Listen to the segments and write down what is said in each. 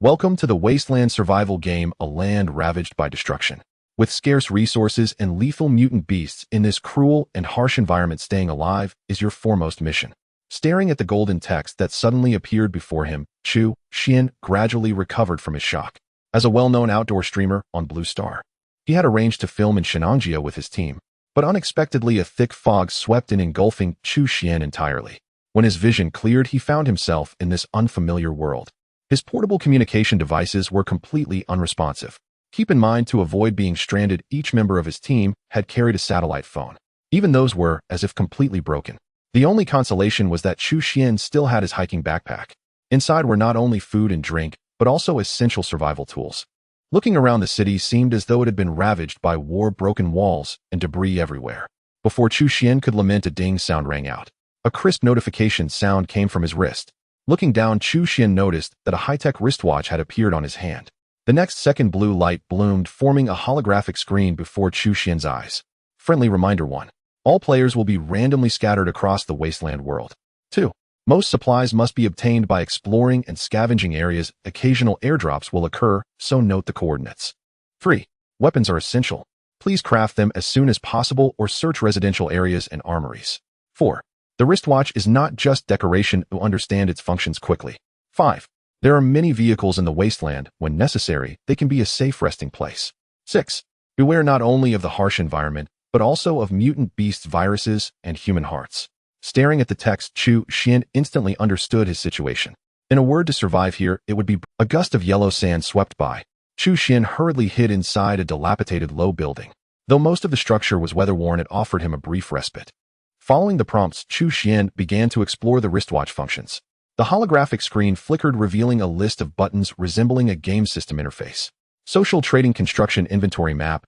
Welcome to the Wasteland survival game, a land ravaged by destruction. With scarce resources and lethal mutant beasts in this cruel and harsh environment, staying alive is your foremost mission. Staring at the golden text that suddenly appeared before him, Chu Xian gradually recovered from his shock. As a well-known outdoor streamer on Blue Star, he had arranged to film in Shenanjia with his team, but unexpectedly a thick fog swept in, engulfing Chu Xian entirely. When his vision cleared, he found himself in this unfamiliar world. His portable communication devices were completely unresponsive. Keep in mind, to avoid being stranded, each member of his team had carried a satellite phone. Even those were as if completely broken. The only consolation was that Chu Xian still had his hiking backpack. Inside were not only food and drink, but also essential survival tools. Looking around, the city seemed as though it had been ravaged by war, broken walls, and debris everywhere. Before Chu Xian could lament, a ding sound rang out. A crisp notification sound came from his wrist. Looking down, Chu Xian noticed that a high-tech wristwatch had appeared on his hand. The next second, blue light bloomed, forming a holographic screen before Chu Xian's eyes. Friendly reminder 1. All players will be randomly scattered across the Wasteland world. 2. Most supplies must be obtained by exploring and scavenging areas. Occasional airdrops will occur, so note the coordinates. 3. Weapons are essential. Please craft them as soon as possible or search residential areas and armories. 4. The wristwatch is not just decoration, to understand its functions quickly. 5. There are many vehicles in the Wasteland. When necessary, they can be a safe resting place. 6. Beware not only of the harsh environment, but also of mutant beasts, viruses, and human hearts. Staring at the text, Chu Xian instantly understood his situation. In a word, to survive here, it would be. A gust of yellow sand swept by. Chu Xian hurriedly hid inside a dilapidated low building. Though most of the structure was weather-worn, it offered him a brief respite. Following the prompts, Chu Xian began to explore the wristwatch functions. The holographic screen flickered, revealing a list of buttons resembling a game system interface. Social trading, construction, inventory, map.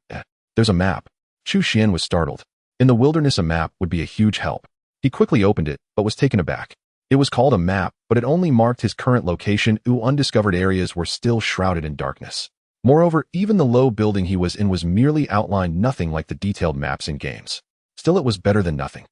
There's a map. Chu Xian was startled. In the wilderness, a map would be a huge help. He quickly opened it, but was taken aback. It was called a map, but it only marked his current location. Undiscovered areas were still shrouded in darkness. Moreover, even the low building he was in was merely outlined, nothing like the detailed maps in games. Still, it was better than nothing.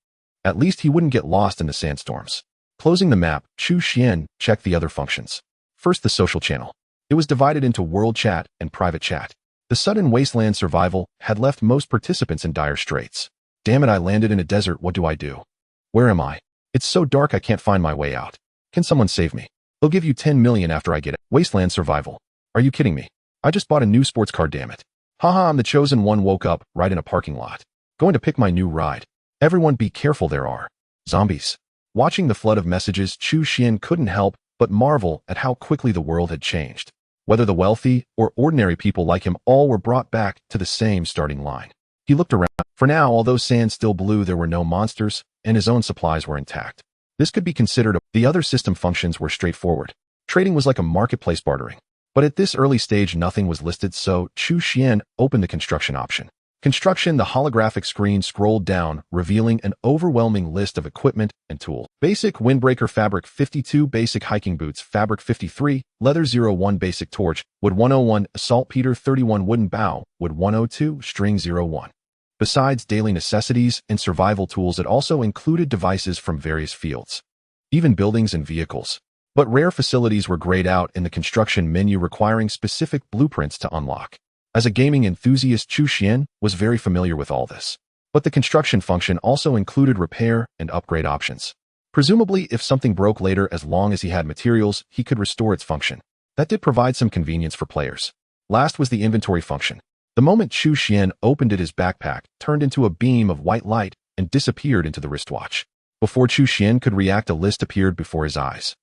At least he wouldn't get lost in the sandstorms. Closing the map, Chu Xian checked the other functions. First, the social channel. It was divided into world chat and private chat. The sudden Wasteland survival had left most participants in dire straits. Damn it, I landed in a desert. What do I do? Where am I? It's so dark I can't find my way out. Can someone save me? They'll give you 10 million after I get it. Wasteland survival. Are you kidding me? I just bought a new sports car, damn it. Haha, I'm the chosen one. Woke up right in a parking lot. Going to pick my new ride. Everyone be careful, there are zombies. Watching the flood of messages, Chu Xian couldn't help but marvel at how quickly the world had changed. Whether the wealthy or ordinary people like him, all were brought back to the same starting line. He looked around. For now, although sand still blew, there were no monsters, and his own supplies were intact. This could be considered the other system functions were straightforward. Trading was like a marketplace, bartering. But at this early stage, nothing was listed, so Chu Xian opened the construction option. Construction. The holographic screen scrolled down, revealing an overwhelming list of equipment and tools. Basic windbreaker, fabric 52, basic hiking boots, fabric 53, leather 01, basic torch, wood 101, saltpeter 31, wooden bow, wood 102, string 01. Besides daily necessities and survival tools, it also included devices from various fields, even buildings and vehicles. But rare facilities were grayed out in the construction menu, requiring specific blueprints to unlock. As a gaming enthusiast, Chu Xian was very familiar with all this. But the construction function also included repair and upgrade options. Presumably, if something broke later, as long as he had materials, he could restore its function. That did provide some convenience for players. Last was the inventory function. The moment Chu Xian opened it, his backpack turned into a beam of white light and disappeared into the wristwatch. Before Chu Xian could react, a list appeared before his eyes.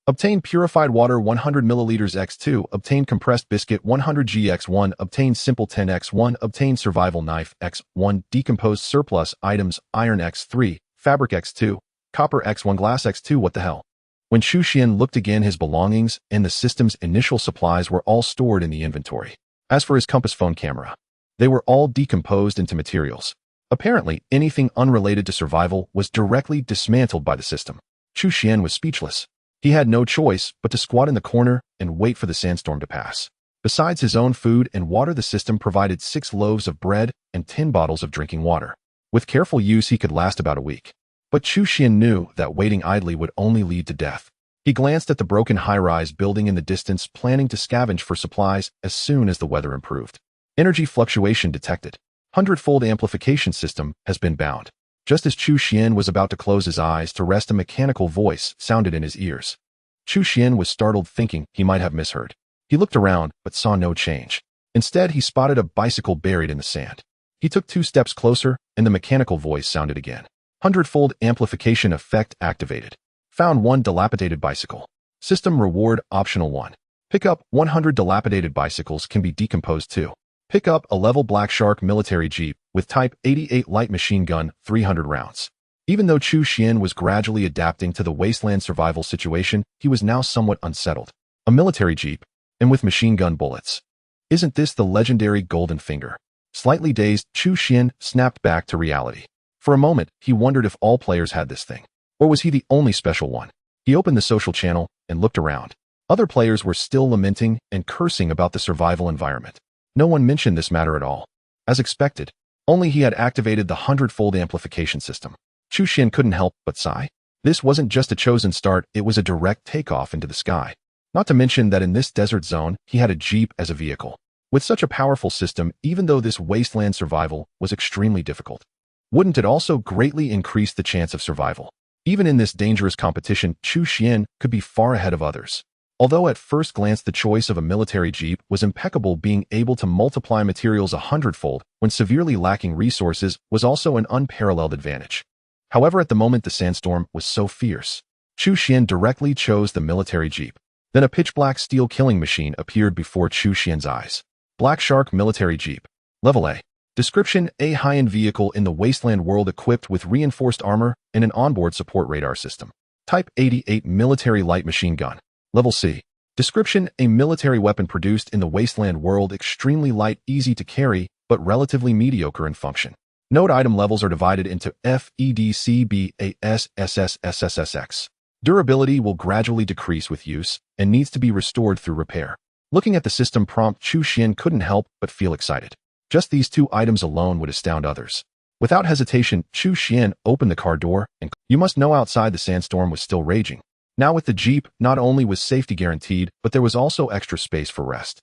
Obtain purified water 100 milliliters x2, obtain compressed biscuit 100 g x1, obtain simple 10 x1, obtain survival knife x1, decomposed surplus items iron x3, fabric x2, copper x1, glass x2. What the hell? When Chu Xian looked again, his belongings and the system's initial supplies were all stored in the inventory. As for his compass, phone, camera, they were all decomposed into materials. Apparently, anything unrelated to survival was directly dismantled by the system. Chu Xian was speechless. He had no choice but to squat in the corner and wait for the sandstorm to pass. Besides his own food and water, the system provided 6 loaves of bread and 10 bottles of drinking water. With careful use, he could last about a week. But Chu Xian knew that waiting idly would only lead to death. He glanced at the broken high-rise building in the distance, planning to scavenge for supplies as soon as the weather improved. Energy fluctuation detected. Hundredfold amplification system has been bound. Just as Chu Xian was about to close his eyes to rest, a mechanical voice sounded in his ears. Chu Xian was startled, thinking he might have misheard. He looked around, but saw no change. Instead, he spotted a bicycle buried in the sand. He took 2 steps closer, and the mechanical voice sounded again. Hundredfold amplification effect activated. Found 1 dilapidated bicycle. System reward optional 1. Pick up 100 dilapidated bicycles can be decomposed too. Pick up a level Black Shark military jeep with Type 88 light machine gun, 300 rounds. Even though Chu Xian was gradually adapting to the Wasteland survival situation, he was now somewhat unsettled. A military jeep, and with machine gun bullets. Isn't this the legendary Golden Finger? Slightly dazed, Chu Xian snapped back to reality. For a moment, he wondered if all players had this thing. Or was he the only special one? He opened the social channel and looked around. Other players were still lamenting and cursing about the survival environment. No one mentioned this matter at all. As expected, only he had activated the hundredfold amplification system. Chu Xian couldn't help but sigh. This wasn't just a chosen start, it was a direct takeoff into the sky. Not to mention that in this desert zone, he had a jeep as a vehicle. With such a powerful system, even though this wasteland survival was extremely difficult, wouldn't it also greatly increase the chance of survival? Even in this dangerous competition, Chu Xian could be far ahead of others. Although at first glance the choice of a military jeep was impeccable, being able to multiply materials 100-fold when severely lacking resources was also an unparalleled advantage. However, at the moment the sandstorm was so fierce, Chu Xian directly chose the military jeep. Then a pitch-black steel killing machine appeared before Chu Xian's eyes. Black Shark military jeep. Level A. Description: a high-end vehicle in the Wasteland world equipped with reinforced armor and an onboard support radar system. Type 88 military light machine gun. Level C. Description: a military weapon produced in the Wasteland world, extremely light, easy to carry, but relatively mediocre in function. Note item levels are divided into F, E, D, C, B, A, S, S, S, S, S, S, X. Durability will gradually decrease with use and needs to be restored through repair. Looking at the system prompt, Chu Xian couldn't help but feel excited. Just these 2 items alone would astound others. Without hesitation, Chu Xian opened the car door, and you must know outside the sandstorm was still raging. Now with the jeep, not only was safety guaranteed, but there was also extra space for rest.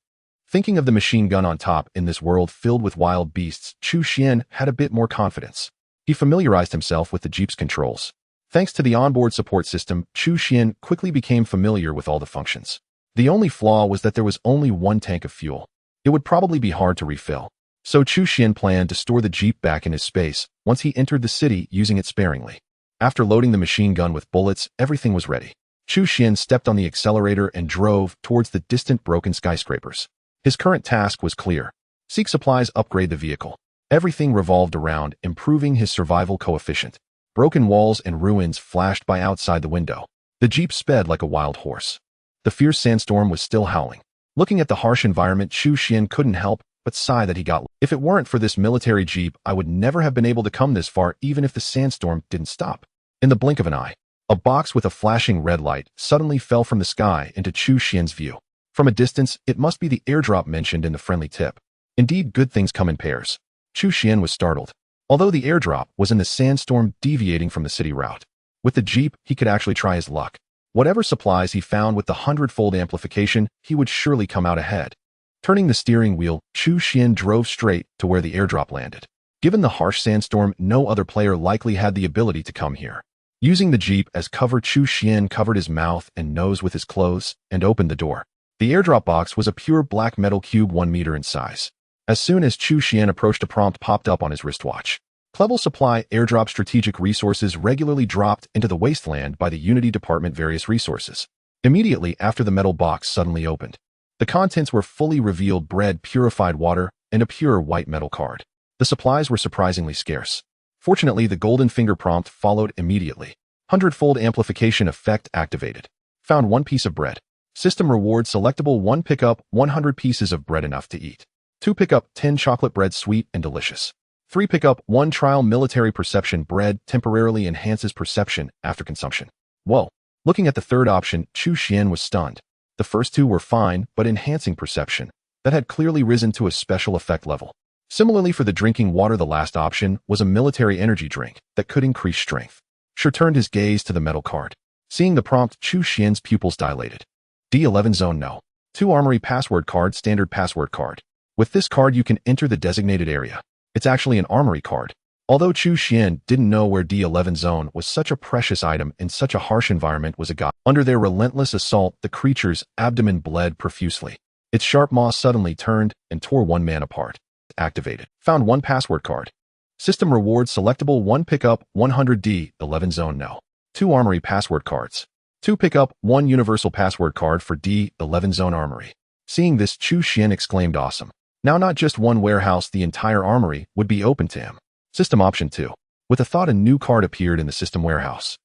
Thinking of the machine gun on top in this world filled with wild beasts, Chu Xian had a bit more confidence. He familiarized himself with the jeep's controls. Thanks to the onboard support system, Chu Xian quickly became familiar with all the functions. The only flaw was that there was only 1 tank of fuel. It would probably be hard to refill. So Chu Xian planned to store the jeep back in his space once he entered the city, using it sparingly. After loading the machine gun with bullets, everything was ready. Chu Xian stepped on the accelerator and drove towards the distant broken skyscrapers. His current task was clear. Seek supplies, upgrade the vehicle. Everything revolved around improving his survival coefficient. Broken walls and ruins flashed by outside the window. The jeep sped like a wild horse. The fierce sandstorm was still howling. Looking at the harsh environment, Chu Xian couldn't help but sigh that he got. If it weren't for this military jeep, I would never have been able to come this far, even if the sandstorm didn't stop. In the blink of an eye, a box with a flashing red light suddenly fell from the sky into Chu Xian's view. From a distance, it must be the airdrop mentioned in the friendly tip. Indeed, good things come in pairs. Chu Xian was startled. Although the airdrop was in the sandstorm deviating from the city route, with the jeep, he could actually try his luck. Whatever supplies he found with the hundredfold amplification, he would surely come out ahead. Turning the steering wheel, Chu Xian drove straight to where the airdrop landed. Given the harsh sandstorm, no other player likely had the ability to come here. Using the jeep as cover, Chu Xian covered his mouth and nose with his clothes and opened the door. The airdrop box was a pure black metal cube 1 meter in size. As soon as Chu Xian approached, a prompt popped up on his wristwatch. Clevel Supply airdrop strategic resources regularly dropped into the wasteland by the Unity Department. Various resources. Immediately after the metal box suddenly opened, the contents were fully revealed: bread, purified water, and a pure white metal card. The supplies were surprisingly scarce. Fortunately, the golden finger prompt followed immediately. Hundredfold amplification effect activated. Found 1 piece of bread. System reward selectable: 1 pickup 100 pieces of bread enough to eat. 2 pickup 10 chocolate bread, sweet and delicious. 3 pickup 1 trial military perception bread, temporarily enhances perception after consumption. Whoa. Looking at the third option, Chu Xian was stunned. The first 2 were fine, but enhancing perception, that had clearly risen to a special effect level. Similarly, for the drinking water, the last option was a military energy drink that could increase strength. Sure turned his gaze to the metal card. Seeing the prompt, Chu Xian's pupils dilated. D11 zone no. 2 armory password card, standard password card. With this card you can enter the designated area. It's actually an armory card. Although Chu Xian didn't know where D11 zone was, such a precious item in such a harsh environment was a god. Under their relentless assault, the creature's abdomen bled profusely. Its sharp maw suddenly turned and tore one man apart. Activated. Found 1 password card. System reward selectable 1 pickup 100D 11 zone no. 2 armory password cards. 2 pickup 1 universal password card for D11 zone armory. Seeing this, Chu Xian exclaimed awesome. Now not just one warehouse, the entire armory would be open to him. System option 2. With a thought, a new card appeared in the system warehouse.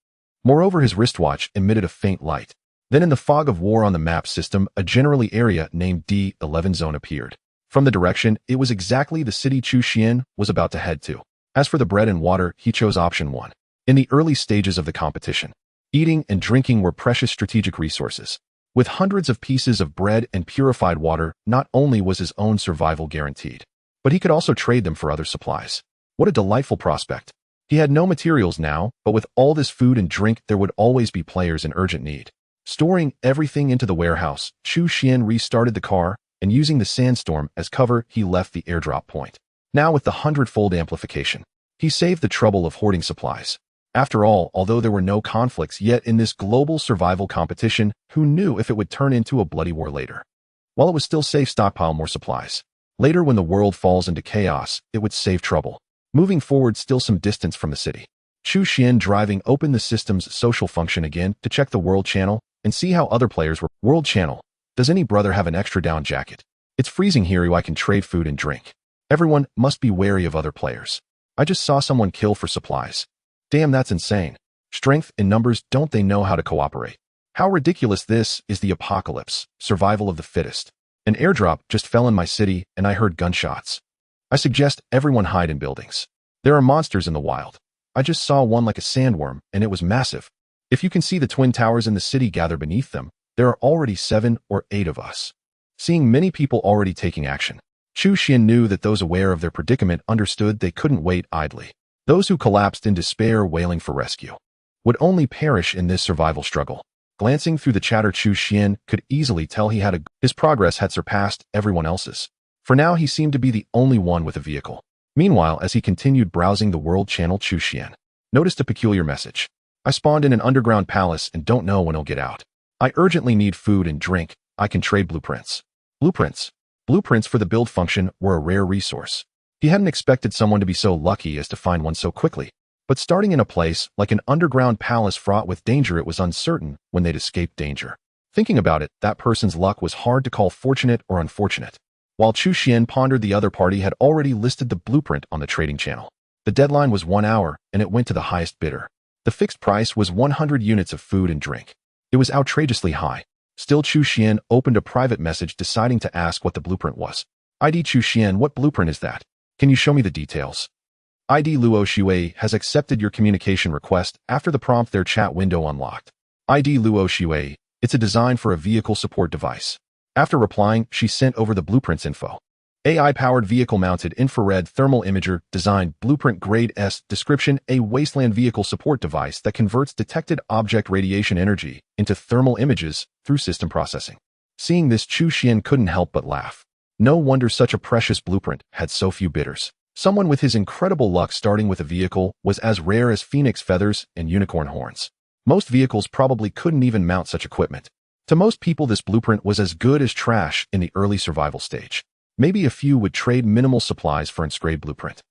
Moreover, his wristwatch emitted a faint light. Then in the fog of war on the map system, a generally area named D11 zone appeared. From the direction, it was exactly the city Chu Xian was about to head to. As for the bread and water, he chose option 1. In the early stages of the competition, eating and drinking were precious strategic resources. With hundreds of pieces of bread and purified water, not only was his own survival guaranteed, but he could also trade them for other supplies. What a delightful prospect. He had no materials now, but with all this food and drink, there would always be players in urgent need. Storing everything into the warehouse, Chu Xian restarted the car, and using the sandstorm as cover, he left the airdrop point. Now with the 100-fold amplification, he saved the trouble of hoarding supplies. After all, although there were no conflicts yet in this global survival competition, who knew if it would turn into a bloody war later? While it was still safe, stockpile more supplies. Later, when the world falls into chaos, it would save trouble. Moving forward, still some distance from the city, Chu Xian driving opened the system's social function again to check the world channel and see how other players were. World channel. Does any brother have an extra down jacket? It's freezing here, I can trade food and drink. Everyone must be wary of other players. I just saw someone kill for supplies. Damn, that's insane. Strength in numbers, don't they know how to cooperate? How ridiculous this is. The apocalypse, survival of the fittest. An airdrop just fell in my city and I heard gunshots. I suggest everyone hide in buildings. There are monsters in the wild. I just saw one like a sandworm and it was massive. If you can see the twin towers in the city, gather beneath them. There are already 7 or 8 of us. Seeing many people already taking action, Chu Xian knew that those aware of their predicament understood they couldn't wait idly. Those who collapsed in despair, wailing for rescue, would only perish in this survival struggle. Glancing through the chatter, Chu Xian could easily tell his progress had surpassed everyone else's. For now, he seemed to be the only one with a vehicle. Meanwhile, as he continued browsing the world channel, Chu Xian noticed a peculiar message. I spawned in an underground palace and don't know when I'll get out. I urgently need food and drink. I can trade blueprints. Blueprints. Blueprints for the build function were a rare resource. He hadn't expected someone to be so lucky as to find one so quickly. But starting in a place like an underground palace fraught with danger, it was uncertain when they'd escape danger. Thinking about it, that person's luck was hard to call fortunate or unfortunate. While Chu Xian pondered, the other party had already listed the blueprint on the trading channel. The deadline was 1 hour, and it went to the highest bidder. The fixed price was 100 units of food and drink. It was outrageously high. Still, Chu Xian opened a private message, deciding to ask what the blueprint was. ID Chu Xian, what blueprint is that? Can you show me the details? ID Luo Shui has accepted your communication request. After the prompt, their chat window unlocked. ID Luo Shui, it's a design for a vehicle support device. After replying, she sent over the blueprint's info. AI-powered vehicle-mounted infrared thermal imager, designed blueprint grade S. Description: a Wasteland vehicle support device that converts detected object radiation energy into thermal images through system processing. Seeing this, Chu Xian couldn't help but laugh. No wonder such a precious blueprint had so few bidders. Someone with his incredible luck starting with a vehicle was as rare as phoenix feathers and unicorn horns. Most vehicles probably couldn't even mount such equipment. To most people, this blueprint was as good as trash in the early survival stage. Maybe a few would trade minimal supplies for an inscribed blueprint.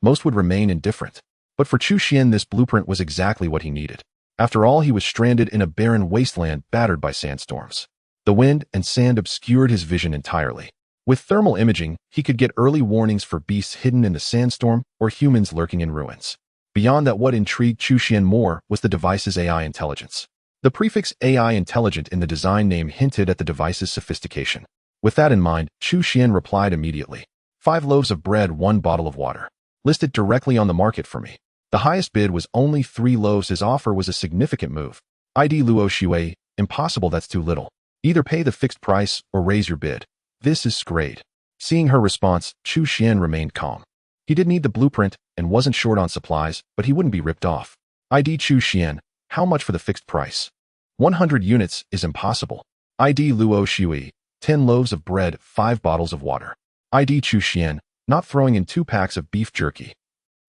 Most would remain indifferent. But for Chu Xian, this blueprint was exactly what he needed. After all, he was stranded in a barren wasteland battered by sandstorms. The wind and sand obscured his vision entirely. With thermal imaging, he could get early warnings for beasts hidden in the sandstorm or humans lurking in ruins. Beyond that, what intrigued Chu Xian more was the device's AI intelligence. The prefix AI intelligent in the design name hinted at the device's sophistication. With that in mind, Chu Xian replied immediately. 5 loaves of bread, 1 bottle of water. Listed directly on the market for me. The highest bid was only 3 loaves. His offer was a significant move. ID Luo Shui, impossible, that's too little. Either pay the fixed price or raise your bid. This is great. Seeing her response, Chu Xian remained calm. He did need the blueprint and wasn't short on supplies, but he wouldn't be ripped off. ID Chu Xian, how much for the fixed price? 100 units is impossible. ID Luo Shui, 10 loaves of bread, 5 bottles of water. ID Chu Xian, not throwing in 2 packs of beef jerky.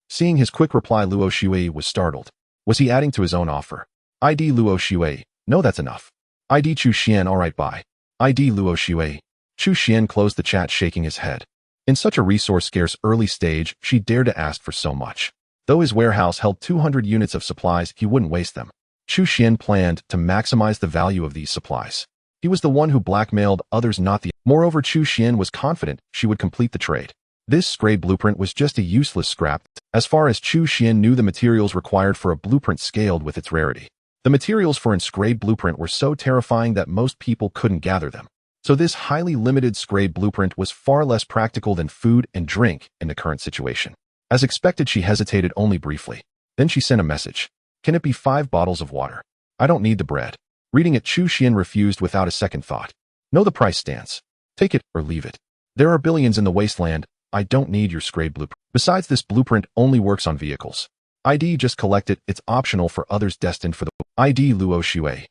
Seeing his quick reply, Luo Shui was startled. Was he adding to his own offer? ID Luo Shui, no, that's enough. ID Chu Xian, alright, bye. ID Luo Shui. Chu Xian closed the chat, shaking his head. In such a resource-scarce early stage, she dared to ask for so much. Though his warehouse held 200 units of supplies, he wouldn't waste them. Chu Xian planned to maximize the value of these supplies. He was the one who blackmailed others, not the... Moreover, Chu Xian was confident she would complete the trade. This scrap blueprint was just a useless scrap. As far as Chu Xian knew, the materials required for a blueprint scaled with its rarity. The materials for an scrap blueprint were so terrifying that most people couldn't gather them. So this highly limited scrap blueprint was far less practical than food and drink in the current situation. As expected, she hesitated only briefly. Then she sent a message. Can it be 5 bottles of water? I don't need the bread. Reading it, Chu Xian refused without a second thought. No, the price stands. Take it or leave it. There are billions in the wasteland. I don't need your scrap blueprint. Besides, this blueprint only works on vehicles. ID, just collect it. It's optional for others destined for the... ID Luo Shui.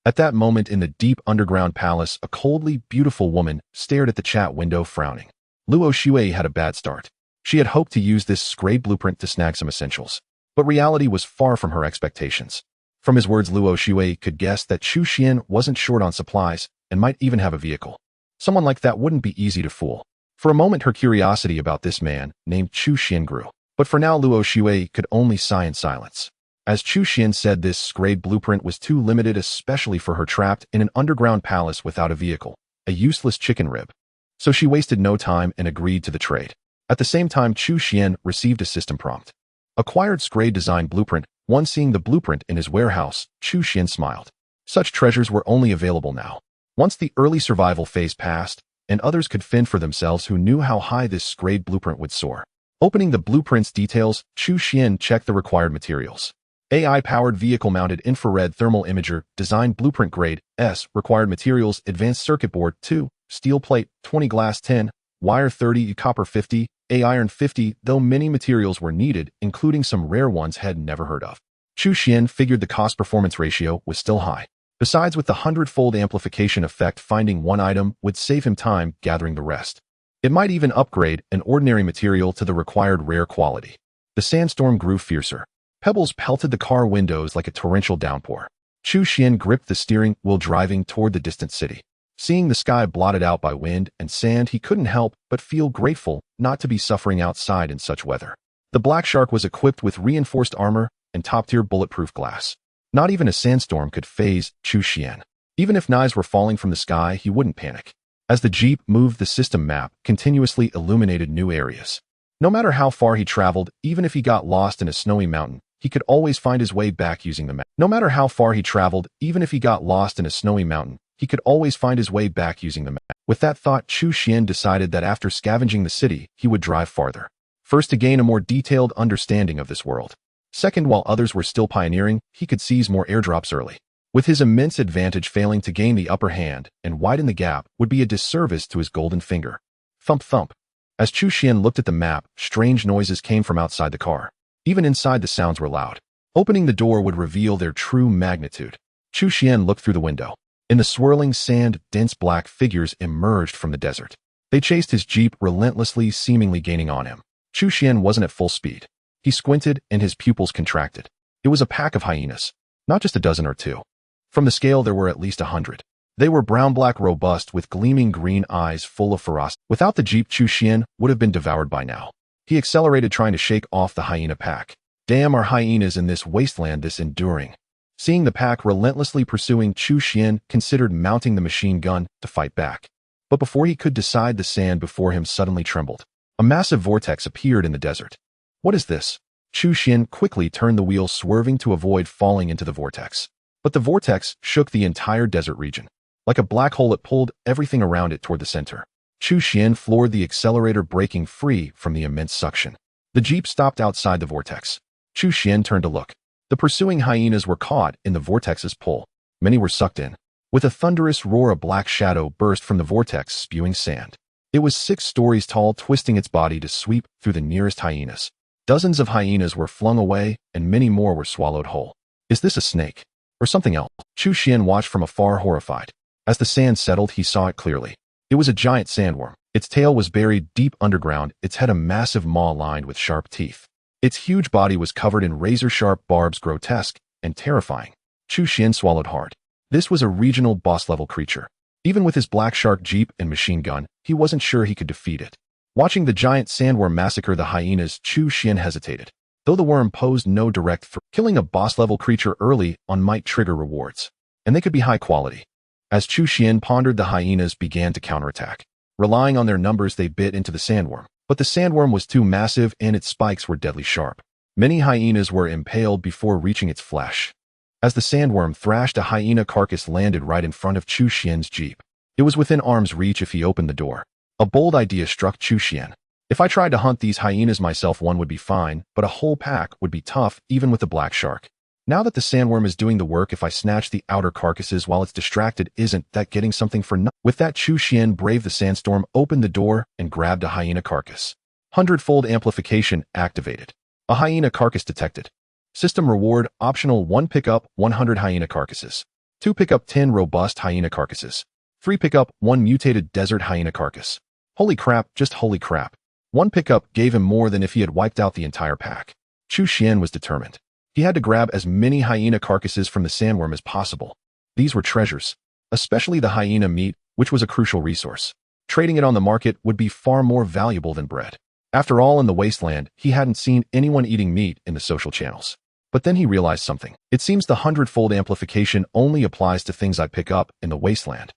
At that moment in the deep underground palace, a coldly beautiful woman stared at the chat window, frowning. Luo Shui had a bad start. She had hoped to use this scrap blueprint to snag some essentials. But reality was far from her expectations. From his words, Luo Shui could guess that Chu Xian wasn't short on supplies and might even have a vehicle. Someone like that wouldn't be easy to fool. For a moment, her curiosity about this man named Chu Xian grew. But for now, Luo Shui could only sigh in silence. As Chu Xian said, this scrap blueprint was too limited, especially for her trapped in an underground palace without a vehicle, a useless chicken rib. So she wasted no time and agreed to the trade. At the same time, Chu Xian received a system prompt. Acquired scrap design blueprint. One seeing the blueprint in his warehouse, Chu Xian smiled. Such treasures were only available now. Once the early survival phase passed, and others could fend for themselves who knew how high this scrap blueprint would soar. Opening the blueprint's details, Chu Xian checked the required materials. AI-powered vehicle-mounted infrared thermal imager, design blueprint grade, S, required materials, advanced circuit board, 2, steel plate, 20 glass 10, wire 30, copper 50, iron 50, though many materials were needed, including some rare ones had never heard of. Chu Xian figured the cost-performance ratio was still high. Besides, with the 100-fold amplification effect, finding one item would save him time gathering the rest. It might even upgrade an ordinary material to the required rare quality. The sandstorm grew fiercer. Pebbles pelted the car windows like a torrential downpour. Chu Xian gripped the steering wheel, driving toward the distant city. Seeing the sky blotted out by wind and sand, he couldn't help but feel grateful not to be suffering outside in such weather. The Black Shark was equipped with reinforced armor and top-tier bulletproof glass. Not even a sandstorm could faze Chu Xian. Even if knives were falling from the sky, he wouldn't panic. As the Jeep moved, the system map continuously illuminated new areas. No matter how far he traveled, even if he got lost in a snowy mountain, he could always find his way back using the map. No matter how far he traveled, even if he got lost in a snowy mountain, he could always find his way back using the map. With that thought, Chu Xian decided that after scavenging the city, he would drive farther. First, to gain a more detailed understanding of this world. Second, while others were still pioneering, he could seize more airdrops early. With his immense advantage, failing to gain the upper hand and widen the gap would be a disservice to his golden finger. Thump thump. As Chu Xian looked at the map, strange noises came from outside the car. Even inside, the sounds were loud. Opening the door would reveal their true magnitude. Chu Xian looked through the window. In the swirling sand, dense black figures emerged from the desert. They chased his Jeep relentlessly, seemingly gaining on him. Chu Xian wasn't at full speed. He squinted and his pupils contracted. It was a pack of hyenas, not just a dozen or two. From the scale, there were at least 100. They were brown-black, robust, with gleaming green eyes full of ferocity. Without the Jeep, Chu Xian would have been devoured by now. He accelerated, trying to shake off the hyena pack. Damn, are hyenas in this wasteland this enduring? Seeing the pack relentlessly pursuing, Chu Xian considered mounting the machine gun to fight back. But before he could decide, the sand before him suddenly trembled. A massive vortex appeared in the desert. What is this? Chu Xian quickly turned the wheel, swerving to avoid falling into the vortex. But the vortex shook the entire desert region. Like a black hole, it pulled everything around it toward the center. Chu Xian floored the accelerator, breaking free from the immense suction. The Jeep stopped outside the vortex. Chu Xian turned to look. The pursuing hyenas were caught in the vortex's pull. Many were sucked in. With a thunderous roar, a black shadow burst from the vortex, spewing sand. It was 6 stories tall, twisting its body to sweep through the nearest hyenas. Dozens of hyenas were flung away, and many more were swallowed whole. Is this a snake? Or something else. Chu Xian watched from afar, horrified. As the sand settled, he saw it clearly. It was a giant sandworm. Its tail was buried deep underground, its head a massive maw lined with sharp teeth. Its huge body was covered in razor-sharp barbs, grotesque and terrifying. Chu Xian swallowed hard. This was a regional boss-level creature. Even with his black shark jeep and machine gun, he wasn't sure he could defeat it. Watching the giant sandworm massacre the hyenas, Chu Xian hesitated. Though the worm posed no direct threat, killing a boss-level creature early on might trigger rewards. And they could be high quality. As Chu Xian pondered, the hyenas began to counterattack. Relying on their numbers, they bit into the sandworm. But the sandworm was too massive and its spikes were deadly sharp. Many hyenas were impaled before reaching its flesh. As the sandworm thrashed, a hyena carcass landed right in front of Chu Xian's jeep. It was within arm's reach if he opened the door. A bold idea struck Chu Xian. If I tried to hunt these hyenas myself, one would be fine, but a whole pack would be tough, even with the black shark. Now that the sandworm is doing the work, if I snatch the outer carcasses while it's distracted, isn't that getting something for nothing? With that, Chu Xian braved the sandstorm, opened the door, and grabbed a hyena carcass. 100-fold amplification activated. A hyena carcass detected. System reward optional: 1 pickup 100 hyena carcasses. 2 pickup 10 robust hyena carcasses. 3 pickup 1 mutated desert hyena carcass. Holy crap, just holy crap. 1 pickup gave him more than if he had wiped out the entire pack. Chu Xian was determined. He had to grab as many hyena carcasses from the sandworm as possible. These were treasures, especially the hyena meat, which was a crucial resource. Trading it on the market would be far more valuable than bread. After all, in the Wasteland, he hadn't seen anyone eating meat in the social channels. But then he realized something. It seems the 100-fold amplification only applies to things I pick up in the Wasteland.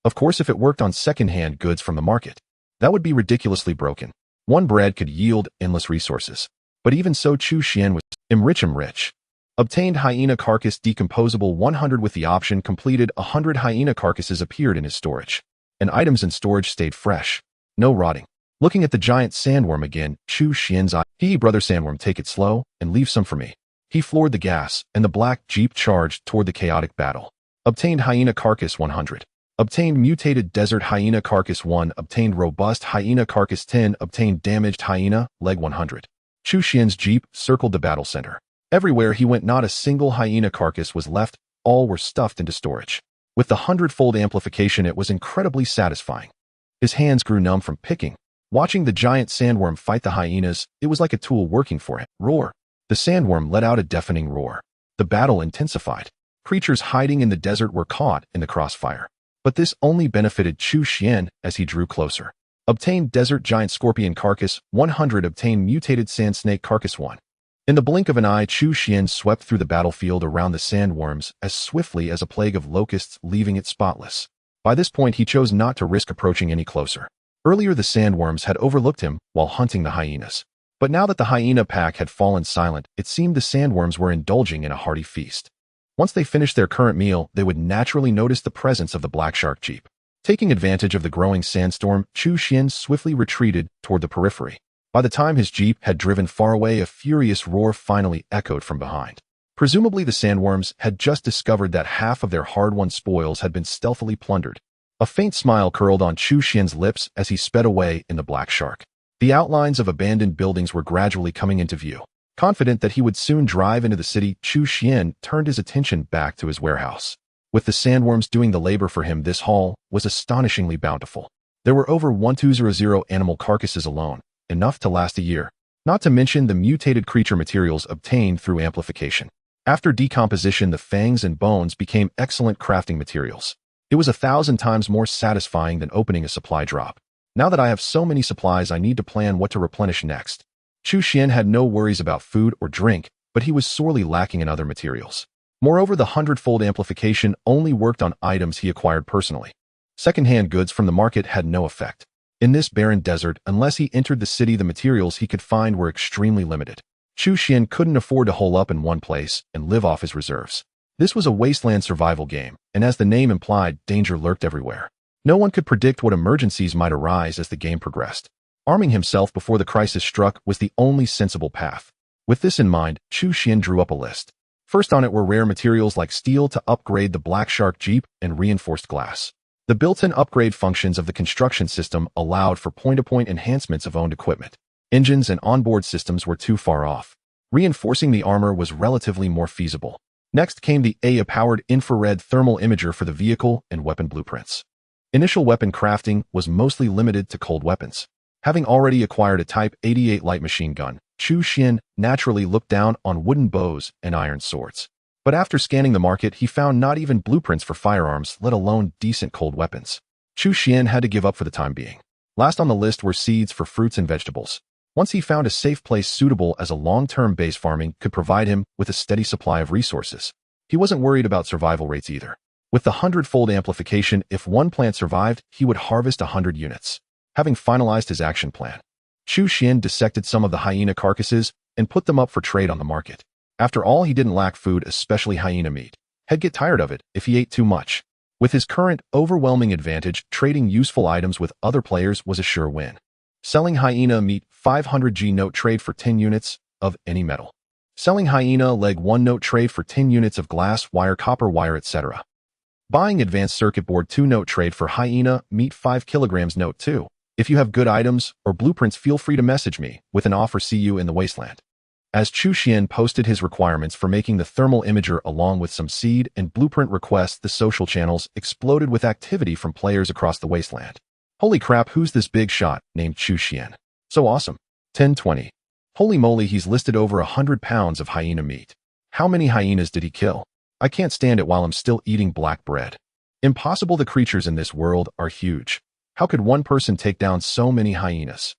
Of course, if it worked on second-hand goods from the market, that would be ridiculously broken. One bread could yield endless resources. But even so, Chu Xian was rich. Obtained hyena carcass decomposable 100 with the option completed. 100 hyena carcasses appeared in his storage. And items in storage stayed fresh. No rotting. Looking at the giant sandworm again, Chu Xian's eye. Brother sandworm, take it slow and leave some for me. He floored the gas, and the black jeep charged toward the chaotic battle. Obtained hyena carcass 100. Obtained mutated desert hyena carcass 1. Obtained robust hyena carcass 10. Obtained damaged hyena leg 100. Chu Xian's jeep circled the battle center. Everywhere he went, not a single hyena carcass was left. All were stuffed into storage. With the 100-fold amplification, it was incredibly satisfying. His hands grew numb from picking. Watching the giant sandworm fight the hyenas, it was like a tool working for him. Roar. The sandworm let out a deafening roar. The battle intensified. Creatures hiding in the desert were caught in the crossfire. But this only benefited Chu Xian as he drew closer. Obtained desert giant scorpion carcass 100. Obtained mutated sand snake carcass 1. In the blink of an eye, Chu Xian swept through the battlefield around the sandworms as swiftly as a plague of locusts, leaving it spotless. By this point, he chose not to risk approaching any closer. Earlier, the sandworms had overlooked him while hunting the hyenas. But now that the hyena pack had fallen silent, it seemed the sandworms were indulging in a hearty feast. Once they finished their current meal, they would naturally notice the presence of the black shark jeep. Taking advantage of the growing sandstorm, Chu Xian swiftly retreated toward the periphery. By the time his jeep had driven far away, a furious roar finally echoed from behind. Presumably, the sandworms had just discovered that half of their hard-won spoils had been stealthily plundered. A faint smile curled on Chu Xian's lips as he sped away in the black shark. The outlines of abandoned buildings were gradually coming into view. Confident that he would soon drive into the city, Chu Xian turned his attention back to his warehouse. With the sandworms doing the labor for him, this haul was astonishingly bountiful. There were over 1,200 animal carcasses alone, enough to last a year, not to mention the mutated creature materials obtained through amplification. After decomposition, the fangs and bones became excellent crafting materials. It was 1,000 times more satisfying than opening a supply drop. Now that I have so many supplies, I need to plan what to replenish next. Chu Xian had no worries about food or drink, but he was sorely lacking in other materials. Moreover, the 100-fold amplification only worked on items he acquired personally. Second-hand goods from the market had no effect. In this barren desert, unless he entered the city, the materials he could find were extremely limited. Chu Xian couldn't afford to hole up in one place and live off his reserves. This was a wasteland survival game, and as the name implied, danger lurked everywhere. No one could predict what emergencies might arise as the game progressed. Arming himself before the crisis struck was the only sensible path. With this in mind, Chu Xian drew up a list. First on it were rare materials like steel to upgrade the Black Shark Jeep and reinforced glass. The built-in upgrade functions of the construction system allowed for point-to-point enhancements of owned equipment. Engines and onboard systems were too far off. Reinforcing the armor was relatively more feasible. Next came the AI-powered infrared thermal imager for the vehicle and weapon blueprints. Initial weapon crafting was mostly limited to cold weapons. Having already acquired a Type 88 light machine gun, Chu Xian naturally looked down on wooden bows and iron swords. But after scanning the market, he found not even blueprints for firearms, let alone decent cold weapons. Chu Xian had to give up for the time being. Last on the list were seeds for fruits and vegetables. Once he found a safe place suitable as a long-term base, farming could provide him with a steady supply of resources. He wasn't worried about survival rates either. With the 100-fold amplification, if one plant survived, he would harvest 100 units. Having finalized his action plan, Chu Xian dissected some of the hyena carcasses and put them up for trade on the market. After all, he didn't lack food, especially hyena meat. He'd get tired of it if he ate too much. With his current overwhelming advantage, trading useful items with other players was a sure win. Selling hyena meat 500G note trade for 10 units of any metal. Selling hyena leg 1 note trade for 10 units of glass, wire, copper wire, etc. Buying advanced circuit board 2 note trade for hyena meat 5 kilograms note 2. If you have good items or blueprints, feel free to message me with an offer. See you in the Wasteland. As Chu Xian posted his requirements for making the thermal imager along with some seed and blueprint requests, the social channels exploded with activity from players across the Wasteland. Holy crap, who's this big shot named Chu Xian? So awesome. 1020. Holy moly, he's listed over 100 pounds of hyena meat. How many hyenas did he kill? I can't stand it while I'm still eating black bread. Impossible, the creatures in this world are huge. How could one person take down so many hyenas?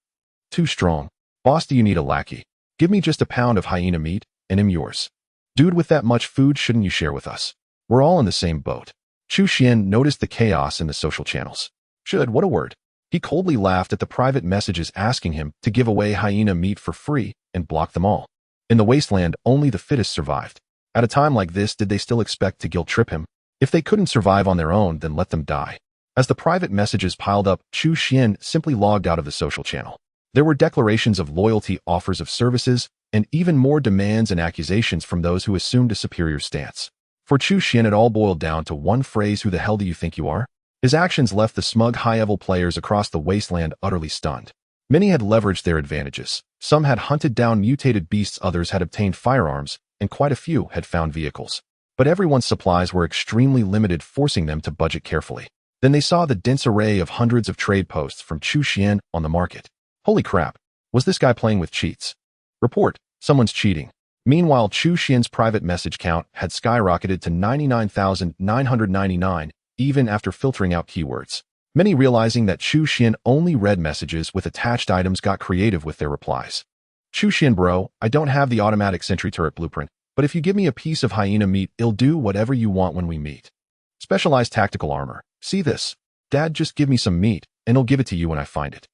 Too strong. Boss, do you need a lackey? Give me just a pound of hyena meat, and I'm yours. Dude, with that much food, shouldn't you share with us? We're all in the same boat. Chu Xian noticed the chaos in the social channels. Should, what a word. He coldly laughed at the private messages asking him to give away hyena meat for free and blocked them all. In the Wasteland, only the fittest survived. At a time like this, did they still expect to guilt trip him? If they couldn't survive on their own, then let them die. As the private messages piled up, Chu Xian simply logged out of the social channel. There were declarations of loyalty, offers of services, and even more demands and accusations from those who assumed a superior stance. For Chu Xian, it all boiled down to one phrase: who the hell do you think you are? His actions left the smug high-level players across the Wasteland utterly stunned. Many had leveraged their advantages. Some had hunted down mutated beasts, others had obtained firearms, and quite a few had found vehicles. But everyone's supplies were extremely limited, forcing them to budget carefully. Then they saw the dense array of hundreds of trade posts from Chu Xian on the market. Holy crap, was this guy playing with cheats? Report, someone's cheating. Meanwhile, Chu Xian's private message count had skyrocketed to 99,999, even after filtering out keywords. Many, realizing that Chu Xian only read messages with attached items, got creative with their replies. Chu Xian bro, I don't have the automatic sentry turret blueprint, but if you give me a piece of hyena meat, I'll do whatever you want when we meet. Specialized tactical armor. See this? Dad, just give me some meat, and I'll give it to you when I find it.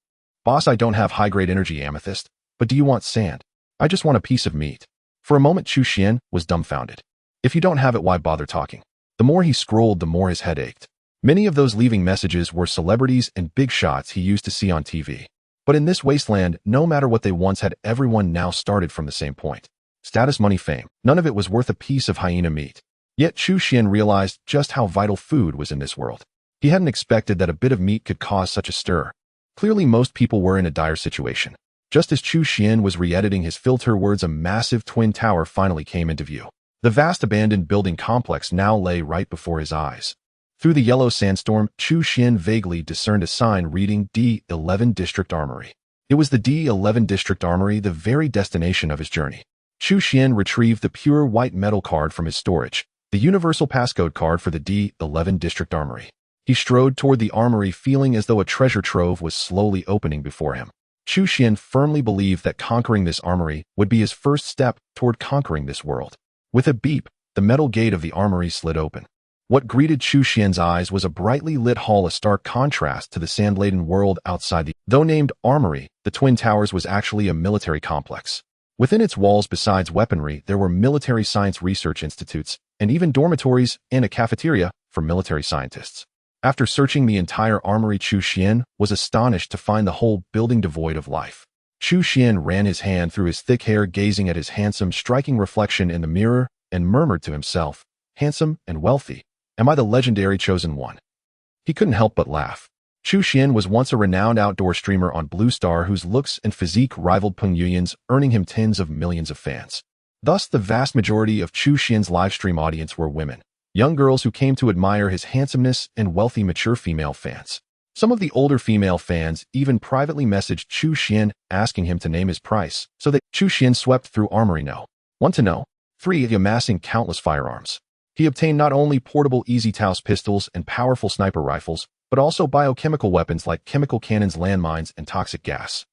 Boss, I don't have high-grade energy amethyst, but do you want sand? I just want a piece of meat. For a moment, Chu Xian was dumbfounded. If you don't have it, why bother talking? The more he scrolled, the more his head ached. Many of those leaving messages were celebrities and big shots he used to see on TV. But in this Wasteland, no matter what they once had, everyone now started from the same point. Status, money, fame. None of it was worth a piece of hyena meat. Yet Chu Xian realized just how vital food was in this world. He hadn't expected that a bit of meat could cause such a stir. Clearly, most people were in a dire situation. Just as Chu Xian was re-editing his filter words, a massive twin tower finally came into view. The vast abandoned building complex now lay right before his eyes. Through the yellow sandstorm, Chu Xian vaguely discerned a sign reading D11 District Armory. It was the D11 District Armory, the very destination of his journey. Chu Xian retrieved the pure white metal card from his storage, the universal passcode card for the D11 District Armory. He strode toward the armory, feeling as though a treasure trove was slowly opening before him. Chu Xian firmly believed that conquering this armory would be his first step toward conquering this world. With a beep, the metal gate of the armory slid open. What greeted Chu Xian's eyes was a brightly lit hall, a stark contrast to the sand-laden world outside. Though named Armory, the Twin Towers was actually a military complex. Within its walls, besides weaponry, there were military science research institutes, and even dormitories and a cafeteria for military scientists. After searching the entire armory, Chu Xian was astonished to find the whole building devoid of life. Chu Xian ran his hand through his thick hair, gazing at his handsome, striking reflection in the mirror, and murmured to himself, "Handsome and wealthy. Am I the legendary chosen one?" He couldn't help but laugh. Chu Xian was once a renowned outdoor streamer on Blue Star whose looks and physique rivaled Peng Yuyan's, earning him tens of millions of fans. Thus, the vast majority of Chu Xian's livestream audience were women, young girls who came to admire his handsomeness and wealthy mature female fans. Some of the older female fans even privately messaged Chu Xian asking him to name his price, so that Chu Xian swept through Armory No. 1 to No. 3, amassing countless firearms. He obtained not only portable easy-touse pistols and powerful sniper rifles, but also biochemical weapons like chemical cannons, landmines, and toxic gas.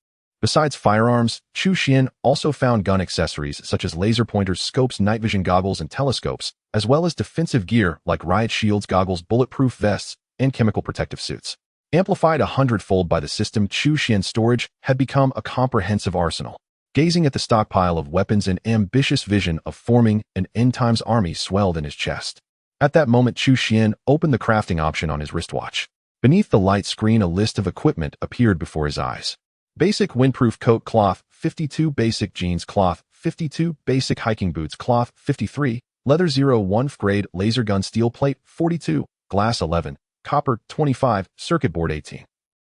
Besides firearms, Chu Xian also found gun accessories such as laser pointers, scopes, night vision goggles, and telescopes, as well as defensive gear like riot shields, goggles, bulletproof vests, and chemical protective suits. Amplified 100-fold by the system, Chu Xian's storage had become a comprehensive arsenal. Gazing at the stockpile of weapons, an ambitious vision of forming an end-times army swelled in his chest. At that moment, Chu Xian opened the crafting option on his wristwatch. Beneath the light screen, a list of equipment appeared before his eyes. Basic windproof coat cloth, 52. Basic jeans cloth, 52. Basic hiking boots cloth, 53. Leather 01 grade laser gun steel plate, 42. Glass 11. Copper, 25. Circuit board 18.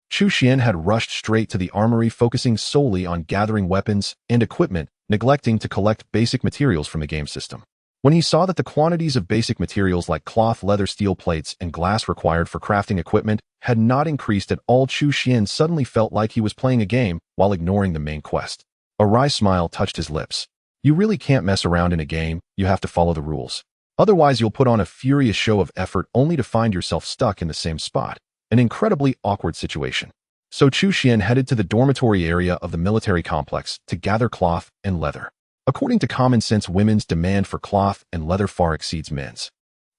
Chu Xian had rushed straight to the armory, focusing solely on gathering weapons and equipment, neglecting to collect basic materials from the game system. When he saw that the quantities of basic materials like cloth, leather, steel plates, and glass required for crafting equipment had not increased at all, Chu Xian suddenly felt like he was playing a game while ignoring the main quest. A wry smile touched his lips. You really can't mess around in a game, you have to follow the rules. Otherwise, you'll put on a furious show of effort only to find yourself stuck in the same spot. An incredibly awkward situation. So Chu Xian headed to the dormitory area of the military complex to gather cloth and leather. According to common sense, women's demand for cloth and leather far exceeds men's.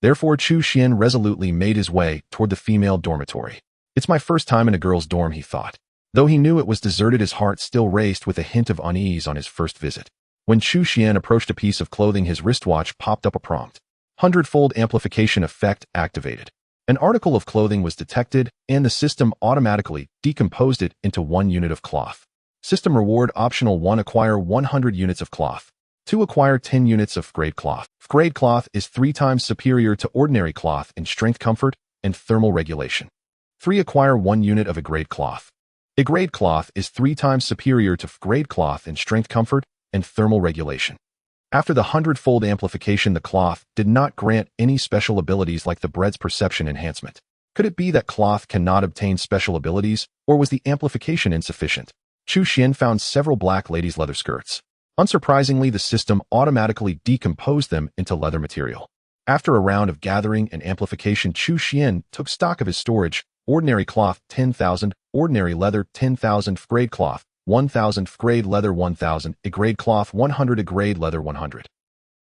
Therefore, Chu Xian resolutely made his way toward the female dormitory. It's my first time in a girl's dorm, he thought. Though he knew it was deserted, his heart still raced with a hint of unease on his first visit. When Chu Xian approached a piece of clothing, his wristwatch popped up a prompt. 100-fold amplification effect activated. An article of clothing was detected, and the system automatically decomposed it into 1 unit of cloth. System reward optional: 1. Acquire 100 units of cloth. 2. Acquire 10 units of grade cloth. Grade cloth is 3 times superior to ordinary cloth in strength, comfort, and thermal regulation. 3. Acquire 1 unit of a grade cloth. A grade cloth is 3 times superior to grade cloth in strength, comfort, and thermal regulation. After the 100-fold amplification, the cloth did not grant any special abilities like the bread's perception enhancement. Could it be that cloth cannot obtain special abilities, or was the amplification insufficient? Chu Xian found several black ladies' leather skirts. Unsurprisingly, the system automatically decomposed them into leather material. After a round of gathering and amplification, Chu Xian took stock of his storage. Ordinary cloth, 10,000. Ordinary leather, 10,000. Grade cloth, 1,000. Grade leather, 1,000. A grade cloth, 100. A grade leather, 100.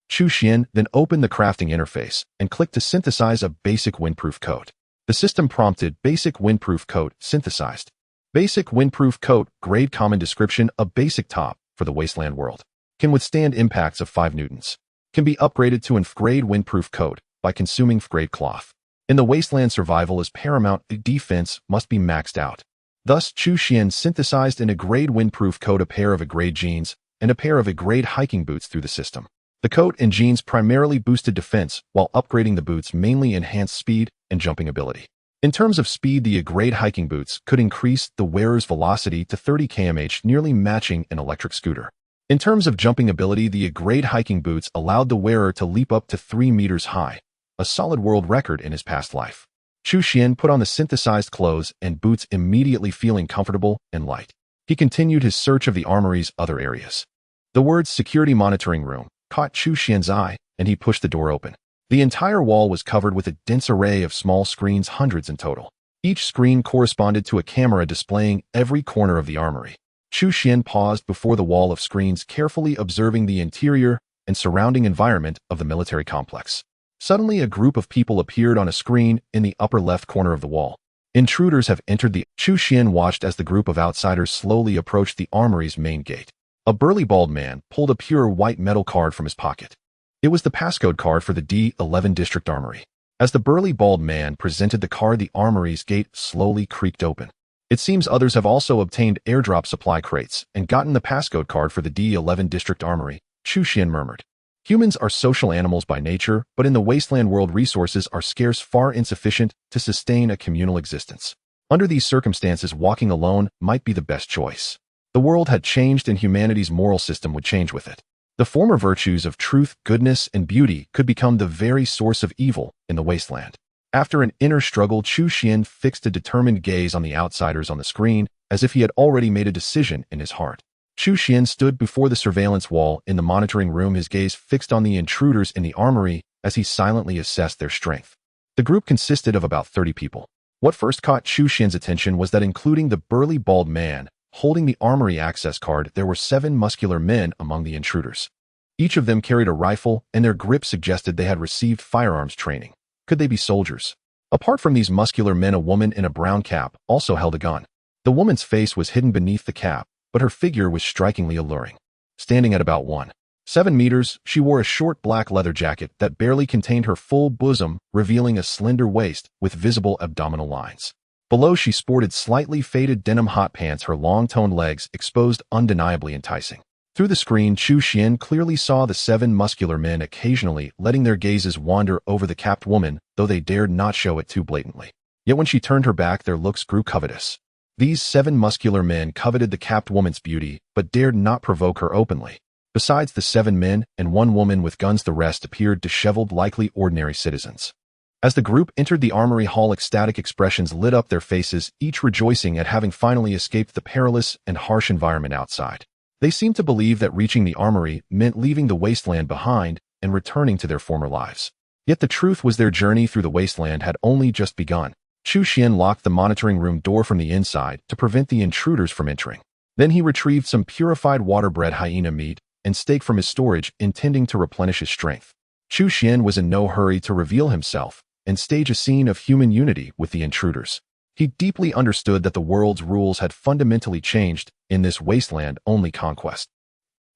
Chu Xian then opened the crafting interface and clicked to synthesize a basic windproof coat. The system prompted basic windproof coat synthesized. Basic windproof coat, grade common description: a basic top for the Wasteland world. Can withstand impacts of 5 newtons. Can be upgraded to an F-grade windproof coat by consuming F-grade cloth. In the Wasteland, survival is paramount. Defense must be maxed out. Thus, Chu Xian synthesized in a grade windproof coat a pair of a grade jeans and a pair of a grade hiking boots through the system. The coat and jeans primarily boosted defense, while upgrading the boots mainly enhanced speed and jumping ability. In terms of speed, the A-grade hiking boots could increase the wearer's velocity to 30 km/h, nearly matching an electric scooter. In terms of jumping ability, the A-grade hiking boots allowed the wearer to leap up to 3 meters high, a solid world record in his past life. Chu Xian put on the synthesized clothes and boots, immediately feeling comfortable and light. He continued his search of the armory's other areas. The words "security monitoring room" caught Chu Xian's eye, and he pushed the door open. The entire wall was covered with a dense array of small screens, hundreds in total. Each screen corresponded to a camera displaying every corner of the armory. Chu Xian paused before the wall of screens, carefully observing the interior and surrounding environment of the military complex. Suddenly, a group of people appeared on a screen in the upper left corner of the wall. Intruders have entered the... Chu Xian watched as the group of outsiders slowly approached the armory's main gate. A burly bald man pulled a pure white metal card from his pocket. It was the passcode card for the D11 District Armory. As the burly bald man presented the card, the armory's gate slowly creaked open. It seems others have also obtained airdrop supply crates and gotten the passcode card for the D11 District Armory, Chu Xian murmured. Humans are social animals by nature, but in the Wasteland world, resources are scarce, far insufficient to sustain a communal existence. Under these circumstances, walking alone might be the best choice. The world had changed, and humanity's moral system would change with it. The former virtues of truth, goodness, and beauty could become the very source of evil in the Wasteland. After an inner struggle, Chu Xian fixed a determined gaze on the outsiders on the screen, as if he had already made a decision in his heart. Chu Xian stood before the surveillance wall in the monitoring room, his gaze fixed on the intruders in the armory as he silently assessed their strength. The group consisted of about 30 people. What first caught Chu Xian's attention was that including the burly bald man holding the armory access card, there were 7 muscular men among the intruders. Each of them carried a rifle, and their grip suggested they had received firearms training. Could they be soldiers? Apart from these muscular men, a woman in a brown cap also held a gun. The woman's face was hidden beneath the cap, but her figure was strikingly alluring. Standing at about 1.7 meters, she wore a short black leather jacket that barely contained her full bosom, revealing a slender waist with visible abdominal lines. Below, she sported slightly faded denim hot pants, her long-toned legs exposed, undeniably enticing. Through the screen, Chu Xian clearly saw the 7 muscular men occasionally letting their gazes wander over the capped woman, though they dared not show it too blatantly. Yet when she turned her back, their looks grew covetous. These 7 muscular men coveted the capped woman's beauty, but dared not provoke her openly. Besides the 7 men and 1 woman with guns, the rest appeared disheveled, likely ordinary citizens. As the group entered the armory hall, ecstatic expressions lit up their faces, each rejoicing at having finally escaped the perilous and harsh environment outside. They seemed to believe that reaching the armory meant leaving the wasteland behind and returning to their former lives. Yet the truth was their journey through the wasteland had only just begun. Chu Xian locked the monitoring room door from the inside to prevent the intruders from entering. Then he retrieved some purified water-bred hyena meat and steak from his storage, intending to replenish his strength. Chu Xian was in no hurry to reveal himself and stage a scene of human unity with the intruders. He deeply understood that the world's rules had fundamentally changed in this wasteland-only conquest,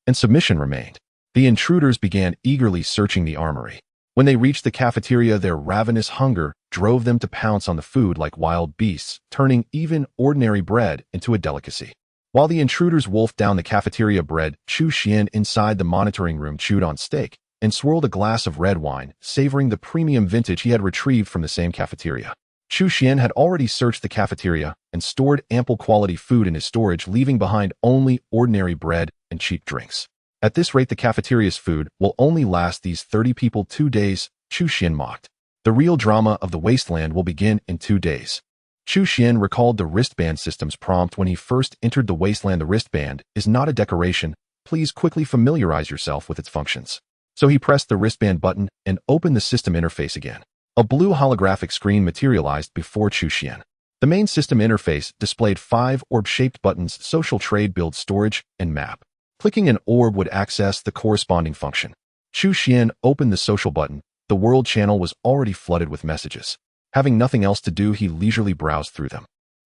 and submission remained. The intruders began eagerly searching the armory. When they reached the cafeteria, their ravenous hunger drove them to pounce on the food like wild beasts, turning even ordinary bread into a delicacy. While the intruders wolfed down the cafeteria bread, Chu Xian inside the monitoring room chewed on steak and swirled a glass of red wine, savoring the premium vintage he had retrieved from the same cafeteria. Chu Xian had already searched the cafeteria and stored ample quality food in his storage, leaving behind only ordinary bread and cheap drinks. At this rate, the cafeteria's food will only last these 30 people 2 days, Chu Xian mocked. The real drama of the wasteland will begin in 2 days. Chu Xian recalled the wristband system's prompt when he first entered the wasteland. The wristband is not a decoration. Please quickly familiarize yourself with its functions. So he pressed the wristband button and opened the system interface again. A blue holographic screen materialized before Chu Xian. The main system interface displayed 5 orb-shaped buttons: social, trade, build, storage, and map. Clicking an orb would access the corresponding function. Chu Xian opened the social button. The world channel was already flooded with messages. Having nothing else to do, he leisurely browsed through them.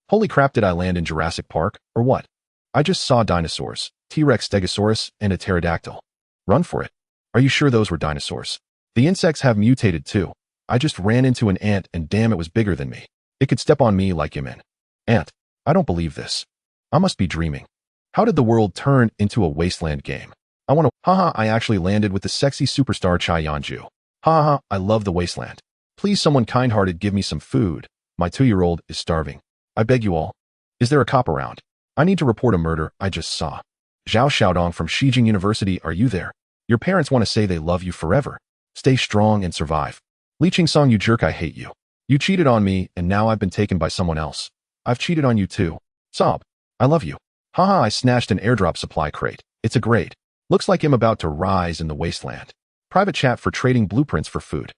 Holy crap, did I land in Jurassic Park, or what? I just saw dinosaurs, T-Rex, Stegosaurus, and a pterodactyl. Run for it. Are you sure those were dinosaurs? The insects have mutated too. I just ran into an ant and damn, it was bigger than me. It could step on me like an ant. I don't believe this. I must be dreaming. How did the world turn into a wasteland game? I want to, haha, I actually landed with the sexy superstar Chai Yanju. Haha, I love the wasteland. Please, someone kind-hearted, give me some food. My 2-year-old is starving. I beg you all. Is there a cop around? I need to report a murder I just saw. Zhao Xiaodong from Xijing University, are you there? Your parents want to say they love you forever. Stay strong and survive. Li Qingsong, you jerk, I hate you. You cheated on me, and now I've been taken by someone else. I've cheated on you too. Sob. I love you. Haha, I snatched an airdrop supply crate. It's a grade. Looks like I'm about to rise in the wasteland. Private chat for trading blueprints for food.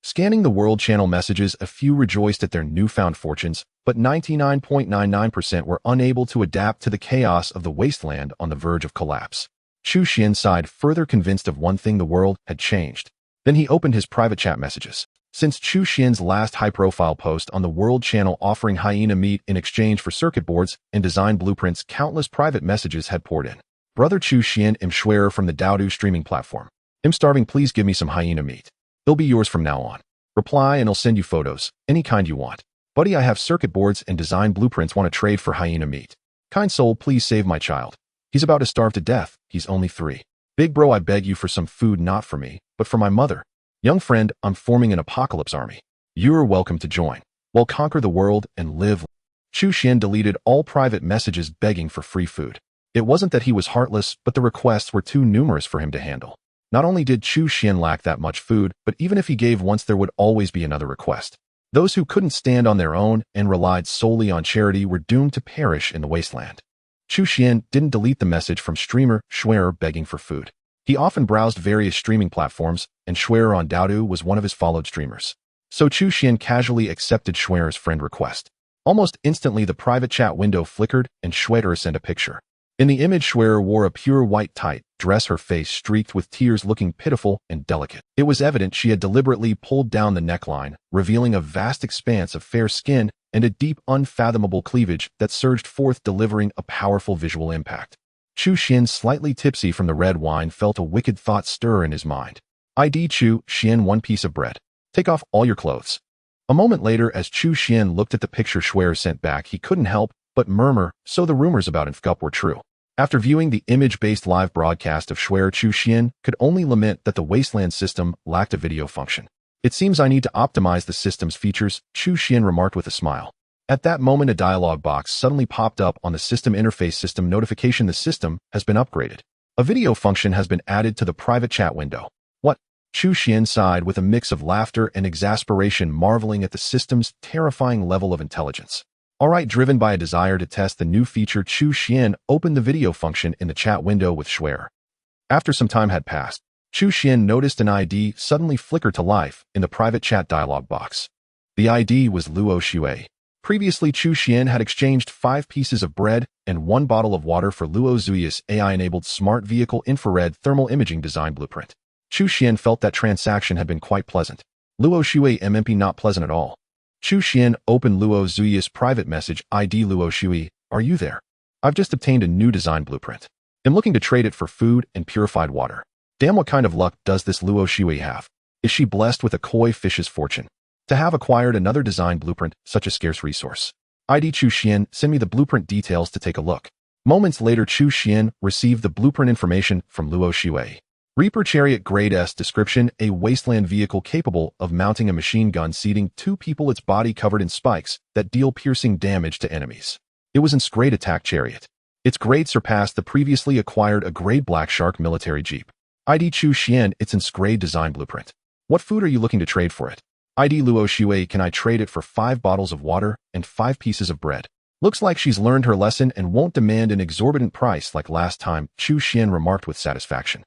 Scanning the world channel messages, a few rejoiced at their newfound fortunes, but 99.99% were unable to adapt to the chaos of the wasteland on the verge of collapse. Chu Xian sighed, further convinced of one thing: the world had changed. Then he opened his private chat messages. Since Chu Xian's last high-profile post on the world channel offering hyena meat in exchange for circuit boards and design blueprints, countless private messages had poured in. Brother Chu Xian, I'm Schwerer from the Daodu streaming platform. I'm starving, please give me some hyena meat. They'll be yours from now on. Reply and I'll send you photos, any kind you want. Buddy, I have circuit boards and design blueprints, want to trade for hyena meat. Kind soul, please save my child. He's about to starve to death, he's only 3. Big bro, I beg you for some food, not for me, but for my mother. Young friend, I'm forming an apocalypse army. You're welcome to join. We'll conquer the world and live. Chu Xian deleted all private messages begging for free food. It wasn't that he was heartless, but the requests were too numerous for him to handle. Not only did Chu Xian lack that much food, but even if he gave once, there would always be another request. Those who couldn't stand on their own and relied solely on charity were doomed to perish in the wasteland. Chu Xian didn't delete the message from streamer Schwerer begging for food. He often browsed various streaming platforms, and Schwerer on Doudu was one of his followed streamers. So Chu Xian casually accepted Schwerer's friend request. Almost instantly, the private chat window flickered and Schwerer sent a picture. In the image, Schwerer wore a pure white tight dress, her face streaked with tears, looking pitiful and delicate. It was evident she had deliberately pulled down the neckline, revealing a vast expanse of fair skin and a deep, unfathomable cleavage that surged forth, delivering a powerful visual impact. Chu Xian, slightly tipsy from the red wine, felt a wicked thought stir in his mind. ID Chu Xian, one piece of bread. Take off all your clothes. A moment later, as Chu Xian looked at the picture Schwerer sent back, he couldn't help but murmur, so the rumors about Infcup were true. After viewing the image-based live broadcast of Schwerer, Chu Xian could only lament that the Wasteland system lacked a video function. It seems I need to optimize the system's features, Chu Xian remarked with a smile. At that moment, a dialog box suddenly popped up on the system interface. System notification: the system has been upgraded. A video function has been added to the private chat window. What? Chu Xian sighed with a mix of laughter and exasperation, marveling at the system's terrifying level of intelligence. Alright, driven by a desire to test the new feature, Chu Xian opened the video function in the chat window with Schwerer. After some time had passed, Chu Xian noticed an ID suddenly flicker to life in the private chat dialog box. The ID was Luo Xue. Previously, Chu Xian had exchanged 5 pieces of bread and 1 bottle of water for Luo Xue's AI-enabled smart vehicle infrared thermal imaging design blueprint. Chu Xian felt that transaction had been quite pleasant. Luo Xue MMP not pleasant at all. Chu Xian opened Luo Xue's private message. ID Luo Xue, are you there? I've just obtained a new design blueprint. I'm looking to trade it for food and purified water. Damn, what kind of luck does this Luo Xue have? Is she blessed with a koi fish's fortune? To have acquired another design blueprint, such a scarce resource. ID Chu Xian, send me the blueprint details to take a look. Moments later, Chu Xian received the blueprint information from Luo Xue. Reaper Chariot Grade S description: a wasteland vehicle capable of mounting a machine gun seating 2 people, its body covered in spikes that deal piercing damage to enemies. It was its grade attack chariot. Its grade surpassed the previously acquired a grade Black Shark military jeep. ID Chu Xian, it's its grade design blueprint. What food are you looking to trade for it? ID Luo Xue, can I trade it for 5 bottles of water and 5 pieces of bread? Looks like she's learned her lesson and won't demand an exorbitant price like last time, Chu Xian remarked with satisfaction.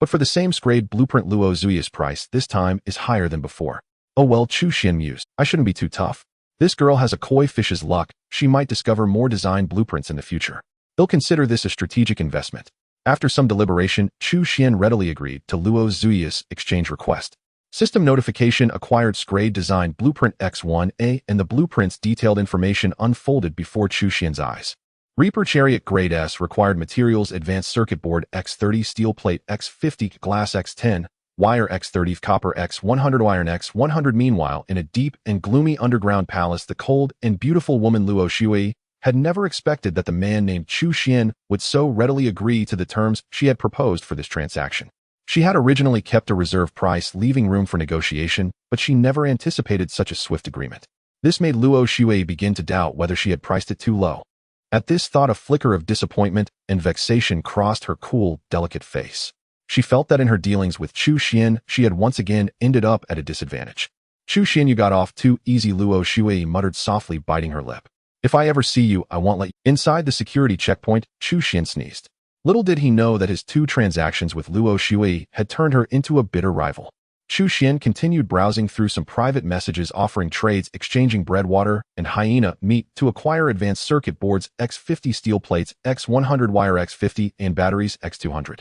But for the same grade blueprint, Luo Xue's price this time is higher than before. Oh well, Chu Xian mused, I shouldn't be too tough. This girl has a koi fish's luck. She might discover more design blueprints in the future. They'll consider this a strategic investment. After some deliberation, Chu Xian readily agreed to Luo Xue's exchange request. System notification: acquired grade design blueprint X1A, and the blueprint's detailed information unfolded before Chu Xian's eyes. Reaper Chariot Grade S required materials: advanced circuit board X30, steel plate X50, glass X10, wire X30, copper X100, iron X100. Meanwhile, in a deep and gloomy underground palace, the cold and beautiful woman Luo Xue had never expected that the man named Chu Xian would so readily agree to the terms she had proposed for this transaction. She had originally kept a reserve price, leaving room for negotiation, but she never anticipated such a swift agreement. This made Luo Xue begin to doubt whether she had priced it too low. At this thought, a flicker of disappointment and vexation crossed her cool, delicate face. She felt that in her dealings with Chu Xian, she had once again ended up at a disadvantage. Chu Xian, you got off too easy, Luo Xue muttered softly, biting her lip. If I ever see you, I won't let you. Inside the security checkpoint, Chu Xian sneezed. Little did he know that his 2 transactions with Luo Xue had turned her into a bitter rival. Chu Xian continued browsing through some private messages offering trades, exchanging bread, water, and hyena meat to acquire advanced circuit boards X50, steel plates X100, wire X50, and batteries X200.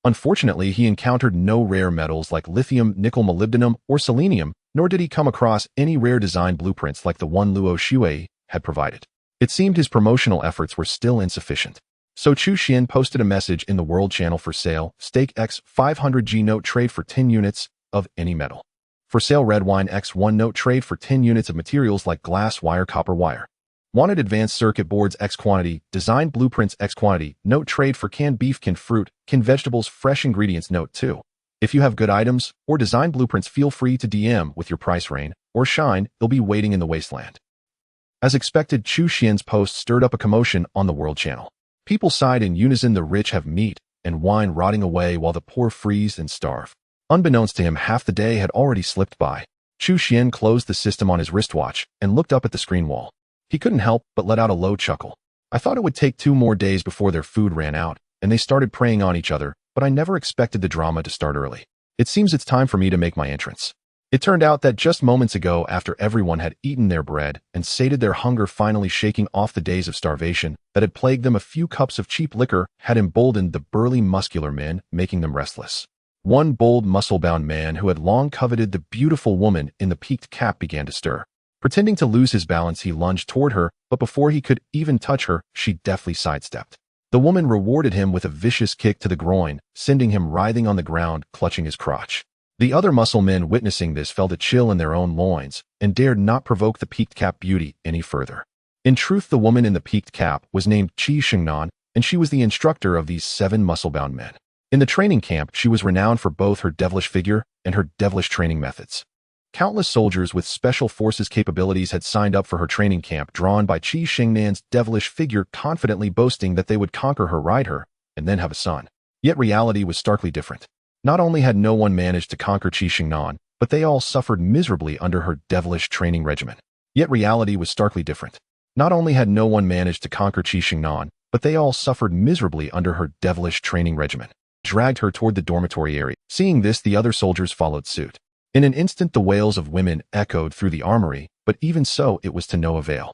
Unfortunately, he encountered no rare metals like lithium, nickel, molybdenum, or selenium, nor did he come across any rare design blueprints like the one Luo Xue had provided. It seemed his promotional efforts were still insufficient. So Chu Xian posted a message in the World Channel: for sale, stake X500G note, trade for 10 units of any metal. For sale, red wine X1 note, trade for 10 units of materials like glass, wire, copper, wire. Wanted advanced circuit boards X quantity, design blueprints X quantity, note, trade for canned beef, canned fruit, canned vegetables, fresh ingredients, note 2. If you have good items or design blueprints, feel free to DM with your price rain or shine, they'll be waiting in the wasteland. As expected, Chu Xian's post stirred up a commotion on the World Channel. People sighed in unison. The rich have meat and wine rotting away while the poor freeze and starve. Unbeknownst to him, half the day had already slipped by. Chu Xian closed the system on his wristwatch and looked up at the screen wall. He couldn't help but let out a low chuckle. I thought it would take 2 more days before their food ran out, and they started preying on each other, but I never expected the drama to start early. It seems it's time for me to make my entrance. It turned out that just moments ago, after everyone had eaten their bread and sated their hunger, finally shaking off the days of starvation that had plagued them, a few cups of cheap liquor had emboldened the burly, muscular men, making them restless. One bold, muscle-bound man who had long coveted the beautiful woman in the peaked cap began to stir. Pretending to lose his balance, he lunged toward her, but before he could even touch her, she deftly sidestepped. The woman rewarded him with a vicious kick to the groin, sending him writhing on the ground, clutching his crotch. The other muscle men, witnessing this, felt a chill in their own loins and dared not provoke the peaked cap beauty any further. In truth, the woman in the peaked cap was named Qi Shengnan, and she was the instructor of these 7 muscle-bound men. In the training camp, she was renowned for both her devilish figure and her devilish training methods. Countless soldiers with special forces capabilities had signed up for her training camp, drawn by Qi Shengnan's devilish figure, confidently boasting that they would conquer her, ride her, and then have a son. Yet reality was starkly different. Not only had no one managed to conquer Qi Shengnan, but they all suffered miserably under her devilish training regimen. Yet reality was starkly different. Not only had no one managed to conquer Qi Shengnan, but they all suffered miserably under her devilish training regimen. Dragged her toward the dormitory area. Seeing this, the other soldiers followed suit. In an instant, the wails of women echoed through the armory, but even so, it was to no avail.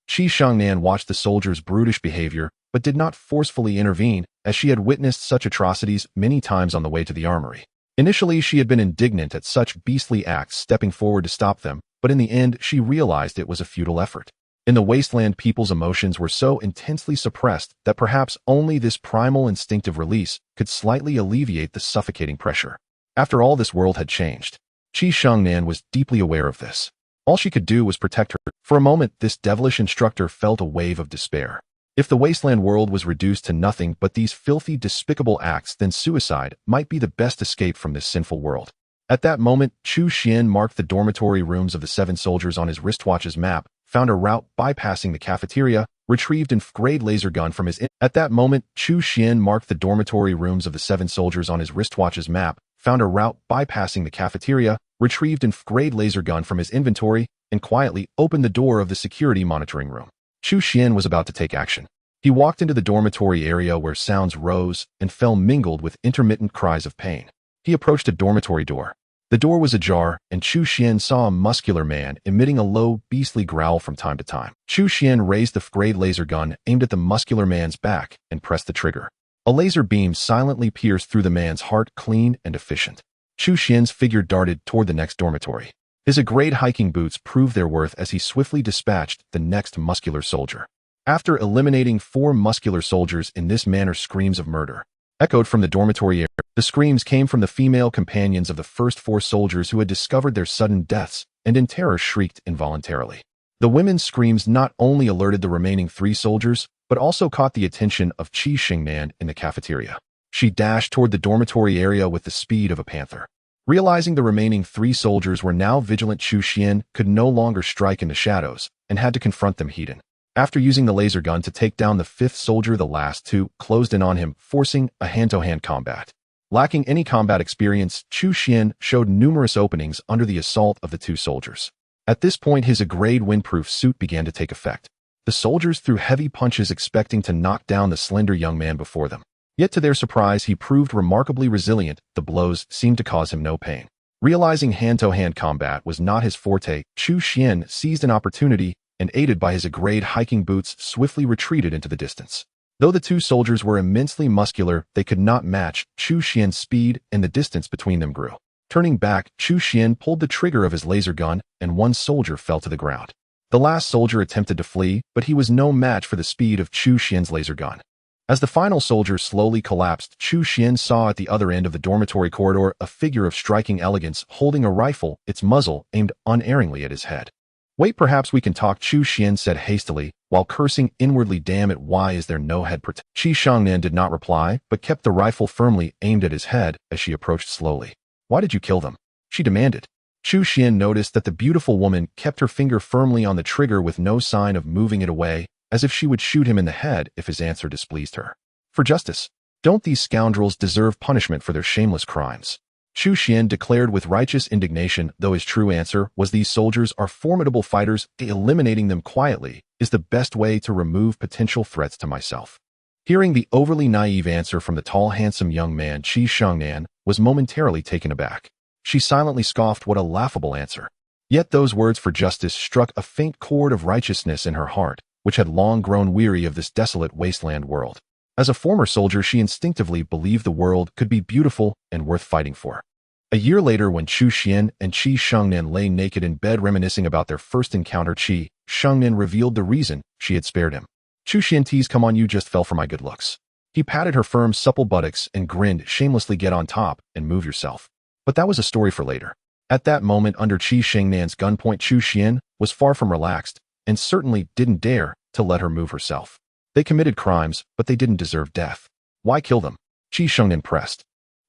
Qi Shengnan watched the soldiers' brutish behavior, but did not forcefully intervene, as she had witnessed such atrocities many times on the way to the armory. Initially, she had been indignant at such beastly acts, stepping forward to stop them, but in the end, she realized it was a futile effort. In the Wasteland, people's emotions were so intensely suppressed that perhaps only this primal instinctive release could slightly alleviate the suffocating pressure. After all, this world had changed. Qi Shengnan was deeply aware of this. All she could do was protect her. For a moment, this devilish instructor felt a wave of despair. If the Wasteland world was reduced to nothing but these filthy, despicable acts, then suicide might be the best escape from this sinful world. At that moment, Chu Xian marked the dormitory rooms of the 7 soldiers on his wristwatch's map, found a route bypassing the cafeteria, retrieved an grade laser gun from his At that moment, Chu Xian marked the dormitory rooms of the 7 soldiers on his wristwatch's map, found a route bypassing the cafeteria, retrieved an grade laser gun from his inventory, and quietly opened the door of the security monitoring room. Chu Xian was about to take action. He walked into the dormitory area where sounds rose and fell, mingled with intermittent cries of pain. He approached a dormitory door. The door was ajar, and Chu Xian saw a muscular man emitting a low, beastly growl from time to time. Chu Xian raised the grade laser gun, aimed at the muscular man's back, and pressed the trigger. A laser beam silently pierced through the man's heart, clean and efficient. Chu Xian's figure darted toward the next dormitory. His grade hiking boots proved their worth as he swiftly dispatched the next muscular soldier. After eliminating 4 muscular soldiers in this manner, screams of murder echoed from the dormitory area. The screams came from the female companions of the first 4 soldiers who had discovered their sudden deaths and in terror shrieked involuntarily. The women's screams not only alerted the remaining 3 soldiers, but also caught the attention of Qi Shengnan in the cafeteria. She dashed toward the dormitory area with the speed of a panther. Realizing the remaining 3 soldiers were now vigilant, Chu Xian could no longer strike in the shadows and had to confront them head-on. After using the laser gun to take down the 5th soldier, the last 2 closed in on him, forcing a hand-to-hand combat. Lacking any combat experience, Chu Xian showed numerous openings under the assault of the 2 soldiers. At this point, his grade windproof suit began to take effect. The soldiers threw heavy punches, expecting to knock down the slender young man before them. Yet to their surprise, he proved remarkably resilient. The blows seemed to cause him no pain. Realizing hand-to-hand combat was not his forte, Chu Xian seized an opportunity and, aided by his grade hiking boots, swiftly retreated into the distance. Though the 2 soldiers were immensely muscular, they could not match Chu Xian's speed, and the distance between them grew. Turning back, Chu Xian pulled the trigger of his laser gun, and 1 soldier fell to the ground. The last soldier attempted to flee, but he was no match for the speed of Chu Xian's laser gun. As the final soldier slowly collapsed, Chu Xian saw at the other end of the dormitory corridor a figure of striking elegance holding a rifle, its muzzle aimed unerringly at his head. "Wait, perhaps we can talk," Chu Xian said hastily, while cursing inwardly. "Damn it, why is there no head protection?" Qi Shengnan did not reply, but kept the rifle firmly aimed at his head as she approached slowly. "Why did you kill them?" she demanded. Chu Xian noticed that the beautiful woman kept her finger firmly on the trigger with no sign of moving it away, as if she would shoot him in the head if his answer displeased her. For justice. Don't these scoundrels deserve punishment for their shameless crimes? Chu Xian declared with righteous indignation, though his true answer was these soldiers are formidable fighters, eliminating them quietly is the best way to remove potential threats to myself. Hearing the overly naive answer from the tall, handsome young man, Qi Shengnan was momentarily taken aback. She silently scoffed, what a laughable answer. Yet those words for justice struck a faint chord of righteousness in her heart, which had long grown weary of this desolate wasteland world. As a former soldier, she instinctively believed the world could be beautiful and worth fighting for. A year later, when Chu Xian and Qi Shengnan lay naked in bed reminiscing about their first encounter, Qi Shengnan revealed the reason she had spared him. Chu Xian teased, come on, you just fell for my good looks. He patted her firm, supple buttocks and grinned, shamelessly, get on top and move yourself. But that was a story for later. At that moment, under Qi Shengnan's gunpoint, Chu Xian was far from relaxed and certainly didn't dare to let her move herself. They committed crimes, but they didn't deserve death. Why kill them? Qi Shengnan pressed.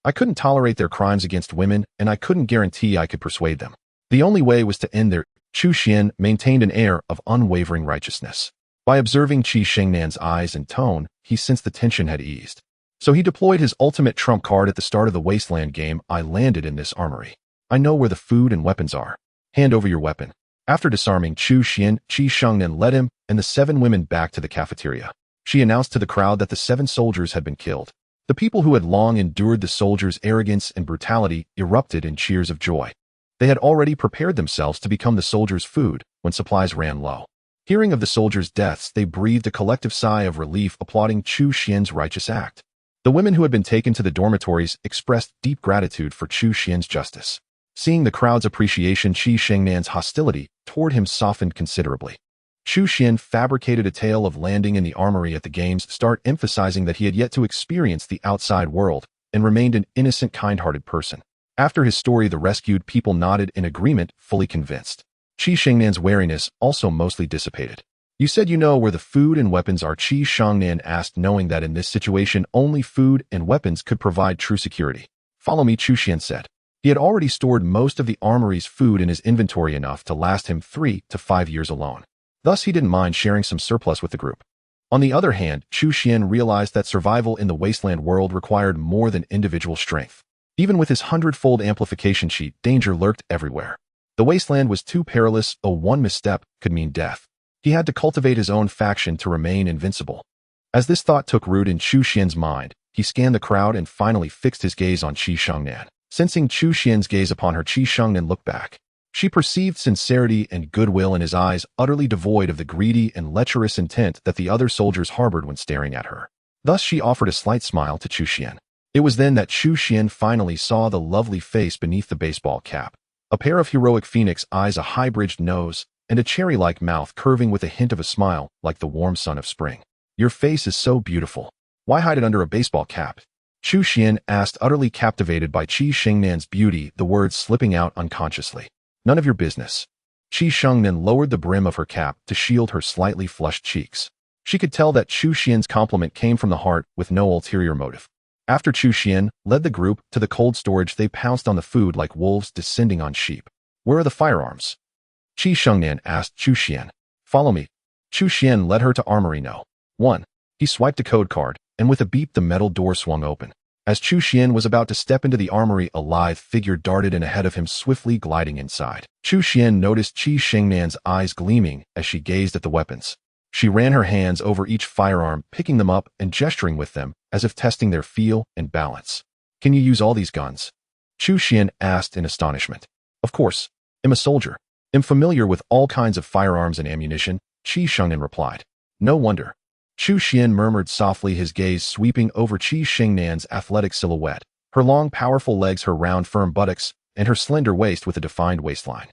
I couldn't tolerate their crimes against women, and I couldn't guarantee I could persuade them. The only way was to end their... Chu Xian maintained an air of unwavering righteousness. By observing Qi Shengnan's eyes and tone, he sensed the tension had eased. So he deployed his ultimate trump card at the start of the Wasteland game. I landed in this armory. I know where the food and weapons are. Hand over your weapon. After disarming Chu Xian, Qi Shengnan led him and the 7 women back to the cafeteria. She announced to the crowd that the 7 soldiers had been killed. The people who had long endured the soldiers' arrogance and brutality erupted in cheers of joy. They had already prepared themselves to become the soldiers' food when supplies ran low. Hearing of the soldiers' deaths, they breathed a collective sigh of relief, applauding Chu Xian's righteous act. The women who had been taken to the dormitories expressed deep gratitude for Chu Xian's justice. Seeing the crowd's appreciation, Qi Shengnan's hostility toward him softened considerably. Chu Xian fabricated a tale of landing in the armory at the game's start, emphasizing that he had yet to experience the outside world and remained an innocent, kind-hearted person. After his story, the rescued people nodded in agreement, fully convinced. Qi Shengnan's wariness also mostly dissipated. You said you know where the food and weapons are? Qi Shengnan asked, knowing that in this situation only food and weapons could provide true security. Follow me, Chu Xian said. He had already stored most of the armory's food in his inventory, enough to last him 3 to 5 years alone. Thus, he didn't mind sharing some surplus with the group. On the other hand, Chu Xian realized that survival in the wasteland world required more than individual strength. Even with his 100-fold amplification sheet, danger lurked everywhere. The wasteland was too perilous. One misstep could mean death. He had to cultivate his own faction to remain invincible. As this thought took root in Chu Xian's mind, he scanned the crowd and finally fixed his gaze on Qi Shengnan. Sensing Chu Xian's gaze upon her, Qi Shengnan looked back. She perceived sincerity and goodwill in his eyes, utterly devoid of the greedy and lecherous intent that the other soldiers harbored when staring at her. Thus she offered a slight smile to Chu Xian. It was then that Chu Xian finally saw the lovely face beneath the baseball cap. A pair of heroic phoenix eyes, a high-bridged nose, and a cherry-like mouth curving with a hint of a smile like the warm sun of spring. Your face is so beautiful. Why hide it under a baseball cap? Chu Xian asked, utterly captivated by Qi Shengnan's beauty, the words slipping out unconsciously. None of your business. Qi Shengnan lowered the brim of her cap to shield her slightly flushed cheeks. She could tell that Chu Xian's compliment came from the heart with no ulterior motive. After Chu Xian led the group to the cold storage, they pounced on the food like wolves descending on sheep. Where are the firearms? Qi Shengnan asked Chu Xian. Follow me. Chu Xian led her to armory no. 1. He swiped a code card, and with a beep the metal door swung open. As Chu Xian was about to step into the armory, a lithe figure darted in ahead of him, swiftly gliding inside. Chu Xian noticed Qi Shengnan's eyes gleaming as she gazed at the weapons. She ran her hands over each firearm, picking them up and gesturing with them, as if testing their feel and balance. Can you use all these guns? Chu Xian asked in astonishment. Of course. I'm a soldier. I'm familiar with all kinds of firearms and ammunition, Qi Shengnan replied. No wonder. Chu Xian murmured softly, his gaze sweeping over Qi Shengnan's athletic silhouette, her long, powerful legs, her round, firm buttocks, and her slender waist with a defined waistline.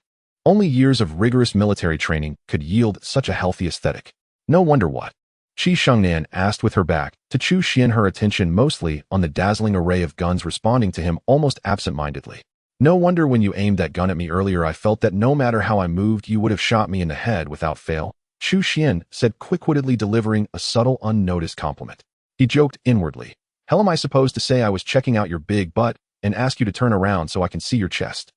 Only years of rigorous military training could yield such a healthy aesthetic. No wonder what? Qi Shengnan asked with her back to Chu Xian, her attention mostly on the dazzling array of guns responding to him almost absent-mindedly. No wonder when you aimed that gun at me earlier I felt that no matter how I moved you would have shot me in the head without fail, Chu Xian said, quick-wittedly delivering a subtle, unnoticed compliment. He joked inwardly. Hell, am I supposed to say I was checking out your big butt and ask you to turn around so I can see your chest?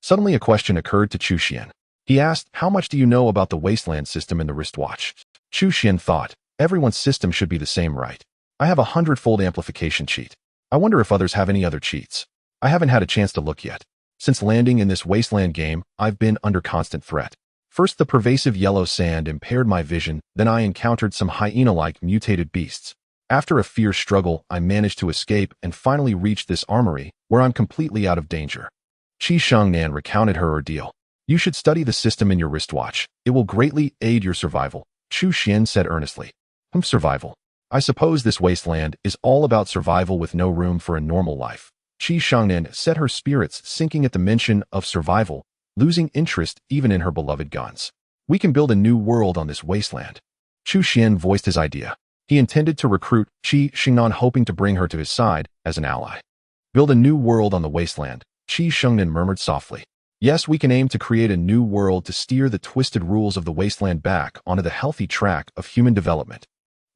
Suddenly a question occurred to Chu Xian. He asked, how much do you know about the Wasteland system and the wristwatch? Chu Xian thought, everyone's system should be the same, right? I have a 100-fold amplification cheat. I wonder if others have any other cheats. I haven't had a chance to look yet. Since landing in this Wasteland game, I've been under constant threat. First, the pervasive yellow sand impaired my vision, then I encountered some hyena-like mutated beasts. After a fierce struggle, I managed to escape and finally reached this armory, where I'm completely out of danger. Qi Shengnan recounted her ordeal. You should study the system in your wristwatch. It will greatly aid your survival, Chu Xian said earnestly. Survival. I suppose this wasteland is all about survival with no room for a normal life. Qi Shengnan said, her spirits sinking at the mention of survival, losing interest even in her beloved guns. We can build a new world on this wasteland. Chu Xian voiced his idea. He intended to recruit Qi Shengnan, hoping to bring her to his side as an ally. Build a new world on the wasteland, Qi Shengnan murmured softly. Yes, we can aim to create a new world to steer the twisted rules of the wasteland back onto the healthy track of human development.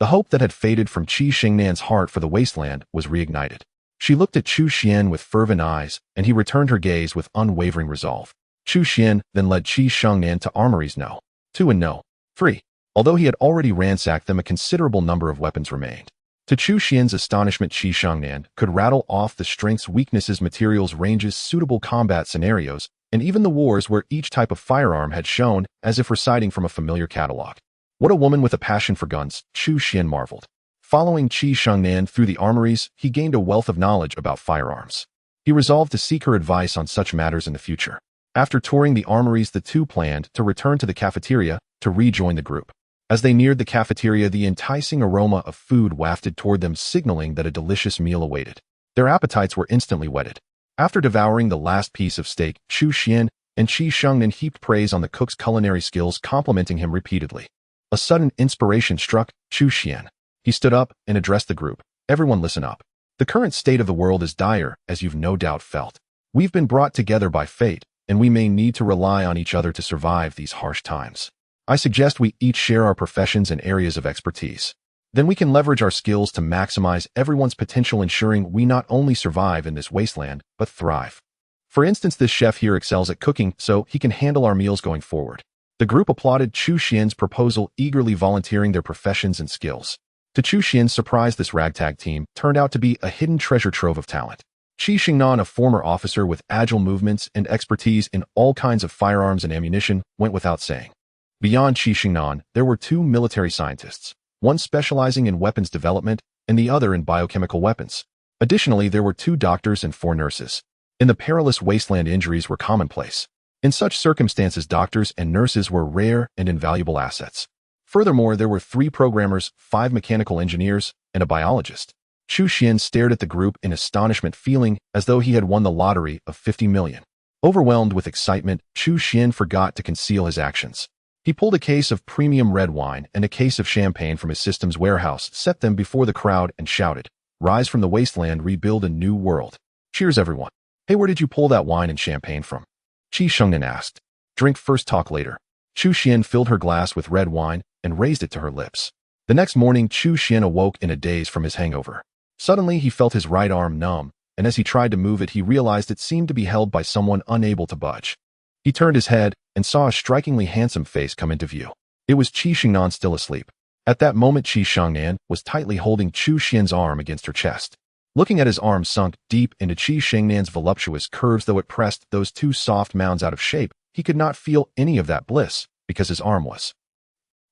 The hope that had faded from Qi Shengnan's heart for the wasteland was reignited. She looked at Chu Xian with fervent eyes, and he returned her gaze with unwavering resolve. Chu Xian then led Qi Shengnan to armories No. 2 and No. 3. Although he had already ransacked them, a considerable number of weapons remained. To Chu Xian's astonishment, Qi Shengnan could rattle off the strengths, weaknesses, materials, ranges, suitable combat scenarios, and even the wars where each type of firearm had shown, as if reciting from a familiar catalog. What a woman with a passion for guns, Chu Xian marveled. Following Qi Shengnan through the armories, he gained a wealth of knowledge about firearms. He resolved to seek her advice on such matters in the future. After touring the armories, the two planned to return to the cafeteria to rejoin the group. As they neared the cafeteria, the enticing aroma of food wafted toward them, signaling that a delicious meal awaited. Their appetites were instantly whetted. After devouring the last piece of steak, Chu Xian and Qi Shengnan heaped praise on the cook's culinary skills, complimenting him repeatedly. A sudden inspiration struck Chu Xian. He stood up and addressed the group. Everyone listen up. The current state of the world is dire, as you've no doubt felt. We've been brought together by fate, and we may need to rely on each other to survive these harsh times. I suggest we each share our professions and areas of expertise. Then we can leverage our skills to maximize everyone's potential, ensuring we not only survive in this wasteland, but thrive. For instance, this chef here excels at cooking, so he can handle our meals going forward. The group applauded Chu Xian's proposal, eagerly volunteering their professions and skills. To Chu Xian's surprise, this ragtag team turned out to be a hidden treasure trove of talent. Qi Shengnan, a former officer with agile movements and expertise in all kinds of firearms and ammunition, went without saying. Beyond Qi Shengnan, there were two military scientists, one specializing in weapons development and the other in biochemical weapons. Additionally, there were 2 doctors and 4 nurses. In the perilous wasteland, injuries were commonplace. In such circumstances, doctors and nurses were rare and invaluable assets. Furthermore, there were 3 programmers, 5 mechanical engineers, and a biologist. Chu Xian stared at the group in astonishment, feeling as though he had won the lottery of 50 million. Overwhelmed with excitement, Chu Xian forgot to conceal his actions. He pulled a case of premium red wine and a case of champagne from his system's warehouse, set them before the crowd, and shouted, "Rise from the wasteland, rebuild a new world. Cheers, everyone." "Hey, where did you pull that wine and champagne from?" Qi Shengnan asked. "Drink first, talk later." Chu Xian filled her glass with red wine and raised it to her lips. The next morning, Chu Xian awoke in a daze from his hangover. Suddenly, he felt his right arm numb, and as he tried to move it, he realized it seemed to be held by someone unable to budge. He turned his head and saw a strikingly handsome face come into view. It was Qi Shengnan, still asleep. At that moment, Qi Shengnan was tightly holding Chu Xian's arm against her chest. Looking at his arm sunk deep into Qi Shengnan's voluptuous curves, though it pressed those 2 soft mounds out of shape, he could not feel any of that bliss, because his arm was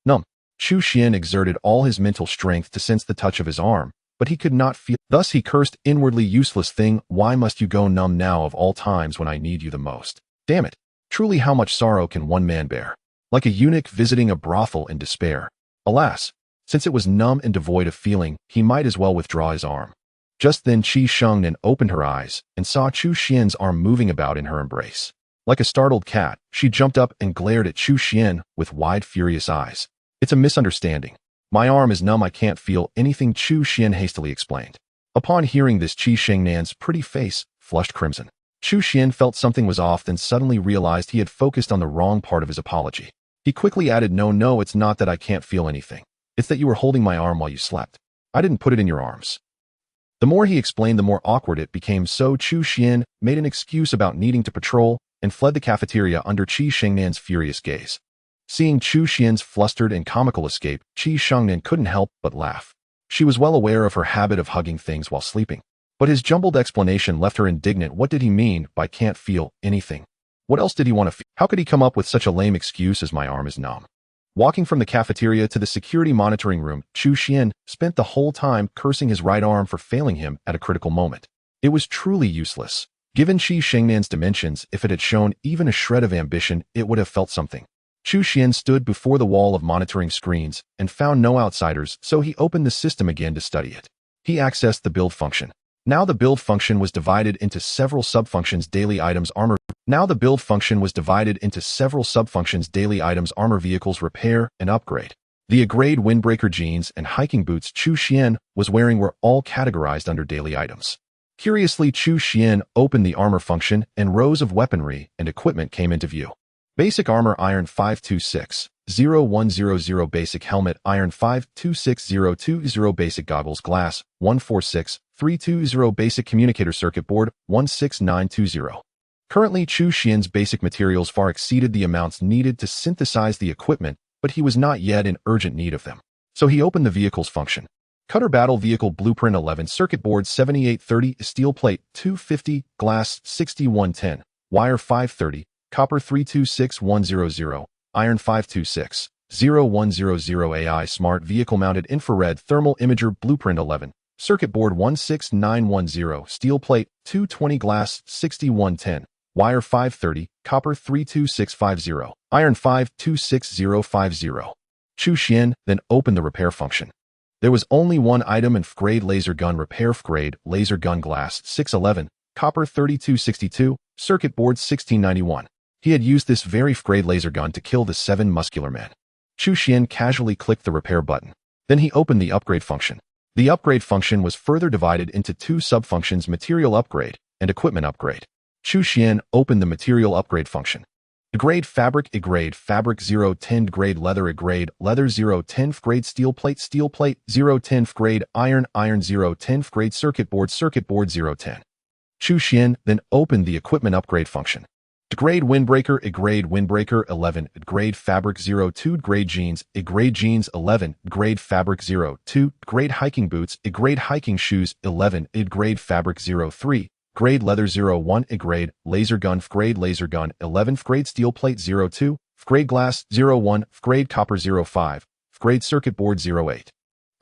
numb. Chu Xian exerted all his mental strength to sense the touch of his arm, but he could not feel. Thus he cursed inwardly, "Useless thing, why must you go numb now of all times when I need you the most? Damn it! Truly, how much sorrow can one man bear? Like a eunuch visiting a brothel in despair." Alas, since it was numb and devoid of feeling, he might as well withdraw his arm. Just then Qi Shengnan opened her eyes and saw Chu Xian's arm moving about in her embrace. Like a startled cat, she jumped up and glared at Chu Xian with wide, furious eyes. "It's a misunderstanding. My arm is numb, I can't feel anything," Chu Xian hastily explained. Upon hearing this, Qi Shengnan's pretty face flushed crimson. Chu Xian felt something was off, then suddenly realized he had focused on the wrong part of his apology. He quickly added, No, it's not that I can't feel anything. It's that you were holding my arm while you slept. I didn't put it in your arms." The more he explained, the more awkward it became, so Chu Xian made an excuse about needing to patrol and fled the cafeteria under Qi Shengnan's furious gaze. Seeing Chu Xian's flustered and comical escape, Qi Shengnan couldn't help but laugh. She was well aware of her habit of hugging things while sleeping. But his jumbled explanation left her indignant. What did he mean by can't feel anything? What else did he want to feel? How could he come up with such a lame excuse as my arm is numb? Walking from the cafeteria to the security monitoring room, Chu Xian spent the whole time cursing his right arm for failing him at a critical moment. It was truly useless. Given Qi Shengnan's dimensions, if it had shown even a shred of ambition, it would have felt something. Chu Xian stood before the wall of monitoring screens and found no outsiders, so he opened the system again to study it. He accessed the build function. Now the build function was divided into several subfunctions: daily items, armor. Daily items, armor, vehicles, repair, and upgrade. The A-grade windbreaker jeans and hiking boots Chu Xian was wearing were all categorized under daily items. Curiously, Chu Xian opened the armor function and rows of weaponry and equipment came into view. Basic armor, iron 526-0100, basic helmet, iron 526-020, basic goggles, glass 146320, basic communicator circuit board 16920. Currently, Chu Xian's basic materials far exceeded the amounts needed to synthesize the equipment, but he was not yet in urgent need of them. So he opened the vehicles function. Cutter battle vehicle blueprint 11, circuit board 7830, steel plate 250, glass 6110, wire 530, copper 326100, iron 526-0100, AI smart vehicle mounted infrared thermal imager blueprint 11, circuit board 16910, steel plate 220, glass 6110, wire 530, copper 32650, iron 52650. Chu Xian then opened the repair function. There was only one item in grade laser gun repair, grade laser gun, glass 611, copper 3262, circuit board 1691. He had used this very grade laser gun to kill the 7 muscular men. Chu Xian casually clicked the repair button. Then he opened the upgrade function. The upgrade function was further divided into 2 subfunctions: material upgrade and equipment upgrade. Chu Xian opened the material upgrade function. Grade fabric, A-grade fabric 010, grade leather, A-grade leather 010, grade steel plate 010, grade iron 010, grade circuit board 010. Chu Xian then opened the equipment upgrade function. Grade windbreaker, A-grade windbreaker 11, grade fabric 02, grade jeans, A-grade jeans 11, grade fabric 02, grade hiking boots, A-grade hiking shoes 11, A-grade fabric 03, grade leather 01, A-grade laser gun, grade laser gun 11, grade steel plate 02, grade glass 01, grade copper 05, grade circuit board 08.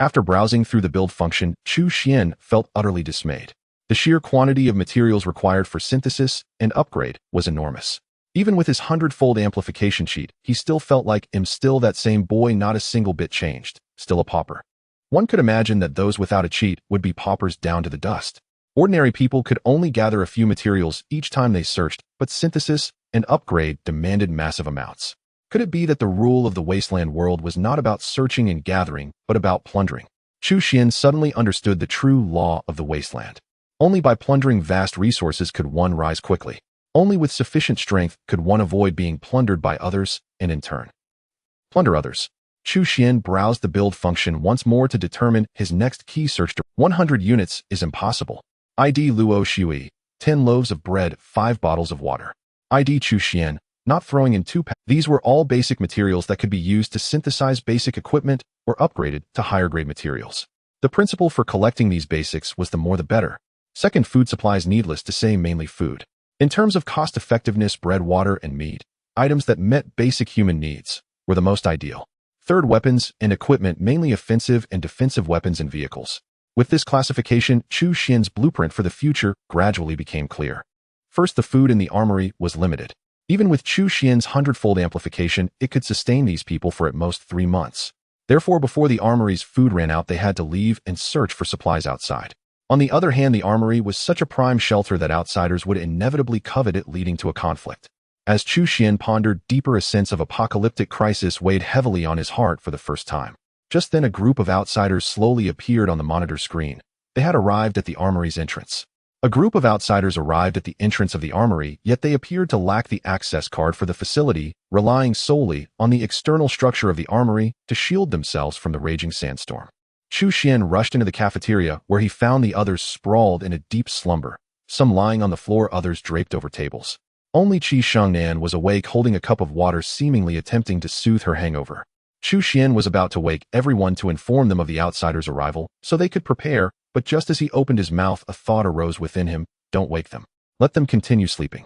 After browsing through the build function, Chu Xian felt utterly dismayed. The sheer quantity of materials required for synthesis and upgrade was enormous. Even with his 100-fold amplification sheet, he still felt like still that same boy, not a single bit changed, still a pauper. One could imagine that those without a cheat would be paupers down to the dust. Ordinary people could only gather a few materials each time they searched, but synthesis and upgrade demanded massive amounts. Could it be that the rule of the Wasteland world was not about searching and gathering, but about plundering? Chu Xian suddenly understood the true law of the Wasteland. Only by plundering vast resources could one rise quickly. Only with sufficient strength could one avoid being plundered by others and in turn plunder others. Chu Xian browsed the build function once more to determine his next key search. 100 units is impossible. ID Luo Shui, 10 loaves of bread, 5 bottles of water. ID Chu Xian, not throwing in 2 packs. These were all basic materials that could be used to synthesize basic equipment or upgraded to higher grade materials. The principle for collecting these basics was the more the better. Second, food supplies, needless to say, mainly food. In terms of cost effectiveness, bread, water, and meat, items that met basic human needs, were the most ideal. Third, weapons and equipment, mainly offensive and defensive weapons and vehicles. With this classification, Chu Xian's blueprint for the future gradually became clear. First, the food in the armory was limited. Even with Chu Xian's 100-fold amplification, it could sustain these people for at most 3 months. Therefore, before the armory's food ran out, they had to leave and search for supplies outside. On the other hand, the armory was such a prime shelter that outsiders would inevitably covet it, leading to a conflict. As Chu Xian pondered deeper, a sense of apocalyptic crisis weighed heavily on his heart for the first time. Just then, a group of outsiders slowly appeared on the monitor screen. They had arrived at the armory's entrance. A group of outsiders arrived at the entrance of the armory, yet they appeared to lack the access card for the facility, relying solely on the external structure of the armory to shield themselves from the raging sandstorm. Chu Xian rushed into the cafeteria, where he found the others sprawled in a deep slumber, some lying on the floor, others draped over tables. Only Qi Shengnan was awake holding a cup of water, seemingly attempting to soothe her hangover. Chu Xian was about to wake everyone to inform them of the outsider's arrival, so they could prepare, but just as he opened his mouth, a thought arose within him: don't wake them. Let them continue sleeping.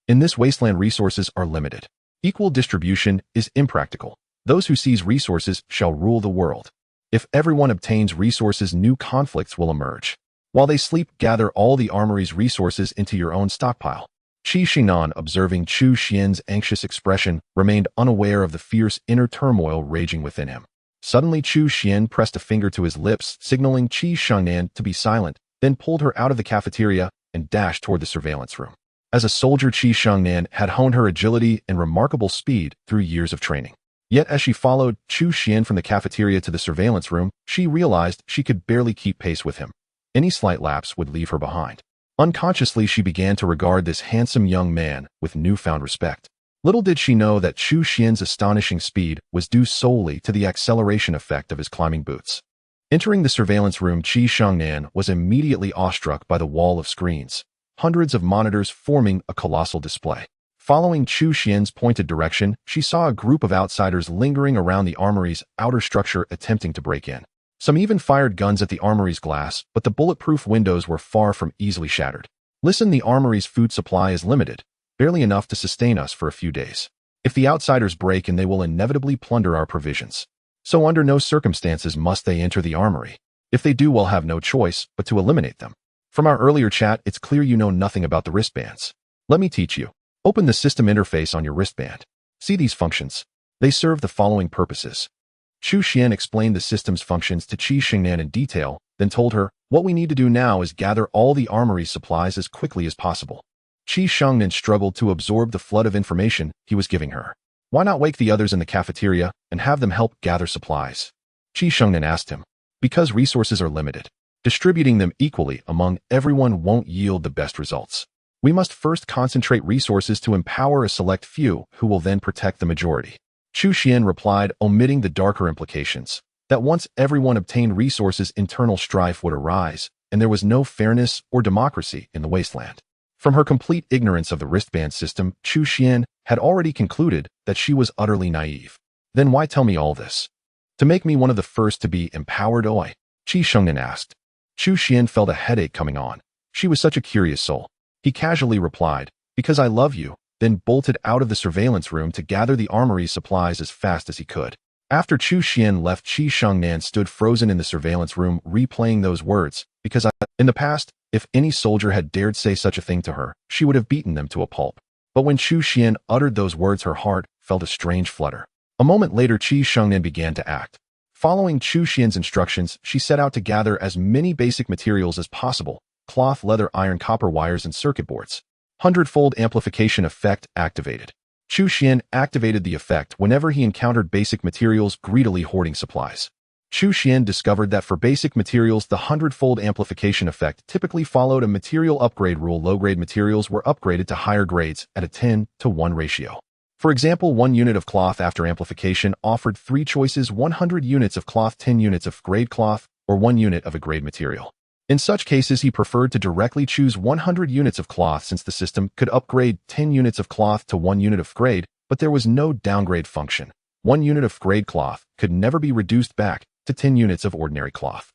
In this wasteland, resources are limited. Equal distribution is impractical. Those who seize resources shall rule the world. If everyone obtains resources, new conflicts will emerge. While they sleep, gather all the armory's resources into your own stockpile. Qi Shinan, observing Chu Xian's anxious expression, remained unaware of the fierce inner turmoil raging within him. Suddenly, Chu Xian pressed a finger to his lips, signaling Qi Shengnan to be silent, then pulled her out of the cafeteria and dashed toward the surveillance room. As a soldier, Qi Shengnan had honed her agility and remarkable speed through years of training. Yet as she followed Chu Xian from the cafeteria to the surveillance room, she realized she could barely keep pace with him. Any slight lapse would leave her behind. Unconsciously, she began to regard this handsome young man with newfound respect. Little did she know that Chu Xian's astonishing speed was due solely to the acceleration effect of his climbing boots. Entering the surveillance room, Qi Shengnan was immediately awestruck by the wall of screens, hundreds of monitors forming a colossal display. Following Chu Xian's pointed direction, she saw a group of outsiders lingering around the armory's outer structure, attempting to break in. Some even fired guns at the armory's glass, but the bulletproof windows were far from easily shattered. Listen, the armory's food supply is limited, barely enough to sustain us for a few days. If the outsiders break in, they will inevitably plunder our provisions. So under no circumstances must they enter the armory. If they do, we'll have no choice but to eliminate them. From our earlier chat, it's clear you know nothing about the wristbands. Let me teach you. Open the system interface on your wristband. See these functions. They serve the following purposes. Chu Xian explained the system's functions to Qi Shengnan in detail, then told her, what we need to do now is gather all the armory's supplies as quickly as possible. Qi Shengnan struggled to absorb the flood of information he was giving her. Why not wake the others in the cafeteria and have them help gather supplies? Qi Shengnan asked him. Because resources are limited. Distributing them equally among everyone won't yield the best results. We must first concentrate resources to empower a select few who will then protect the majority. Chu Xian replied, omitting the darker implications, that once everyone obtained resources, internal strife would arise, and there was no fairness or democracy in the wasteland. From her complete ignorance of the wristband system, Chu Xian had already concluded that she was utterly naive. Then why tell me all this? To make me one of the first to be empowered, oi? Qi Shengnan asked. Chu Xian felt a headache coming on. She was such a curious soul. He casually replied, because I love you, then bolted out of the surveillance room to gather the armory's supplies as fast as he could. After Chu Xian left, Qi Shengnan stood frozen in the surveillance room, replaying those words, because in the past, if any soldier had dared say such a thing to her, she would have beaten them to a pulp. But when Chu Xian uttered those words, her heart felt a strange flutter. A moment later, Qi Shengnan began to act. Following Chu Xian's instructions, she set out to gather as many basic materials as possible: cloth, leather, iron, copper wires, and circuit boards. 100-fold amplification effect activated. Chu Xian activated the effect whenever he encountered basic materials, greedily hoarding supplies. Chu Xian discovered that for basic materials, the 100-fold amplification effect typically followed a material upgrade rule. Low-grade materials were upgraded to higher grades at a 10-to-1 ratio. For example, 1 unit of cloth after amplification offered 3 choices: 100 units of cloth, 10 units of grade cloth, or 1 unit of a grade material. In such cases, he preferred to directly choose 100 units of cloth, since the system could upgrade 10 units of cloth to 1 unit of grade, but there was no downgrade function. 1 unit of grade cloth could never be reduced back to 10 units of ordinary cloth.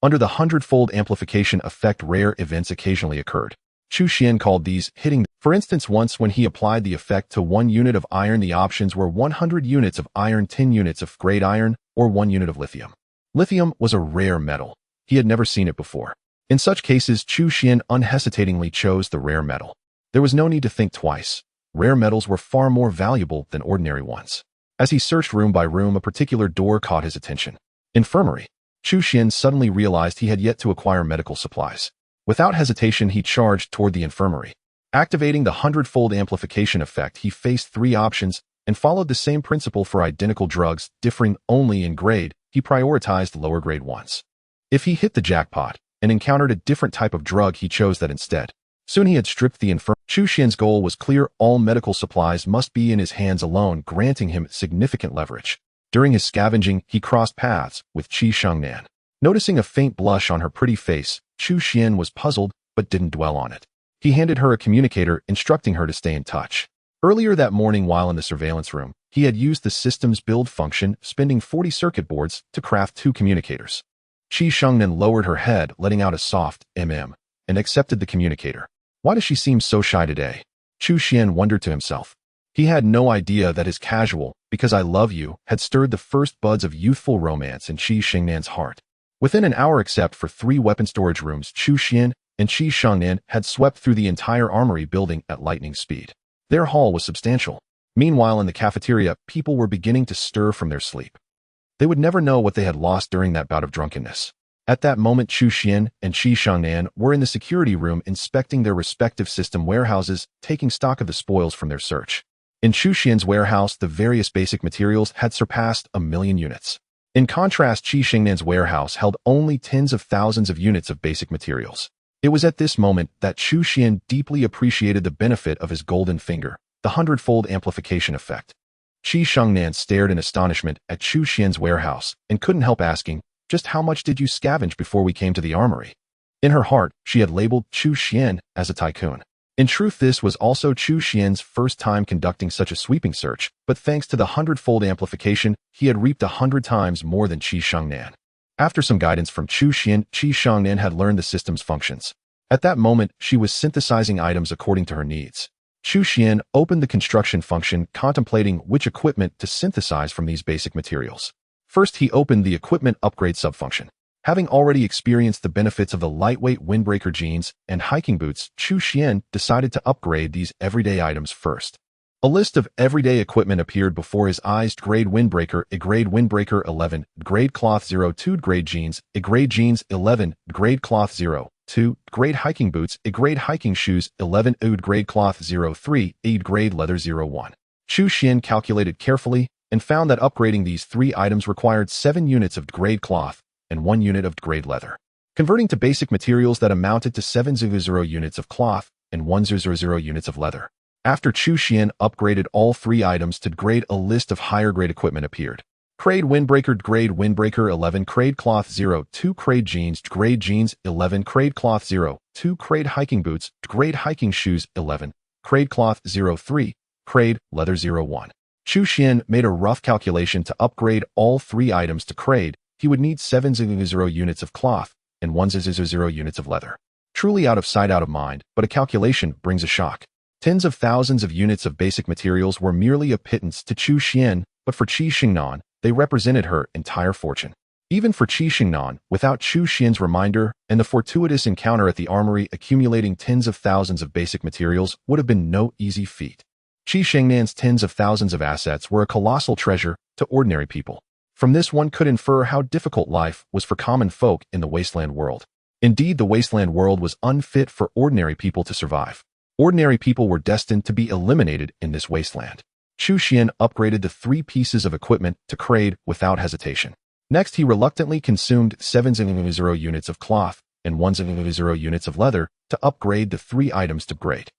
Under the 100-fold amplification effect, rare events occasionally occurred. Chu Xian called these hitting. For instance, once when he applied the effect to 1 unit of iron, the options were 100 units of iron, 10 units of grade iron, or 1 unit of lithium. Lithium was a rare metal. He had never seen it before. In such cases, Chu Xian unhesitatingly chose the rare metal. There was no need to think twice. Rare metals were far more valuable than ordinary ones. As he searched room by room, a particular door caught his attention. Infirmary. Chu Xian suddenly realized he had yet to acquire medical supplies. Without hesitation, he charged toward the infirmary. Activating the 100-fold amplification effect, he faced 3 options and followed the same principle for identical drugs, differing only in grade. He prioritized lower grade ones. If he hit the jackpot and encountered a different type of drug, he chose that instead. Soon he had stripped the infirmary. Chu Xian's goal was clear: all medical supplies must be in his hands alone, granting him significant leverage. During his scavenging, he crossed paths with Qi Shengnan. Noticing a faint blush on her pretty face, Chu Xian was puzzled but didn't dwell on it. He handed her a communicator instructing her to stay in touch. Earlier that morning while in the surveillance room, he had used the system's build function, spinning 40 circuit boards to craft 2 communicators. Qi Shengnan lowered her head, letting out a soft mm, and accepted the communicator. Why does she seem so shy today? Chu Xian wondered to himself. He had no idea that his casual, "because I love you," had stirred the first buds of youthful romance in Qi Shengnan's heart. Within an hour, except for 3 weapon storage rooms, Chu Xian and Qi Shengnan had swept through the entire armory building at lightning speed. Their haul was substantial. Meanwhile, in the cafeteria, people were beginning to stir from their sleep. They would never know what they had lost during that bout of drunkenness. At that moment, Chu Xian and Qi Shengnan were in the security room inspecting their respective system warehouses, taking stock of the spoils from their search. In Chu Xian's warehouse, the various basic materials had surpassed 1,000,000 units. In contrast, Qi Shengnan's warehouse held only tens of thousands of units of basic materials. It was at this moment that Chu Xian deeply appreciated the benefit of his golden finger, the 100-fold amplification effect. Qi Shengnan stared in astonishment at Chu Xian's warehouse and couldn't help asking, "Just how much did you scavenge before we came to the armory?" In her heart, she had labeled Chu Xian as a tycoon. In truth, this was also Chu Xian's first time conducting such a sweeping search, but thanks to the 100-fold amplification, he had reaped 100 times more than Qi Shengnan. After some guidance from Chu Xian, Qi Shengnan had learned the system's functions. At that moment, she was synthesizing items according to her needs. Chu Xian opened the construction function, contemplating which equipment to synthesize from these basic materials. First, he opened the equipment upgrade subfunction. Having already experienced the benefits of the lightweight windbreaker jeans and hiking boots, Chu Xian decided to upgrade these everyday items first. A list of everyday equipment appeared before his eyes. Grade windbreaker, a grade windbreaker 11, grade cloth 02, grade jeans, a grade jeans 11, grade cloth 02, grade hiking boots, a grade hiking shoes 11, oud grade cloth 03, aid grade leather 01. Chu Xian calculated carefully and found that upgrading these 3 items required 7 units of grade cloth and 1 unit of grade leather, converting to basic materials that amounted to 700 units of cloth and 100 units of leather. After Chu Xian upgraded all 3 items to grade, a list of higher grade equipment appeared. Grade windbreaker 11, grade cloth 02, grade jeans 11, grade cloth 02, grade hiking boots, grade hiking shoes 11, grade cloth 03, grade leather 01. Chu Xian made a rough calculation to upgrade all 3 items to grade. He would need 700 units of cloth and 100 units of leather. Truly out of sight, out of mind, but a calculation brings a shock. Tens of thousands of units of basic materials were merely a pittance to Chu Xian, but for Qi Shengnan, they represented her entire fortune. Even for Qi Shengnan, without Chu Xian's reminder and the fortuitous encounter at the armory, accumulating tens of thousands of basic materials would have been no easy feat. Qi Shengnan's tens of thousands of assets were a colossal treasure to ordinary people. From this, one could infer how difficult life was for common folk in the Wasteland world. Indeed, the Wasteland world was unfit for ordinary people to survive. Ordinary people were destined to be eliminated in this wasteland. Chu Xian upgraded the 3 pieces of equipment to grade without hesitation. Next, he reluctantly consumed 700 units of cloth and 100 units of leather to upgrade the 3 items to grade.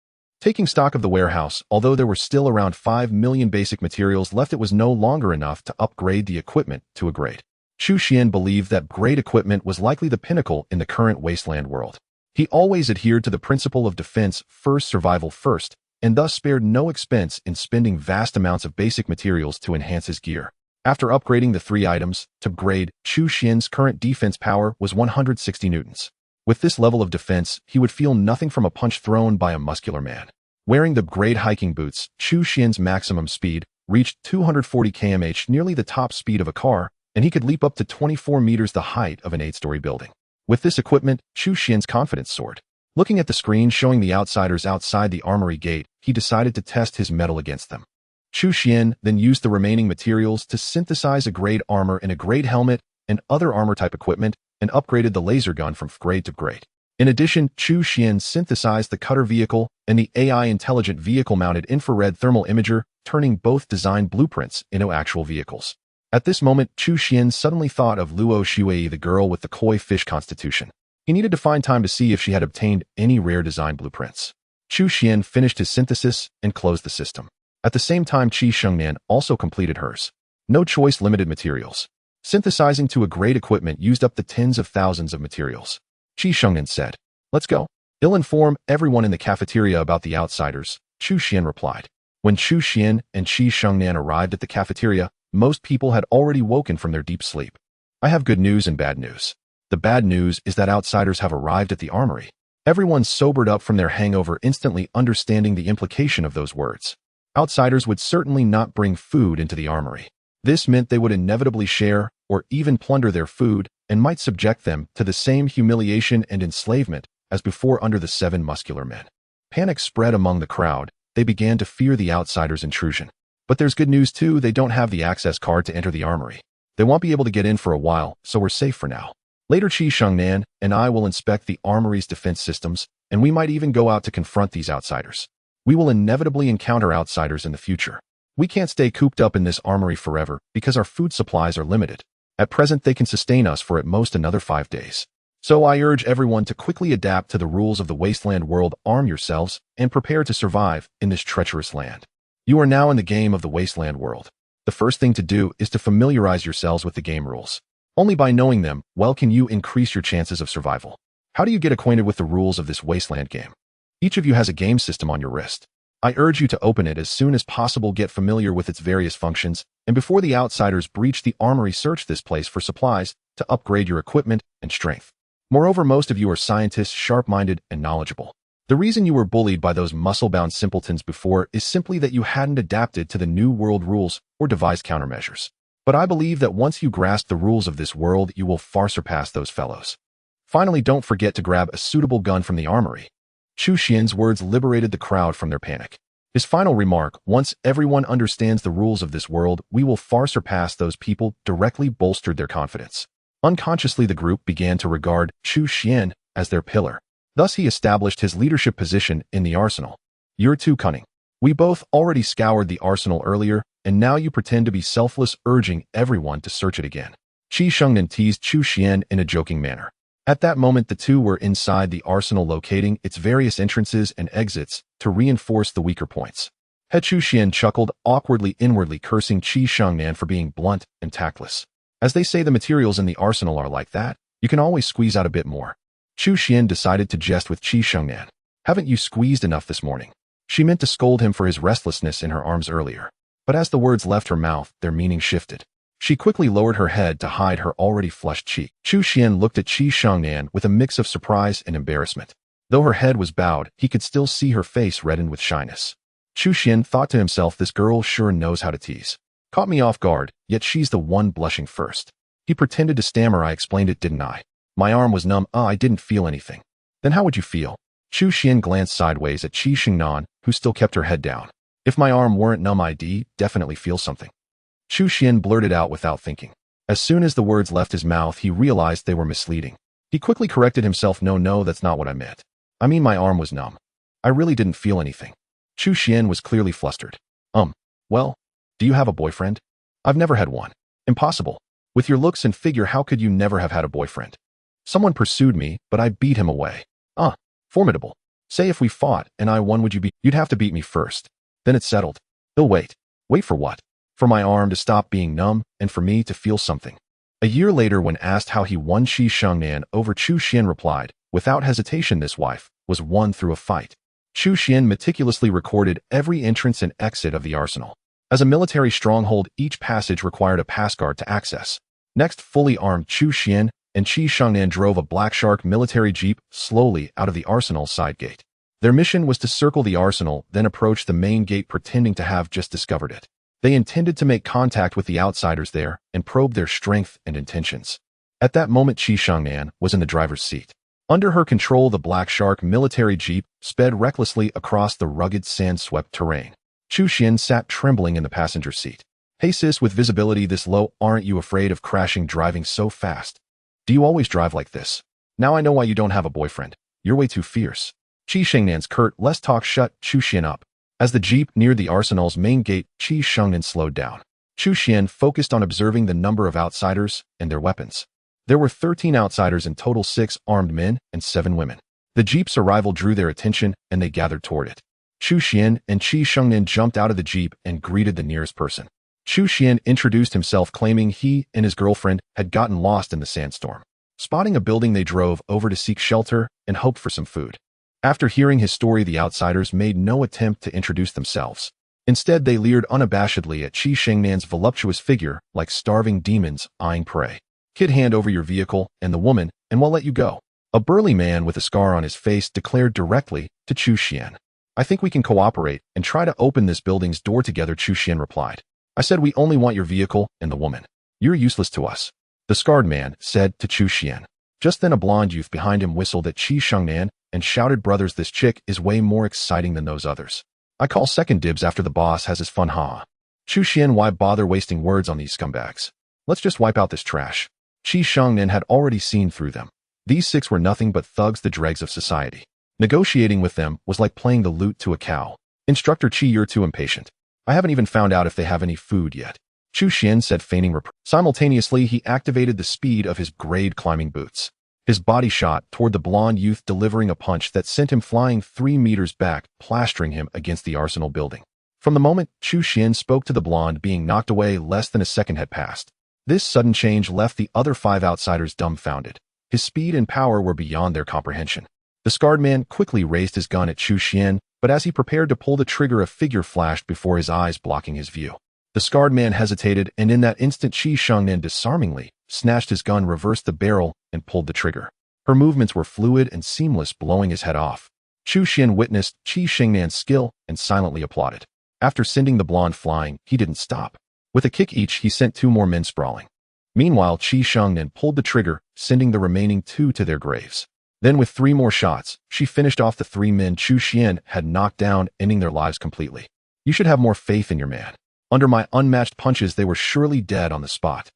Taking stock of the warehouse, although there were still around 5 million basic materials left, it was no longer enough to upgrade the equipment to a grade. Chu Xian believed that grade equipment was likely the pinnacle in the current wasteland world. He always adhered to the principle of defense first, survival first, and thus spared no expense in spending vast amounts of basic materials to enhance his gear. After upgrading the 3 items to grade, Chu Xian's current defense power was 160 newtons. With this level of defense, he would feel nothing from a punch thrown by a muscular man. Wearing the grade hiking boots, Chu Xian's maximum speed reached 240 km/h, nearly the top speed of a car, and he could leap up to 24 meters, the height of an 8-story building. With this equipment, Chu Xian's confidence soared. Looking at the screen showing the outsiders outside the armory gate, he decided to test his mettle against them. Chu Xian then used the remaining materials to synthesize a grade armor and a grade helmet and other armor-type equipment, and upgraded the laser gun from grade to grade. In addition, Chu Xian synthesized the cutter vehicle and the AI intelligent vehicle-mounted infrared thermal imager, turning both design blueprints into actual vehicles. At this moment, Chu Xian suddenly thought of Luo Shuai, the girl with the koi fish constitution. He needed to find time to see if she had obtained any rare design blueprints. Chu Xian finished his synthesis and closed the system. At the same time, Qi Shengnan also completed hers. No choice, limited materials. Synthesizing to a grade equipment used up the tens of thousands of materials. Qi Shengnan said, "Let's go." I'll inform everyone in the cafeteria about the outsiders, Chu Xian replied. When Chu Xian and Qi Shengnan arrived at the cafeteria, most people had already woken from their deep sleep. I have good news and bad news. The bad news is that outsiders have arrived at the armory. Everyone sobered up from their hangover, instantly understanding the implication of those words. Outsiders would certainly not bring food into the armory. This meant they would inevitably share or even plunder their food and might subject them to the same humiliation and enslavement as before under the 7 muscular men. Panic spread among the crowd. They began to fear the outsiders' intrusion. But there's good news too, they don't have the access card to enter the armory. They won't be able to get in for a while, so we're safe for now. Later Qi Shengnan and I will inspect the armory's defense systems, and we might even go out to confront these outsiders. We will inevitably encounter outsiders in the future. We can't stay cooped up in this armory forever because our food supplies are limited. At present they can sustain us for at most another 5 days. So I urge everyone to quickly adapt to the rules of the Wasteland world, arm yourselves, and prepare to survive in this treacherous land. You are now in the game of the Wasteland world. The first thing to do is to familiarize yourselves with the game rules. Only by knowing them well can you increase your chances of survival. How do you get acquainted with the rules of this Wasteland game? Each of you has a game system on your wrist. I urge you to open it as soon as possible, get familiar with its various functions, and before the outsiders breach the armory, search this place for supplies to upgrade your equipment and strength. Moreover, most of you are scientists, sharp-minded, and knowledgeable. The reason you were bullied by those muscle-bound simpletons before is simply that you hadn't adapted to the new world rules or devised countermeasures. But I believe that once you grasp the rules of this world, you will far surpass those fellows. Finally, don't forget to grab a suitable gun from the armory. Chu Xian's words liberated the crowd from their panic. His final remark, once everyone understands the rules of this world, we will far surpass those people, directly bolstered their confidence. Unconsciously, the group began to regard Chu Xian as their pillar. Thus, he established his leadership position in the arsenal. You're too cunning. We both already scoured the arsenal earlier, and now you pretend to be selfless, urging everyone to search it again. Qi Shengnan teased Chu Xian in a joking manner. At that moment, the two were inside the arsenal, locating its various entrances and exits to reinforce the weaker points. He Chu Xian chuckled awkwardly, inwardly cursing Qi Shengnan for being blunt and tactless. As they say, the materials in the arsenal are like that. You can always squeeze out a bit more. Chu Xian decided to jest with Qi Shengnan. Haven't you squeezed enough this morning? She meant to scold him for his restlessness in her arms earlier. But as the words left her mouth, their meaning shifted. She quickly lowered her head to hide her already flushed cheek. Chu Xian looked at Qi Shengnan with a mix of surprise and embarrassment. Though her head was bowed, he could still see her face reddened with shyness. Chu Xian thought to himself, this girl sure knows how to tease. Caught me off guard, yet she's the one blushing first. He pretended to stammer. I explained it, didn't I? My arm was numb. I didn't feel anything. Then how would you feel? Chu Xian glanced sideways at Qi Shengnan, who still kept her head down. If my arm weren't numb, I'd definitely feel something. Chu Xian blurted out without thinking. As soon as the words left his mouth, he realized they were misleading. He quickly corrected himself. No, that's not what I meant. I mean, my arm was numb. I really didn't feel anything. Chu Xian was clearly flustered. Well, do you have a boyfriend? I've never had one. Impossible. With your looks and figure, how could you never have had a boyfriend? Someone pursued me, but I beat him away. Formidable. Say if we fought and I won, would you You'd have to beat me first. Then it's settled. He'll wait. Wait for what? For my arm to stop being numb and for me to feel something. A year later, when asked how he won Qi Shengnan over, Chu Xian replied, without hesitation, this wife was won through a fight. Chu Xian meticulously recorded every entrance and exit of the arsenal. As a military stronghold, each passage required a passguard to access. Next, fully armed Chu Xian and Qi Shengnan drove a Black Shark military jeep slowly out of the arsenal's side gate. Their mission was to circle the arsenal, then approach the main gate, pretending to have just discovered it. They intended to make contact with the outsiders there and probe their strength and intentions. At that moment, Qi Shengnan was in the driver's seat. Under her control, the Black Shark military jeep sped recklessly across the rugged, sand-swept terrain. Chu Xian sat trembling in the passenger seat. Hey sis, with visibility this low, aren't you afraid of crashing driving so fast? Do you always drive like this? Now I know why you don't have a boyfriend. You're way too fierce. Qi Shengnan's curt, "Less talk," shut Chu Xian up. As the jeep neared the arsenal's main gate, Qi Shengnan slowed down. Chu Xian focused on observing the number of outsiders and their weapons. There were 13 outsiders in total, 6 armed men and 7 women. The jeep's arrival drew their attention, and they gathered toward it. Chu Xian and Qi Shengnan jumped out of the jeep and greeted the nearest person. Chu Xian introduced himself, claiming he and his girlfriend had gotten lost in the sandstorm. Spotting a building, they drove over to seek shelter and hoped for some food. After hearing his story, the outsiders made no attempt to introduce themselves. Instead, they leered unabashedly at Qi Shengnan's voluptuous figure like starving demons eyeing prey. Kid, hand over your vehicle and the woman, and we'll let you go. A burly man with a scar on his face declared directly to Chu Xian. I think we can cooperate and try to open this building's door together, Chu Xian replied. I said we only want your vehicle and the woman. You're useless to us, the scarred man said to Chu Xian. Just then a blonde youth behind him whistled at Qi Shengnan and shouted, brothers, this chick is way more exciting than those others. I call second dibs after the boss has his fun, ha. Chu Xian, why bother wasting words on these scumbags? Let's just wipe out this trash. Qi Shengnan had already seen through them. These six were nothing but thugs, the dregs of society. Negotiating with them was like playing the lute to a cow. Instructor Qi, you're too impatient. I haven't even found out if they have any food yet. Chu Xian said, feigning reproach. Simultaneously, he activated the speed of his grade climbing boots. His body shot toward the blonde youth, delivering a punch that sent him flying 3 meters back, plastering him against the arsenal building. From the moment Chu Xian spoke to the blonde being knocked away, less than a second had passed. This sudden change left the other 5 outsiders dumbfounded. His speed and power were beyond their comprehension. The scarred man quickly raised his gun at Chu Xian, but as he prepared to pull the trigger, a figure flashed before his eyes, blocking his view. The scarred man hesitated, and in that instant Qi Shengnan disarmingly snatched his gun, reversed the barrel, and pulled the trigger. Her movements were fluid and seamless, blowing his head off. Chu Xian witnessed Qi Shengnan's skill and silently applauded. After sending the blonde flying, he didn't stop. With a kick each, he sent 2 more men sprawling. Meanwhile, Qi Shengnan pulled the trigger, sending the remaining 2 to their graves. Then with 3 more shots, she finished off the 3 men Chu Xian had knocked down, ending their lives completely. You should have more faith in your man. Under my unmatched punches, they were surely dead on the spot.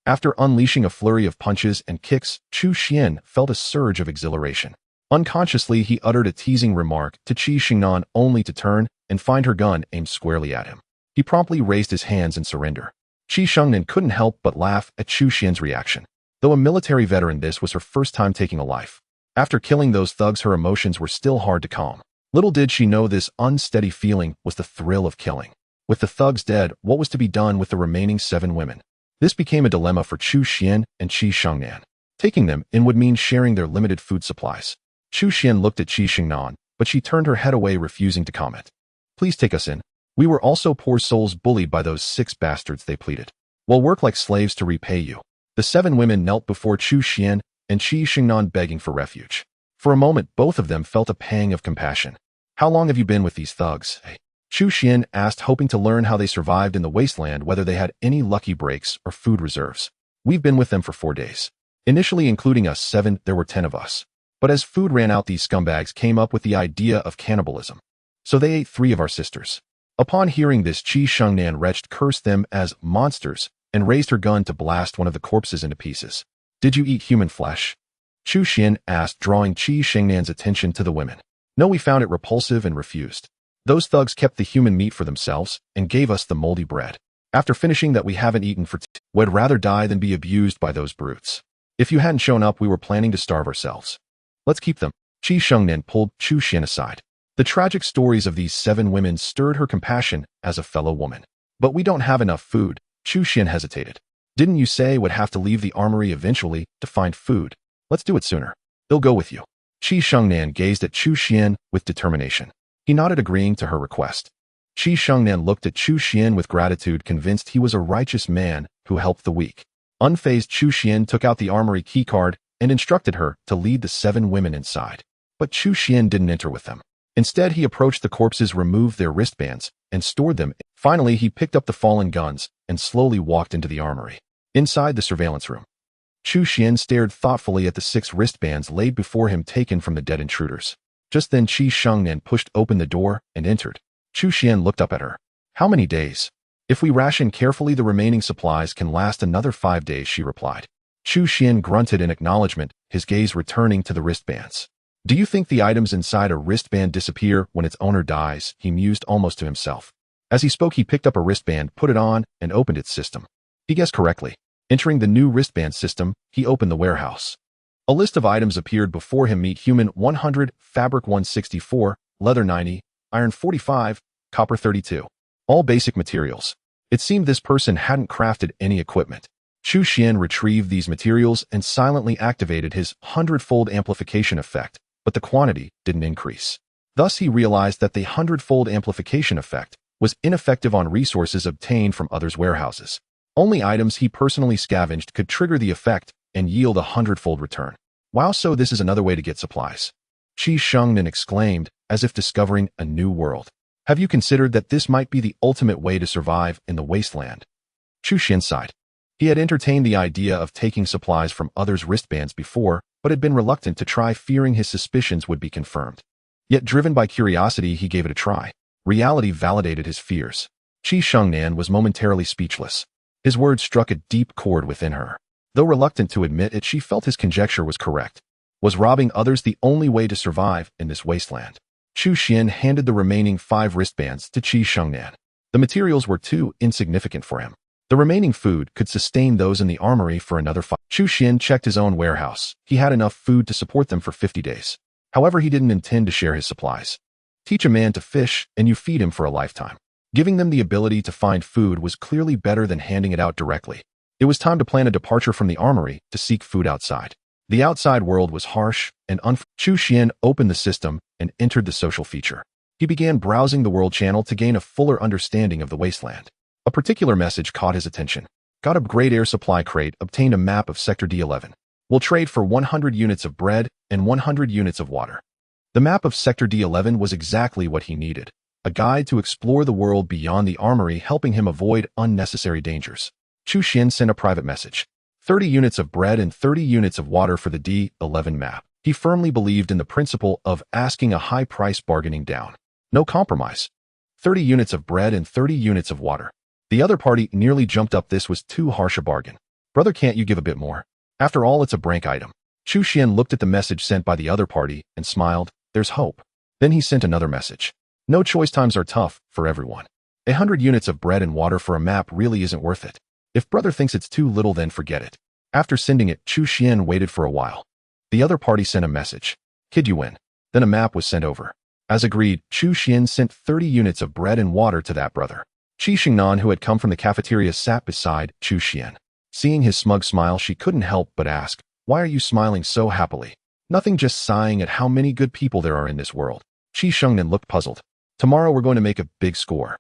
After unleashing a flurry of punches and kicks, Chu Xian felt a surge of exhilaration. Unconsciously, he uttered a teasing remark to Qi Shengnan, only to turn and find her gun aimed squarely at him. He promptly raised his hands in surrender. Qi Shengnan couldn't help but laugh at Chu Xian's reaction. Though a military veteran, this was her first time taking a life. After killing those thugs, her emotions were still hard to calm. Little did she know this unsteady feeling was the thrill of killing. With the thugs dead, what was to be done with the remaining 7 women? This became a dilemma for Chu Xian and Qi Shengnan. Taking them in would mean sharing their limited food supplies. Chu Xian looked at Qi Shengnan, but she turned her head away, refusing to comment. Please take us in. We were also poor souls bullied by those 6 bastards, they pleaded. We'll work like slaves to repay you. The 7 women knelt before Chu Xian and Qi Shengnan, begging for refuge. For a moment, both of them felt a pang of compassion. How long have you been with these thugs? Chu Xian asked, hoping to learn how they survived in the Wasteland, whether they had any lucky breaks or food reserves. We've been with them for 4 days. Initially, including us 7, there were 10 of us. But as food ran out, these scumbags came up with the idea of cannibalism. So they ate 3 of our sisters. Upon hearing this, Qi Shengnan retched, cursed them as monsters, and raised her gun to blast one of the corpses into pieces. Did you eat human flesh? Chu Xian asked, drawing Qi Shengnan's attention to the women. No, we found it repulsive and refused. Those thugs kept the human meat for themselves and gave us the moldy bread. After finishing that, we haven't eaten for we'd rather die than be abused by those brutes. If you hadn't shown up, we were planning to starve ourselves. Let's keep them. Qi Shengnan pulled Chu Xian aside. The tragic stories of these 7 women stirred her compassion as a fellow woman. But we don't have enough food. Chu Xian hesitated. Didn't you say we'd have to leave the armory eventually to find food? Let's do it sooner. They'll go with you. Qi Shengnan gazed at Chu Xian with determination. He nodded, agreeing to her request. Qi Shengnan looked at Chu Xian with gratitude, convinced he was a righteous man who helped the weak. Unfazed, Chu Xian took out the armory keycard and instructed her to lead the 7 women inside. But Chu Xian didn't enter with them. Instead, he approached the corpses, removed their wristbands, and stored them. Finally, he picked up the fallen guns and slowly walked into the armory. Inside the surveillance room, Chu Xian stared thoughtfully at the 6 wristbands laid before him, taken from the dead intruders. Just then, Qi Shengnan pushed open the door and entered. Chu Xian looked up at her. How many days? If we ration carefully, the remaining supplies can last another 5 days, she replied. Chu Xian grunted in acknowledgement, his gaze returning to the wristbands. Do you think the items inside a wristband disappear when its owner dies? He mused, almost to himself. As he spoke, he picked up a wristband, put it on, and opened its system. He guessed correctly. Entering the new wristband system, he opened the warehouse. A list of items appeared before him: meat human 100, fabric 164, leather 90, iron 45, copper 32. All basic materials. It seemed this person hadn't crafted any equipment. Chu Xian retrieved these materials and silently activated his 100-fold amplification effect, but the quantity didn't increase. Thus, he realized that the hundredfold amplification effect was ineffective on resources obtained from others' warehouses. Only items he personally scavenged could trigger the effect and yield a hundredfold return. Wow, so this is another way to get supplies. Qi Shengnan exclaimed, as if discovering a new world. Have you considered that this might be the ultimate way to survive in the wasteland? Chu Xian sighed. He had entertained the idea of taking supplies from others' wristbands before, but had been reluctant to try, fearing his suspicions would be confirmed. Yet driven by curiosity, he gave it a try. Reality validated his fears. Qi Shengnan was momentarily speechless. His words struck a deep chord within her. Though reluctant to admit it, she felt his conjecture was correct. Was robbing others the only way to survive in this wasteland? Chu Xian handed the remaining 5 wristbands to Qi Shengnan. The materials were too insignificant for him. The remaining food could sustain those in the armory for another 5. Chu Xian checked his own warehouse. He had enough food to support them for 50 days. However, he didn't intend to share his supplies. Teach a man to fish, and you feed him for a lifetime. Giving them the ability to find food was clearly better than handing it out directly. It was time to plan a departure from the armory to seek food outside. The outside world was harsh and Chu Xian opened the system and entered the social feature. He began browsing the world channel to gain a fuller understanding of the wasteland. A particular message caught his attention. Got a great air supply crate, obtained a map of Sector D11. Will trade for 100 units of bread and 100 units of water. The map of Sector D11 was exactly what he needed. A guide to explore the world beyond the armory, helping him avoid unnecessary dangers. Chu Xian sent a private message. 30 units of bread and 30 units of water for the D11 map. He firmly believed in the principle of asking a high price, bargaining down. No compromise. 30 units of bread and 30 units of water. The other party nearly jumped up. This was too harsh a bargain. Brother, can't you give a bit more? After all, it's a brank item. Chu Xian looked at the message sent by the other party and smiled. There's hope. Then he sent another message. No choice, times are tough for everyone. 100 units of bread and water for a map really isn't worth it. If brother thinks it's too little, then forget it. After sending it, Chu Xian waited for a while. The other party sent a message. Kid, you win. Then a map was sent over. As agreed, Chu Xian sent 30 units of bread and water to that brother. Qi Shengnan, who had come from the cafeteria, sat beside Chu Xian. Seeing his smug smile, she couldn't help but ask, why are you smiling so happily? Nothing, just sighing at how many good people there are in this world. Qi Shengnan looked puzzled. Tomorrow we're going to make a big score.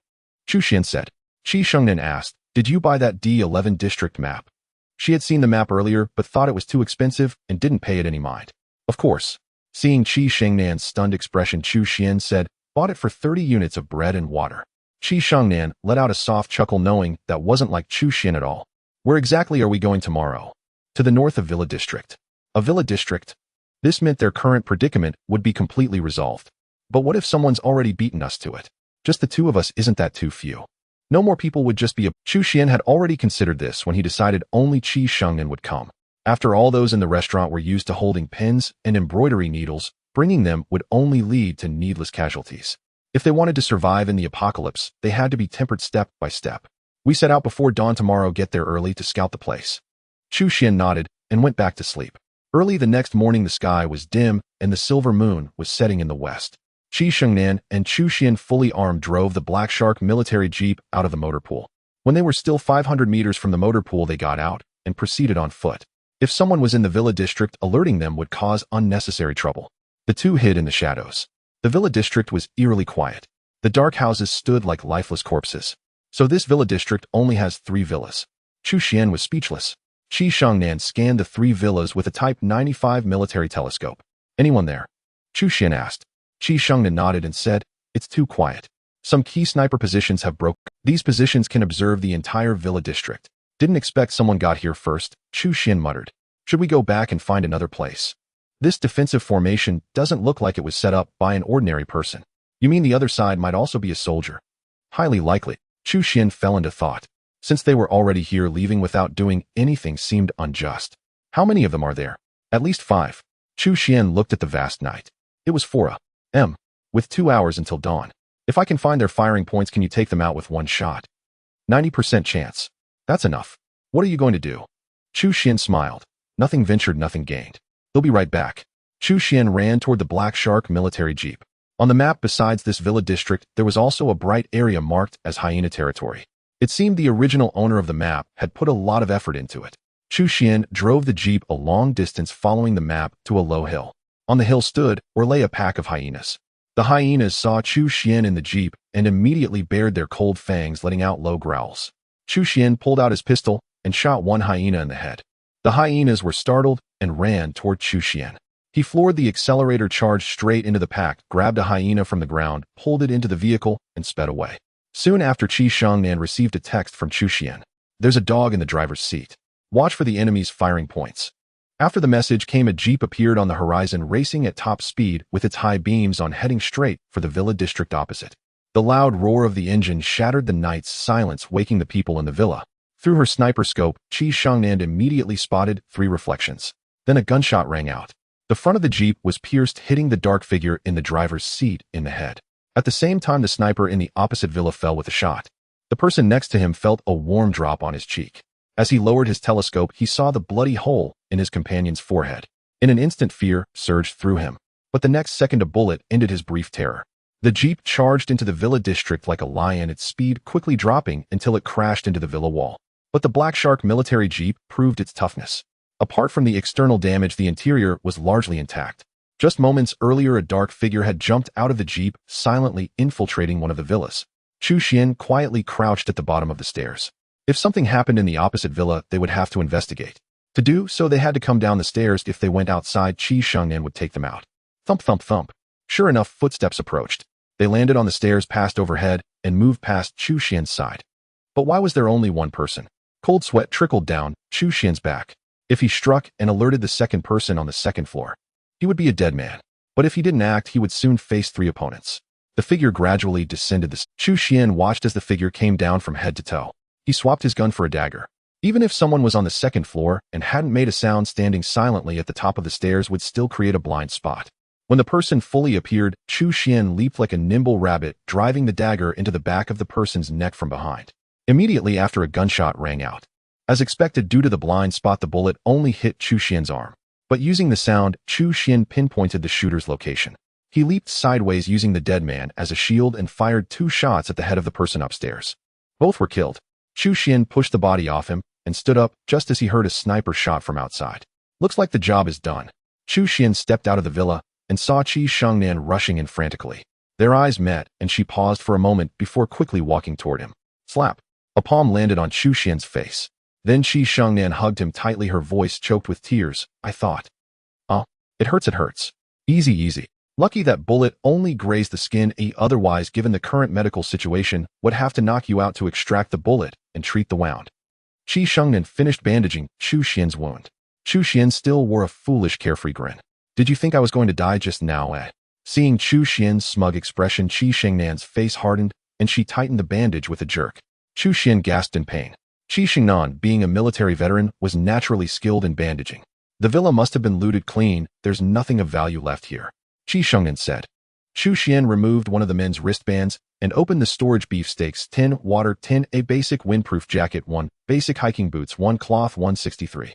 Chu Xian said. Qi Shengnan asked, did you buy that D11 district map? She had seen the map earlier, but thought it was too expensive and didn't pay it any mind. Of course. Seeing Qi Shengnan's stunned expression, Chu Xian said, bought it for 30 units of bread and water. Qi Shengnan let out a soft chuckle, knowing that wasn't like Chu Xian at all. Where exactly are we going tomorrow? To the north of Villa District. A Villa District? This meant their current predicament would be completely resolved. But what if someone's already beaten us to it? Just the 2 of us, isn't that too few? No more people would just be a... Chu Xian had already considered this when he decided only Qi Shengnan would come. After all, those in the restaurant were used to holding pins and embroidery needles. Bringing them would only lead to needless casualties. If they wanted to survive in the apocalypse, they had to be tempered step by step. We set out before dawn tomorrow, get there early to scout the place. Chu Xian nodded and went back to sleep. Early the next morning, the sky was dim and the silver moon was setting in the west. Qi Shengnan and Chu Xian, fully armed, drove the Black Shark military jeep out of the motor pool. When they were still 500 meters from the motor pool, they got out and proceeded on foot. If someone was in the Villa District, alerting them would cause unnecessary trouble. The 2 hid in the shadows. The Villa District was eerily quiet. The dark houses stood like lifeless corpses. So this Villa District only has 3 villas. Chu Xian was speechless. Qi Shengnan scanned the 3 villas with a Type 95 military telescope. Anyone there? Chu Xian asked. Qi Shengnan nodded and said, it's too quiet. Some key sniper positions have broke. These positions can observe the entire Villa District. Didn't expect someone got here first, Chu Xian muttered. Should we go back and find another place? This defensive formation doesn't look like it was set up by an ordinary person. You mean the other side might also be a soldier? Highly likely. Chu Xian fell into thought. Since they were already here, leaving without doing anything seemed unjust. How many of them are there? At least 5. Chu Xian looked at the vast night. It was 4 a.m. with 2 hours until dawn. If I can find their firing points, can you take them out with 1 shot? 90% chance. That's enough. What are you going to do? Chu Xian smiled. Nothing ventured, nothing gained. They'll be right back. Chu Xian ran toward the Black Shark military jeep. On the map, besides this Villa District, there was also a bright area marked as Hyena territory. It seemed the original owner of the map had put a lot of effort into it. Chu Xian drove the jeep a long distance, following the map to a low hill. On the hill stood or lay a pack of hyenas. The hyenas saw Chu Xian in the jeep and immediately bared their cold fangs, letting out low growls. Chu Xian pulled out his pistol and shot one hyena in the head. The hyenas were startled and ran toward Chu Xian. He floored the accelerator, charged straight into the pack, grabbed a hyena from the ground, pulled it into the vehicle, and sped away. Soon after, Qi Shangnan received a text from Chu Xian. There's a dog in the driver's seat. Watch for the enemy's firing points. After the message came, a jeep appeared on the horizon, racing at top speed with its high beams on, heading straight for the villa district opposite. The loud roar of the engine shattered the night's silence, waking the people in the villa. Through her sniper scope, Qi Shangnan immediately spotted 3 reflections. Then a gunshot rang out. The front of the jeep was pierced, hitting the dark figure in the driver's seat in the head. At the same time, the sniper in the opposite villa fell with a shot. The person next to him felt a warm drop on his cheek. As he lowered his telescope, he saw the bloody hole in his companion's forehead. In an instant, fear surged through him. But the next second, a bullet ended his brief terror. The jeep charged into the villa district like a lion, its speed quickly dropping until it crashed into the villa wall. But the Black Shark military jeep proved its toughness. Apart from the external damage, the interior was largely intact. Just moments earlier, a dark figure had jumped out of the jeep, silently infiltrating one of the villas. Chu Xian quietly crouched at the bottom of the stairs. If something happened in the opposite villa, they would have to investigate. To do so, they had to come down the stairs. If they went outside, Qi Shangnan would take them out. Thump, thump, thump. Sure enough, footsteps approached. They landed on the stairs, passed overhead, and moved past Chu Xian's side. But why was there only one person? Cold sweat trickled down Chu Xian's back. If he struck and alerted the second person on the second floor, he would be a dead man. But if he didn't act, he would soon face 3 opponents. The figure gradually descended the stairs. Chu Xian watched as the figure came down from head to toe. He swapped his gun for a dagger. Even if someone was on the second floor and hadn't made a sound, standing silently at the top of the stairs would still create a blind spot. When the person fully appeared, Chu Xian leaped like a nimble rabbit, driving the dagger into the back of the person's neck from behind. Immediately after, a gunshot rang out. As expected, due to the blind spot, the bullet only hit Chu Xian's arm. But using the sound, Chu Xian pinpointed the shooter's location. He leaped sideways using the dead man as a shield and fired 2 shots at the head of the person upstairs. Both were killed. Chu Xian pushed the body off him and stood up just as he heard a sniper shot from outside. Looks like the job is done. Chu Xian stepped out of the villa and saw Qi Shangnan rushing in frantically. Their eyes met, and she paused for a moment before quickly walking toward him. Slap! A palm landed on Chu Xian's face. Then Qi Shangnan hugged him tightly, her voice choked with tears. I thought. It hurts, it hurts. Easy, easy. Lucky that bullet only grazed the skin. Otherwise, given the current medical situation, would have to knock you out to extract the bullet and treat the wound. Qi Shangnan finished bandaging Chu Xian's wound. Chu Xian still wore a foolish, carefree grin. Did you think I was going to die just now, eh? Seeing Chu Xian's smug expression, Qi Shangnan's face hardened, and she tightened the bandage with a jerk. Chu Xian gasped in pain. Qi Shangnan, being a military veteran, was naturally skilled in bandaging. The villa must have been looted clean. There's nothing of value left here, Qi Shangnan said. Chu Xian removed one of the men's wristbands and opened the storage: beefsteaks 10, water 10, a basic windproof jacket 1, basic hiking boots 1, cloth 163.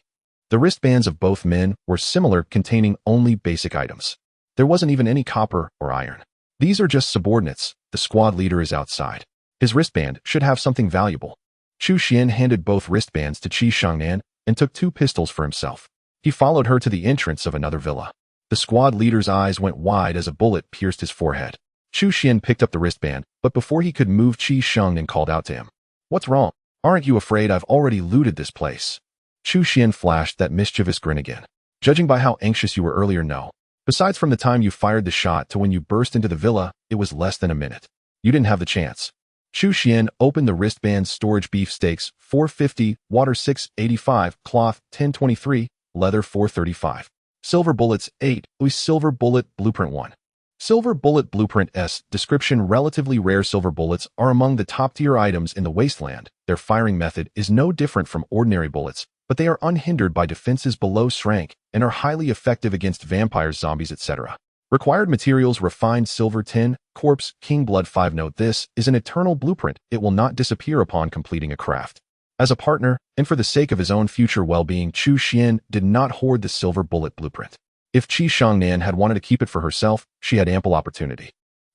The wristbands of both men were similar, containing only basic items. There wasn't even any copper or iron. These are just subordinates. The squad leader is outside. His wristband should have something valuable. Chu Xian handed both wristbands to Qi Shangnan and took 2 pistols for himself. He followed her to the entrance of another villa. The squad leader's eyes went wide as a bullet pierced his forehead. Chu Xian picked up the wristband, but before he could move, Qi Shangnan called out to him. What's wrong? Aren't you afraid? I've already looted this place. Chu Xian flashed that mischievous grin again. Judging by how anxious you were earlier, no. Besides, from the time you fired the shot to when you burst into the villa, it was less than a minute. You didn't have the chance. Chu Xian opened the wristband: storage: beefsteaks 450, water 685, cloth 1023, leather 435. Silver bullets 8, silver bullet blueprint 1. Silver bullet blueprint S. Description: relatively rare silver bullets are among the top-tier items in the Wasteland. Their firing method is no different from ordinary bullets, but they are unhindered by defenses below rank and are highly effective against vampires, zombies, etc. Required materials: refined silver 10, corpse, king blood 5. Note: this is an eternal blueprint. It will not disappear upon completing a craft. As a partner, and for the sake of his own future well-being, Chu Xian did not hoard the silver bullet blueprint. If Qi Shangnan had wanted to keep it for herself, she had ample opportunity.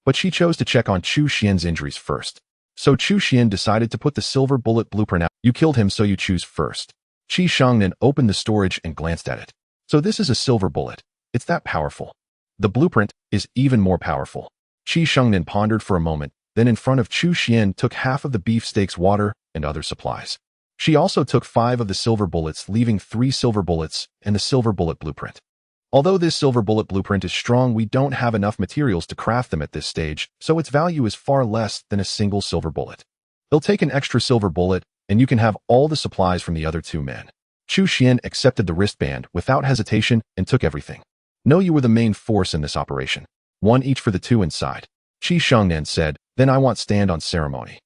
But she chose to check on Chu Xian's injuries first. So Chu Xian decided to put the silver bullet blueprint out. You killed him, so you choose first. Qi Shangnan opened the storage and glanced at it. So this is a silver bullet. It's that powerful. The blueprint is even more powerful. Qi Shengnan pondered for a moment, then in front of Chu Xian took half of the beefsteak's water and other supplies. She also took 5 of the silver bullets, leaving 3 silver bullets and the silver bullet blueprint. Although this silver bullet blueprint is strong, we don't have enough materials to craft them at this stage, so its value is far less than a single silver bullet. They'll take an extra silver bullet, and you can have all the supplies from the other 2 men. Chu Xian accepted the wristband without hesitation and took everything. Know you were the main force in this operation. 1 each for the 2 inside. Qi Shengnan said, then I want stand on ceremony.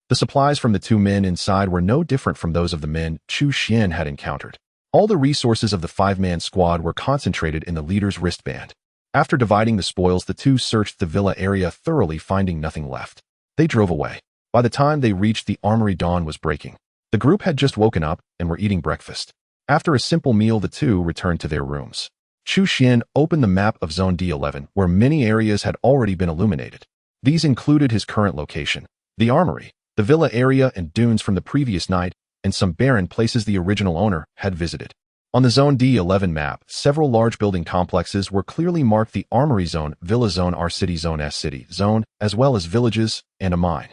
The supplies from the 2 men inside were no different from those of the men Chu Xian had encountered. All the resources of the 5-man squad were concentrated in the leader's wristband. After dividing the spoils, the 2 searched the villa area thoroughly, finding nothing left. They drove away. By the time they reached the armory, dawn was breaking. The group had just woken up and were eating breakfast. After a simple meal, the 2 returned to their rooms. Chu Xian opened the map of Zone D11, where many areas had already been illuminated. These included his current location, the armory, the villa area and dunes from the previous night, and some barren places the original owner had visited. On the Zone D11 map, several large building complexes were clearly marked: the Armory Zone, Villa Zone, R City Zone, S City Zone, as well as villages and a mine.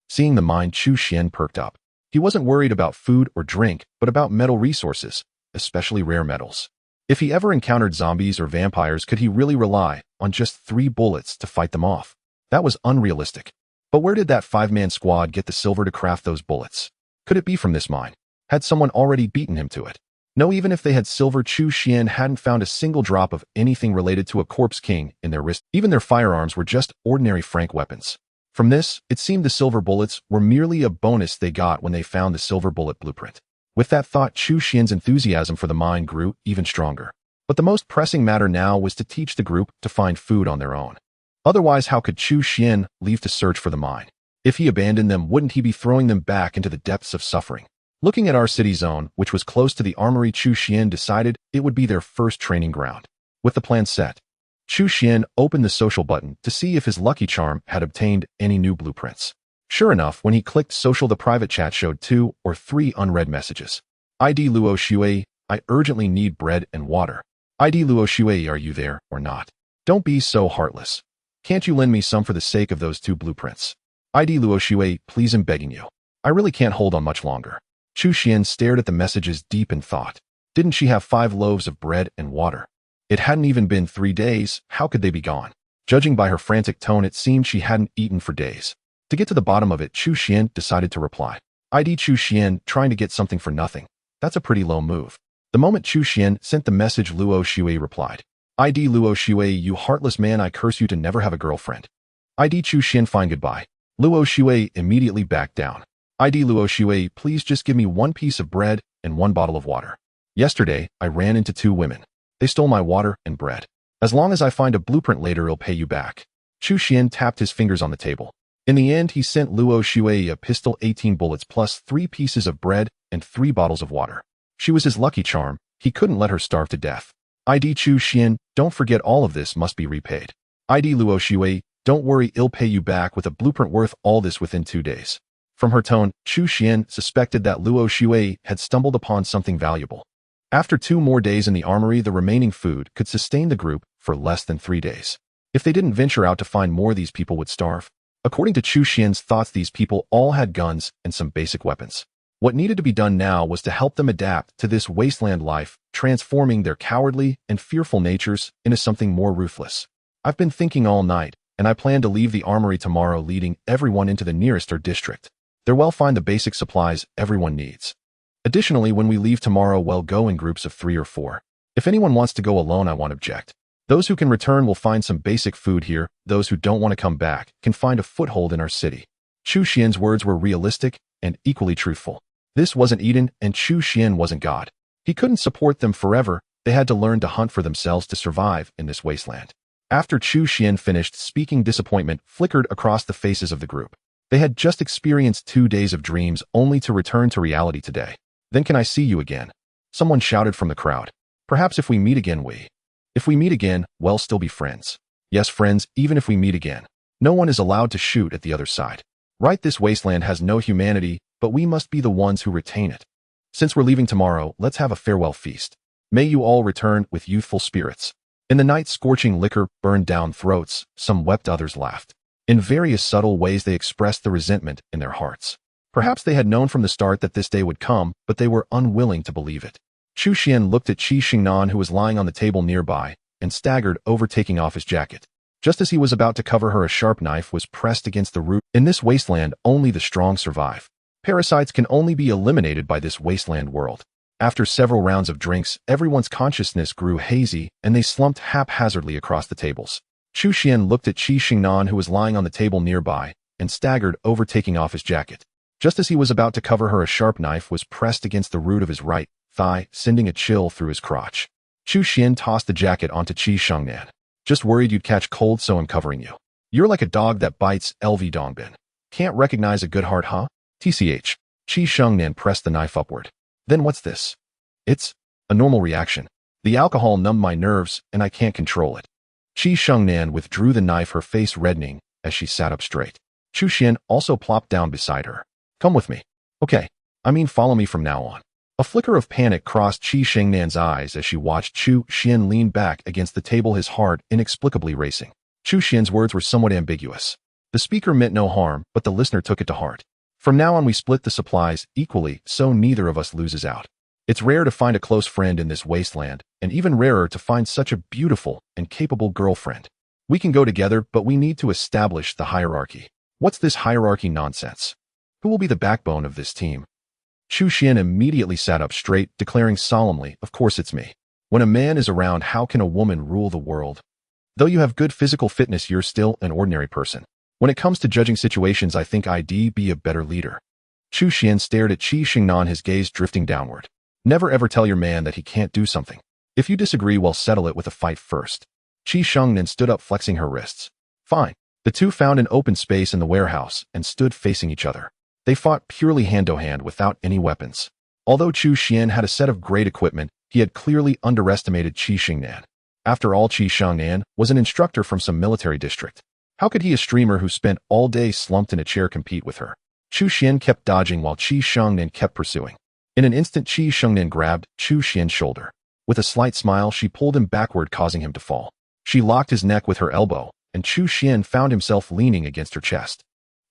Seeing the mine, Chu Xian perked up. He wasn't worried about food or drink, but about metal resources, especially rare metals. If he ever encountered zombies or vampires, could he really rely on just 3 bullets to fight them off? That was unrealistic. But where did that 5-man squad get the silver to craft those bullets? Could it be from this mine? Had someone already beaten him to it? No, even if they had silver, Chu Xian hadn't found a single drop of anything related to a corpse king in their wrist. Even their firearms were just ordinary frank weapons. From this, it seemed the silver bullets were merely a bonus they got when they found the silver bullet blueprint. With that thought, Chu Xian's enthusiasm for the mine grew even stronger. But the most pressing matter now was to teach the group to find food on their own. Otherwise, how could Chu Xian leave to search for the mine? If he abandoned them, wouldn't he be throwing them back into the depths of suffering? Looking at our city zone, which was close to the armory, Chu Xian decided it would be their first training ground. With the plan set, Chu Xian opened the social button to see if his lucky charm had obtained any new blueprints. Sure enough, when he clicked social, the private chat showed 2 or 3 unread messages. ID Luo Shui, I urgently need bread and water. ID Luo Shui, are you there or not? Don't be so heartless. Can't you lend me some for the sake of those 2 blueprints? ID Luo Shui, please, I'm begging you. I really can't hold on much longer. Chu Xian stared at the messages deep in thought. Didn't she have 5 loaves of bread and water? It hadn't even been 3 days. How could they be gone? Judging by her frantic tone, it seemed she hadn't eaten for days. To get to the bottom of it, Chu Xian decided to reply. ID Chu Xian, trying to get something for nothing. That's a pretty low move. The moment Chu Xian sent the message, Luo Shui replied. ID Luo Shui, you heartless man, I curse you to never have a girlfriend. ID Chu Xian, fine, goodbye. Luo Shui immediately backed down. ID Luo Shui, please just give me 1 piece of bread and 1 bottle of water. Yesterday, I ran into 2 women. They stole my water and bread. As long as I find a blueprint later, I'll pay you back. Chu Xian tapped his fingers on the table. In the end, he sent Luo Shui a pistol, 18 bullets plus 3 pieces of bread and 3 bottles of water. She was his lucky charm. He couldn't let her starve to death. ID Chu Xian, don't forget all of this must be repaid. ID Luo Shui, don't worry, I'll pay you back with a blueprint worth all this within 2 days. From her tone, Chu Xian suspected that Luo Shui had stumbled upon something valuable. After 2 more days in the armory, the remaining food could sustain the group for less than 3 days. If they didn't venture out to find more, these people would starve. According to Chu Xian's thoughts, these people all had guns and some basic weapons. What needed to be done now was to help them adapt to this wasteland life, transforming their cowardly and fearful natures into something more ruthless. I've been thinking all night, and I plan to leave the armory tomorrow, leading everyone into the nearest district. There we'll find the basic supplies everyone needs. Additionally, when we leave tomorrow, we'll go in groups of 3 or 4. If anyone wants to go alone, I won't object. Those who can return will find some basic food here. Those who don't want to come back can find a foothold in our city. Chu Xian's words were realistic and equally truthful. This wasn't Eden, and Chu Xian wasn't God. He couldn't support them forever. They had to learn to hunt for themselves to survive in this wasteland. After Chu Xian finished speaking, disappointment flickered across the faces of the group. They had just experienced 2 days of dreams only to return to reality today. Then can I see you again? Someone shouted from the crowd. Perhaps if we meet again, If we meet again, we'll still be friends. Yes, friends, even if we meet again. No one is allowed to shoot at the other side. Right, this wasteland has no humanity, but we must be the ones who retain it. Since we're leaving tomorrow, let's have a farewell feast. May you all return with youthful spirits. In the night, scorching liquor burned down throats. Some wept, others laughed. In various subtle ways they expressed the resentment in their hearts. Perhaps they had known from the start that this day would come, but they were unwilling to believe it. Chu Xian looked at Qi Xingnan, who was lying on the table nearby, and staggered over, taking off his jacket. Just as he was about to cover her, a sharp knife was pressed against the root. In this wasteland, only the strong survive. Parasites can only be eliminated by this wasteland world. After several rounds of drinks, everyone's consciousness grew hazy, and they slumped haphazardly across the tables. Chu Xian looked at Qi Xingnan, who was lying on the table nearby, and staggered over, taking off his jacket. Just as he was about to cover her, a sharp knife was pressed against the root of his right thigh, sending a chill through his crotch. Chu Xian tossed the jacket onto Qi Xingnan. Just worried you'd catch cold, so I'm covering you. You're like a dog that bites, LV Dongbin. Can't recognize a good heart, huh? TCH. Qi Xingnan pressed the knife upward. Then what's this? It's a normal reaction. The alcohol numbed my nerves, and I can't control it. Qi Xingnan withdrew the knife, her face reddening, as she sat up straight. Chu Xian also plopped down beside her. Come with me. Okay. Follow me from now on. A flicker of panic crossed Qi Xingnan's eyes as she watched Chu Xian lean back against the table, his heart inexplicably racing. Chu Xian's words were somewhat ambiguous. The speaker meant no harm, but the listener took it to heart. From now on, we split the supplies equally, so neither of us loses out. It's rare to find a close friend in this wasteland, and even rarer to find such a beautiful and capable girlfriend. We can go together, but we need to establish the hierarchy. What's this hierarchy nonsense? Who will be the backbone of this team? Chu Xian immediately sat up straight, declaring solemnly, of course it's me. When a man is around, how can a woman rule the world? Though you have good physical fitness, you're still an ordinary person. When it comes to judging situations, I think I'd be a better leader. Chu Xian stared at Qi Xingnan, his gaze drifting downward. Never ever tell your man that he can't do something. If you disagree, well, settle it with a fight first. Qi Xingnan stood up, flexing her wrists. Fine. The two found an open space in the warehouse and stood facing each other. They fought purely hand-to-hand without any weapons. Although Chu Xian had a set of great equipment, he had clearly underestimated Qi Xingnan. After all, Qi Xingnan was an instructor from some military district. How could he, a streamer who spent all day slumped in a chair, compete with her? Chu Xian kept dodging while Qi Xingnan kept pursuing. In an instant, Qi Xingnan grabbed Chu Xian's shoulder. With a slight smile, she pulled him backward, causing him to fall. She locked his neck with her elbow, and Chu Xian found himself leaning against her chest.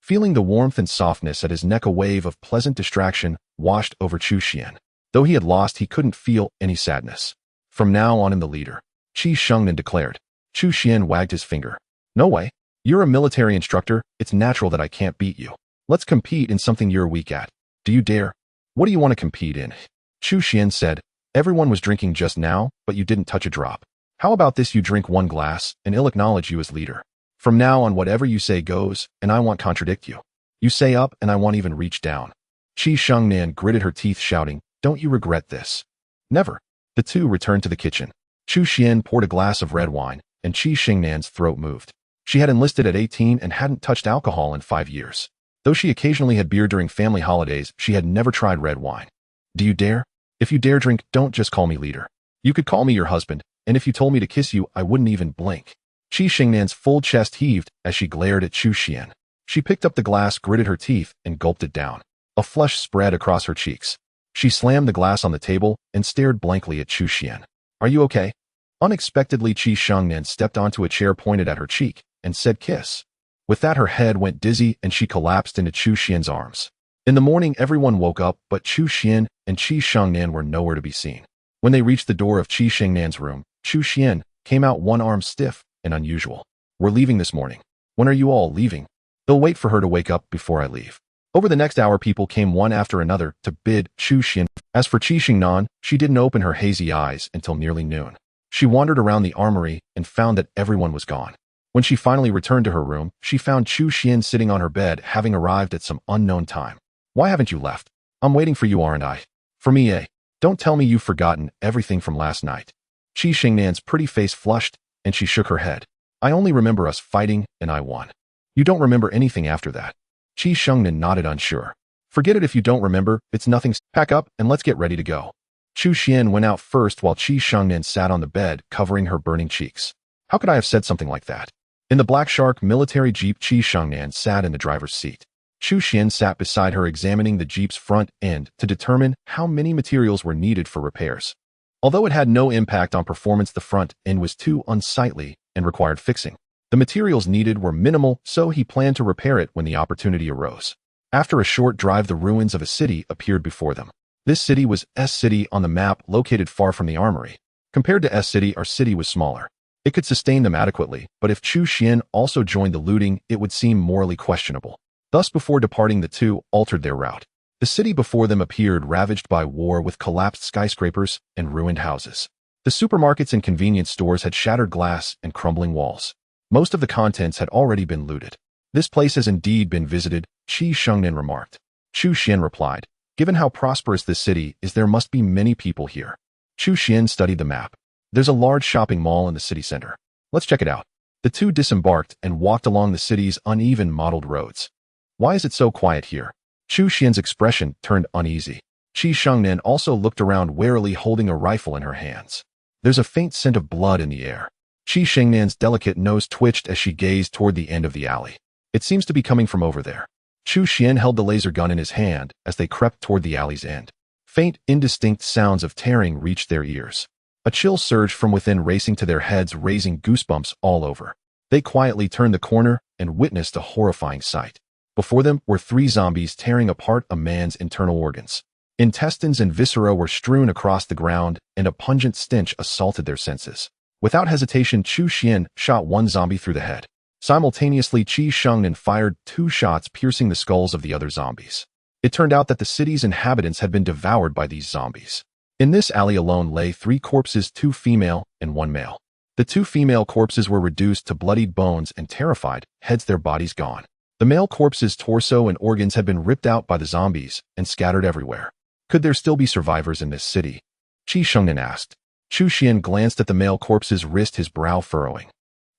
Feeling the warmth and softness at his neck, a wave of pleasant distraction washed over Chu Xian. Though he had lost, he couldn't feel any sadness. From now on, I'm the leader, Qi Xingnan declared. Chu Xian wagged his finger. No way. You're a military instructor. It's natural that I can't beat you. Let's compete in something you're weak at. Do you dare? What do you want to compete in? Chu Xian said. Everyone was drinking just now, but you didn't touch a drop. How about this? You drink one glass, and I'll acknowledge you as leader. From now on, whatever you say goes, and I won't contradict you. You say up, and I won't even reach down. Qi Xingnan gritted her teeth, shouting, Don't you regret this? Never. The two returned to the kitchen. Chu Xian poured a glass of red wine, and Qi Xingnan's throat moved. She had enlisted at 18 and hadn't touched alcohol in 5 years. Though she occasionally had beer during family holidays, she had never tried red wine. Do you dare? If you dare drink, don't just call me leader. You could call me your husband, and if you told me to kiss you, I wouldn't even blink. Qi Xingnan's full chest heaved as she glared at Chu Xian. She picked up the glass, gritted her teeth, and gulped it down. A flush spread across her cheeks. She slammed the glass on the table and stared blankly at Chu Xian. Are you okay? Unexpectedly, Qi Xingnan stepped onto a chair, pointed at her cheek, and said, Kiss. With that, her head went dizzy and she collapsed into Chu Xian's arms. In the morning, everyone woke up, but Chu Xian and Qi Xingnan were nowhere to be seen. When they reached the door of Qi Xingnan's room, Chu Xian came out, one arm stiff and unusual. We're leaving this morning. When are you all leaving? They'll wait for her to wake up before I leave. Over the next hour, people came one after another to bid Chu Xian. As for Qi Xingnan, she didn't open her hazy eyes until nearly noon. She wandered around the armory and found that everyone was gone. When she finally returned to her room, she found Chu Xian sitting on her bed, having arrived at some unknown time. Why haven't you left? I'm waiting for you, aren't I? For me, eh? Don't tell me you've forgotten everything from last night. Qi Xingnan's pretty face flushed, and she shook her head. I only remember us fighting, and I won. You don't remember anything after that? Qi Xingnan nodded, unsure. Forget it if you don't remember, it's nothing. Pack up, and let's get ready to go. Chu Xian went out first while Qi Xingnan sat on the bed, covering her burning cheeks. How could I have said something like that? In the Black Shark military jeep, Qi Xingnan sat in the driver's seat. Chu Xian sat beside her, examining the jeep's front end to determine how many materials were needed for repairs. Although it had no impact on performance, the front end was too unsightly and required fixing. The materials needed were minimal, so he planned to repair it when the opportunity arose. After a short drive, the ruins of a city appeared before them. This city was S City on the map, located far from the armory. Compared to S City, our city was smaller. It could sustain them adequately, but if Chu Xian also joined the looting, it would seem morally questionable. Thus, before departing, the two altered their route. The city before them appeared ravaged by war, with collapsed skyscrapers and ruined houses. The supermarkets and convenience stores had shattered glass and crumbling walls. Most of the contents had already been looted. This place has indeed been visited, Qi Shengnan remarked. Chu Xian replied, given how prosperous this city is, there must be many people here. Chu Xian studied the map. There's a large shopping mall in the city center. Let's check it out. The two disembarked and walked along the city's uneven mottled roads. Why is it so quiet here? Chu Xian's expression turned uneasy. Qi Shengnan also looked around warily, holding a rifle in her hands. There's a faint scent of blood in the air. Qi Shengnan's delicate nose twitched as she gazed toward the end of the alley. It seems to be coming from over there. Chu Xian held the laser gun in his hand as they crept toward the alley's end. Faint, indistinct sounds of tearing reached their ears. A chill surged from within, racing to their heads, raising goosebumps all over. They quietly turned the corner and witnessed a horrifying sight. Before them were 3 zombies tearing apart a man's internal organs. Intestines and viscera were strewn across the ground, and a pungent stench assaulted their senses. Without hesitation, Chu Xian shot one zombie through the head. Simultaneously, Qi Shengnan fired 2 shots, piercing the skulls of the other zombies. It turned out that the city's inhabitants had been devoured by these zombies. In this alley alone lay 3 corpses, 2 female and 1 male. The 2 female corpses were reduced to bloodied bones and terrified heads, their bodies gone. The male corpse's torso and organs had been ripped out by the zombies and scattered everywhere. Could there still be survivors in this city? Qi Shengnan asked. Chu Xian glanced at the male corpse's wrist, his brow furrowing.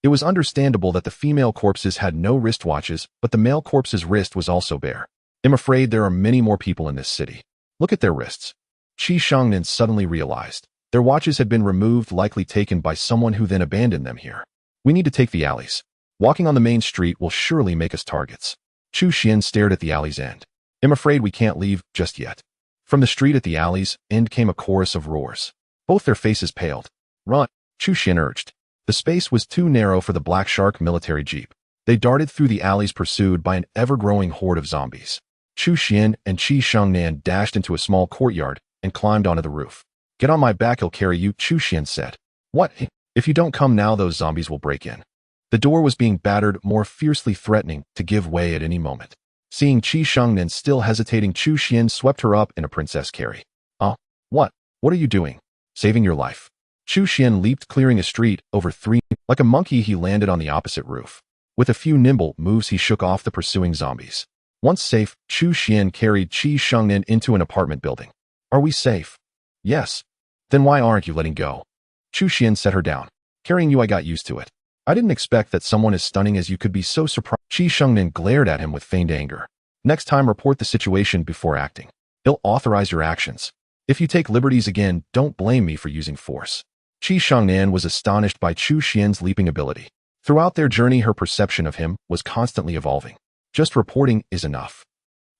It was understandable that the female corpses had no wristwatches, but the male corpse's wrist was also bare. I'm afraid there are many more people in this city. Look at their wrists. Qi Shengnan suddenly realized. Their watches had been removed, likely taken by someone who then abandoned them here. We need to take the alleys. Walking on the main street will surely make us targets. Chu Xian stared at the alley's end. I'm afraid we can't leave just yet. From the street at the alley's end came a chorus of roars. Both their faces paled. Run, Chu Xian urged. The space was too narrow for the Black Shark military jeep. They darted through the alleys, pursued by an ever-growing horde of zombies. Chu Xian and Qi Shengnan dashed into a small courtyard and climbed onto the roof. Get on my back, he'll carry you, Chu Xian said. What? If you don't come now, those zombies will break in. The door was being battered, more fiercely threatening to give way at any moment. Seeing Qi Shengnan still hesitating, Chu Xian swept her up in a princess carry. What? What are you doing? Saving your life. Chu Xian leaped, clearing a street over 3. Like a monkey, he landed on the opposite roof. With a few nimble moves, he shook off the pursuing zombies. Once safe, Chu Xian carried Qi Shengnan into an apartment building. Are we safe? Yes. Then why aren't you letting go? Chu Xian set her down. Carrying you, I got used to it. I didn't expect that someone as stunning as you could be so surprised. Qi Shengnan glared at him with feigned anger. Next time, report the situation before acting. I'll authorize your actions. If you take liberties again, don't blame me for using force. Qi Shengnan was astonished by Chu Xian's leaping ability. Throughout their journey, her perception of him was constantly evolving. Just reporting is enough.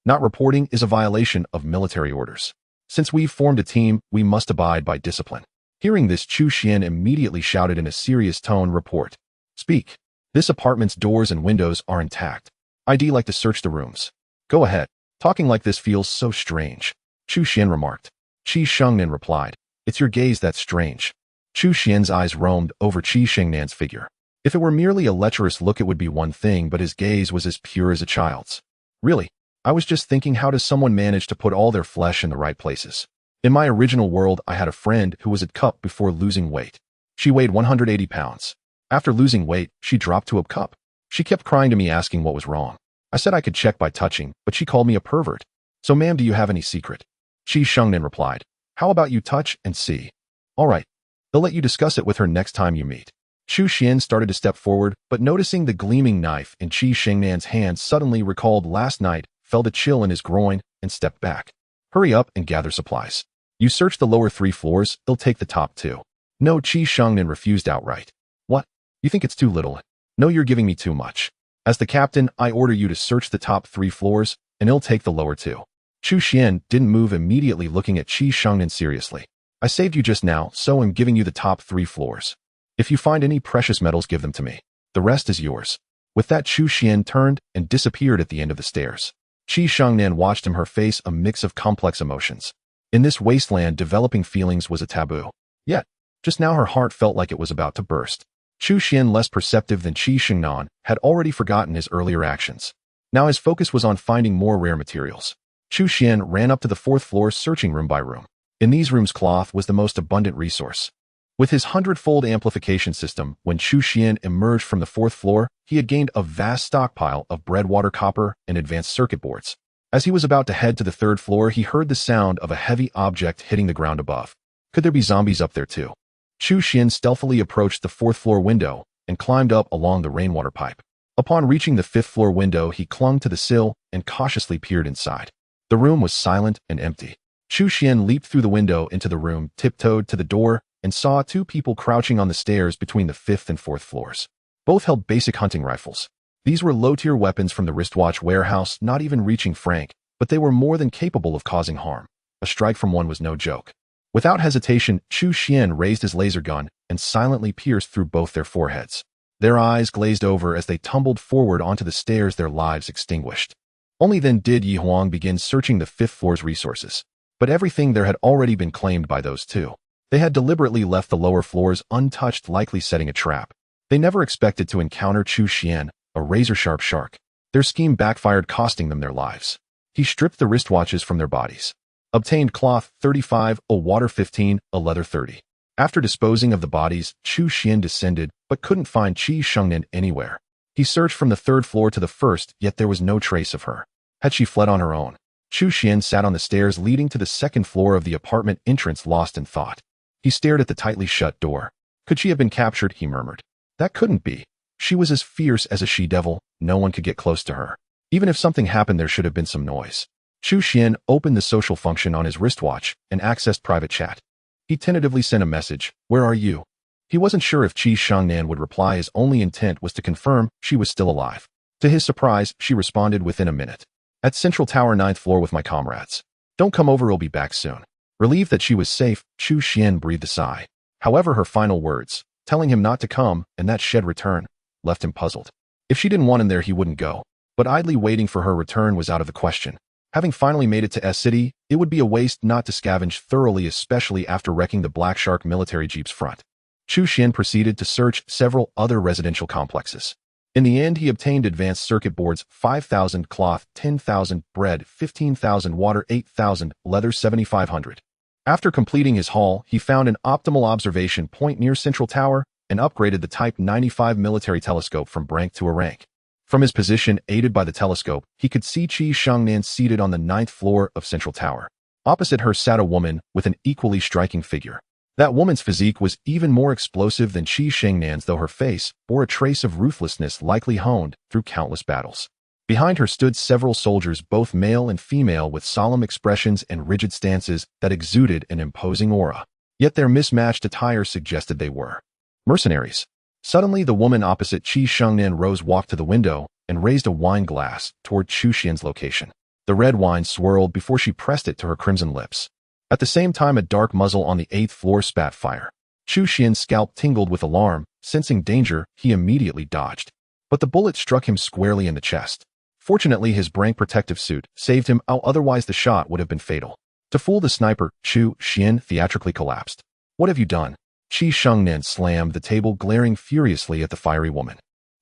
Not reporting is a violation of military orders. Since we've formed a team, we must abide by discipline. Hearing this, Chu Xian immediately shouted in a serious tone, report. Speak. This apartment's doors and windows are intact. I'd like to search the rooms. Go ahead. Talking like this feels so strange. Chu Xian remarked. Qi Shengnan replied. It's your gaze that's strange. Chu Xian's eyes roamed over Qi Shengnan's figure. If it were merely a lecherous look, it would be one thing, but his gaze was as pure as a child's. Really? I was just thinking, how does someone manage to put all their flesh in the right places? In my original world, I had a friend who was at cup before losing weight. She weighed 180 pounds. After losing weight, she dropped to a cup. She kept crying to me, asking what was wrong. I said I could check by touching, but she called me a pervert. So ma'am, do you have any secret? Qi Shengnan replied. How about you touch and see? All right. They'll let you discuss it with her next time you meet. Chu Xian started to step forward, but noticing the gleaming knife in Qi Shengnan's hand, suddenly recalled last night, felt a chill in his groin, and stepped back. Hurry up and gather supplies. You search the lower 3 floors, they'll take the top 2. No, Qi Shengnan refused outright. What? You think it's too little? No, you're giving me too much. As the captain, I order you to search the top 3 floors, and he'll take the lower 2. Chu Xian didn't move, immediately looking at Qi Shengnan seriously. I saved you just now, so I'm giving you the top 3 floors. If you find any precious metals, give them to me. The rest is yours." With that, Chu Xian turned and disappeared at the end of the stairs. Qi Shengnan watched him, her face a mix of complex emotions. In this wasteland, developing feelings was a taboo. Yet, just now her heart felt like it was about to burst. Chu Xian, less perceptive than Qi Shengnan, had already forgotten his earlier actions. Now his focus was on finding more rare materials. Chu Xian ran up to the 4th floor, searching room by room. In these rooms, cloth was the most abundant resource. With his 100-fold amplification system, when Chu Xian emerged from the 4th floor, he had gained a vast stockpile of bread, water, copper, and advanced circuit boards. As he was about to head to the 3rd floor, he heard the sound of a heavy object hitting the ground above. Could there be zombies up there too? Chu Xian stealthily approached the 4th floor window and climbed up along the rainwater pipe. Upon reaching the 5th floor window, he clung to the sill and cautiously peered inside. The room was silent and empty. Chu Xian leaped through the window into the room, tiptoed to the door, and saw 2 people crouching on the stairs between the 5th and 4th floors. Both held basic hunting rifles. These were low-tier weapons from the wristwatch warehouse, not even reaching Frank, but they were more than capable of causing harm. A strike from one was no joke. Without hesitation, Chu Xian raised his laser gun and silently pierced through both their foreheads. Their eyes glazed over as they tumbled forward onto the stairs, their lives extinguished. Only then did Yi Huang begin searching the 5th floor's resources. But everything there had already been claimed by those 2. They had deliberately left the lower floors untouched, likely setting a trap. They never expected to encounter Chu Xian, a razor-sharp shark. Their scheme backfired, costing them their lives. He stripped the wristwatches from their bodies. Obtained cloth 35, a water 15, a leather 30. After disposing of the bodies, Chu Xian descended, but couldn't find Qi Shengnan anywhere. He searched from the 3rd floor to the 1st, yet there was no trace of her. Had she fled on her own? Chu Xian sat on the stairs leading to the 2nd floor of the apartment entrance, lost in thought. He stared at the tightly shut door. Could she have been captured? He murmured. That couldn't be. She was as fierce as a she-devil. No one could get close to her. Even if something happened, there should have been some noise. Chu Xian opened the social function on his wristwatch and accessed private chat. He tentatively sent a message, "Where are you?" He wasn't sure if Qi Shengnan would reply. His only intent was to confirm she was still alive. To his surprise, she responded within a minute. "At Central Tower, 9th floor with my comrades. Don't come over, I'll be back soon." Relieved that she was safe, Chu Xian breathed a sigh. However, her final words, telling him not to come and that she'd return, left him puzzled. If she didn't want him there, he wouldn't go. But idly waiting for her return was out of the question. Having finally made it to S City, it would be a waste not to scavenge thoroughly, especially after wrecking the Black Shark military jeep's front. Chu Xian proceeded to search several other residential complexes. In the end, he obtained advanced circuit boards 5,000, cloth 10,000, bread 15,000, water 8,000, leather 7,500. After completing his haul, he found an optimal observation point near Central Tower and upgraded the Type 95 military telescope from rank to a rank. From his position, aided by the telescope, he could see Qi Shengnan seated on the 9th floor of Central Tower. Opposite her sat a woman with an equally striking figure. That woman's physique was even more explosive than Qi Shengnan's, though her face bore a trace of ruthlessness likely honed through countless battles. Behind her stood several soldiers, both male and female, with solemn expressions and rigid stances that exuded an imposing aura. Yet their mismatched attire suggested they were mercenaries. Suddenly, the woman opposite Qi Shengnan rose, walked to the window, and raised a wine glass toward Chu Xian's location. The red wine swirled before she pressed it to her crimson lips. At the same time, a dark muzzle on the 8th floor spat fire. Chu Xian's scalp tingled with alarm. Sensing danger, he immediately dodged. But the bullet struck him squarely in the chest. Fortunately, his brain protective suit saved him, otherwise the shot would have been fatal. To fool the sniper, Chu Xian theatrically collapsed. "What have you done?" Qi Shengnan slammed the table, glaring furiously at the fiery woman.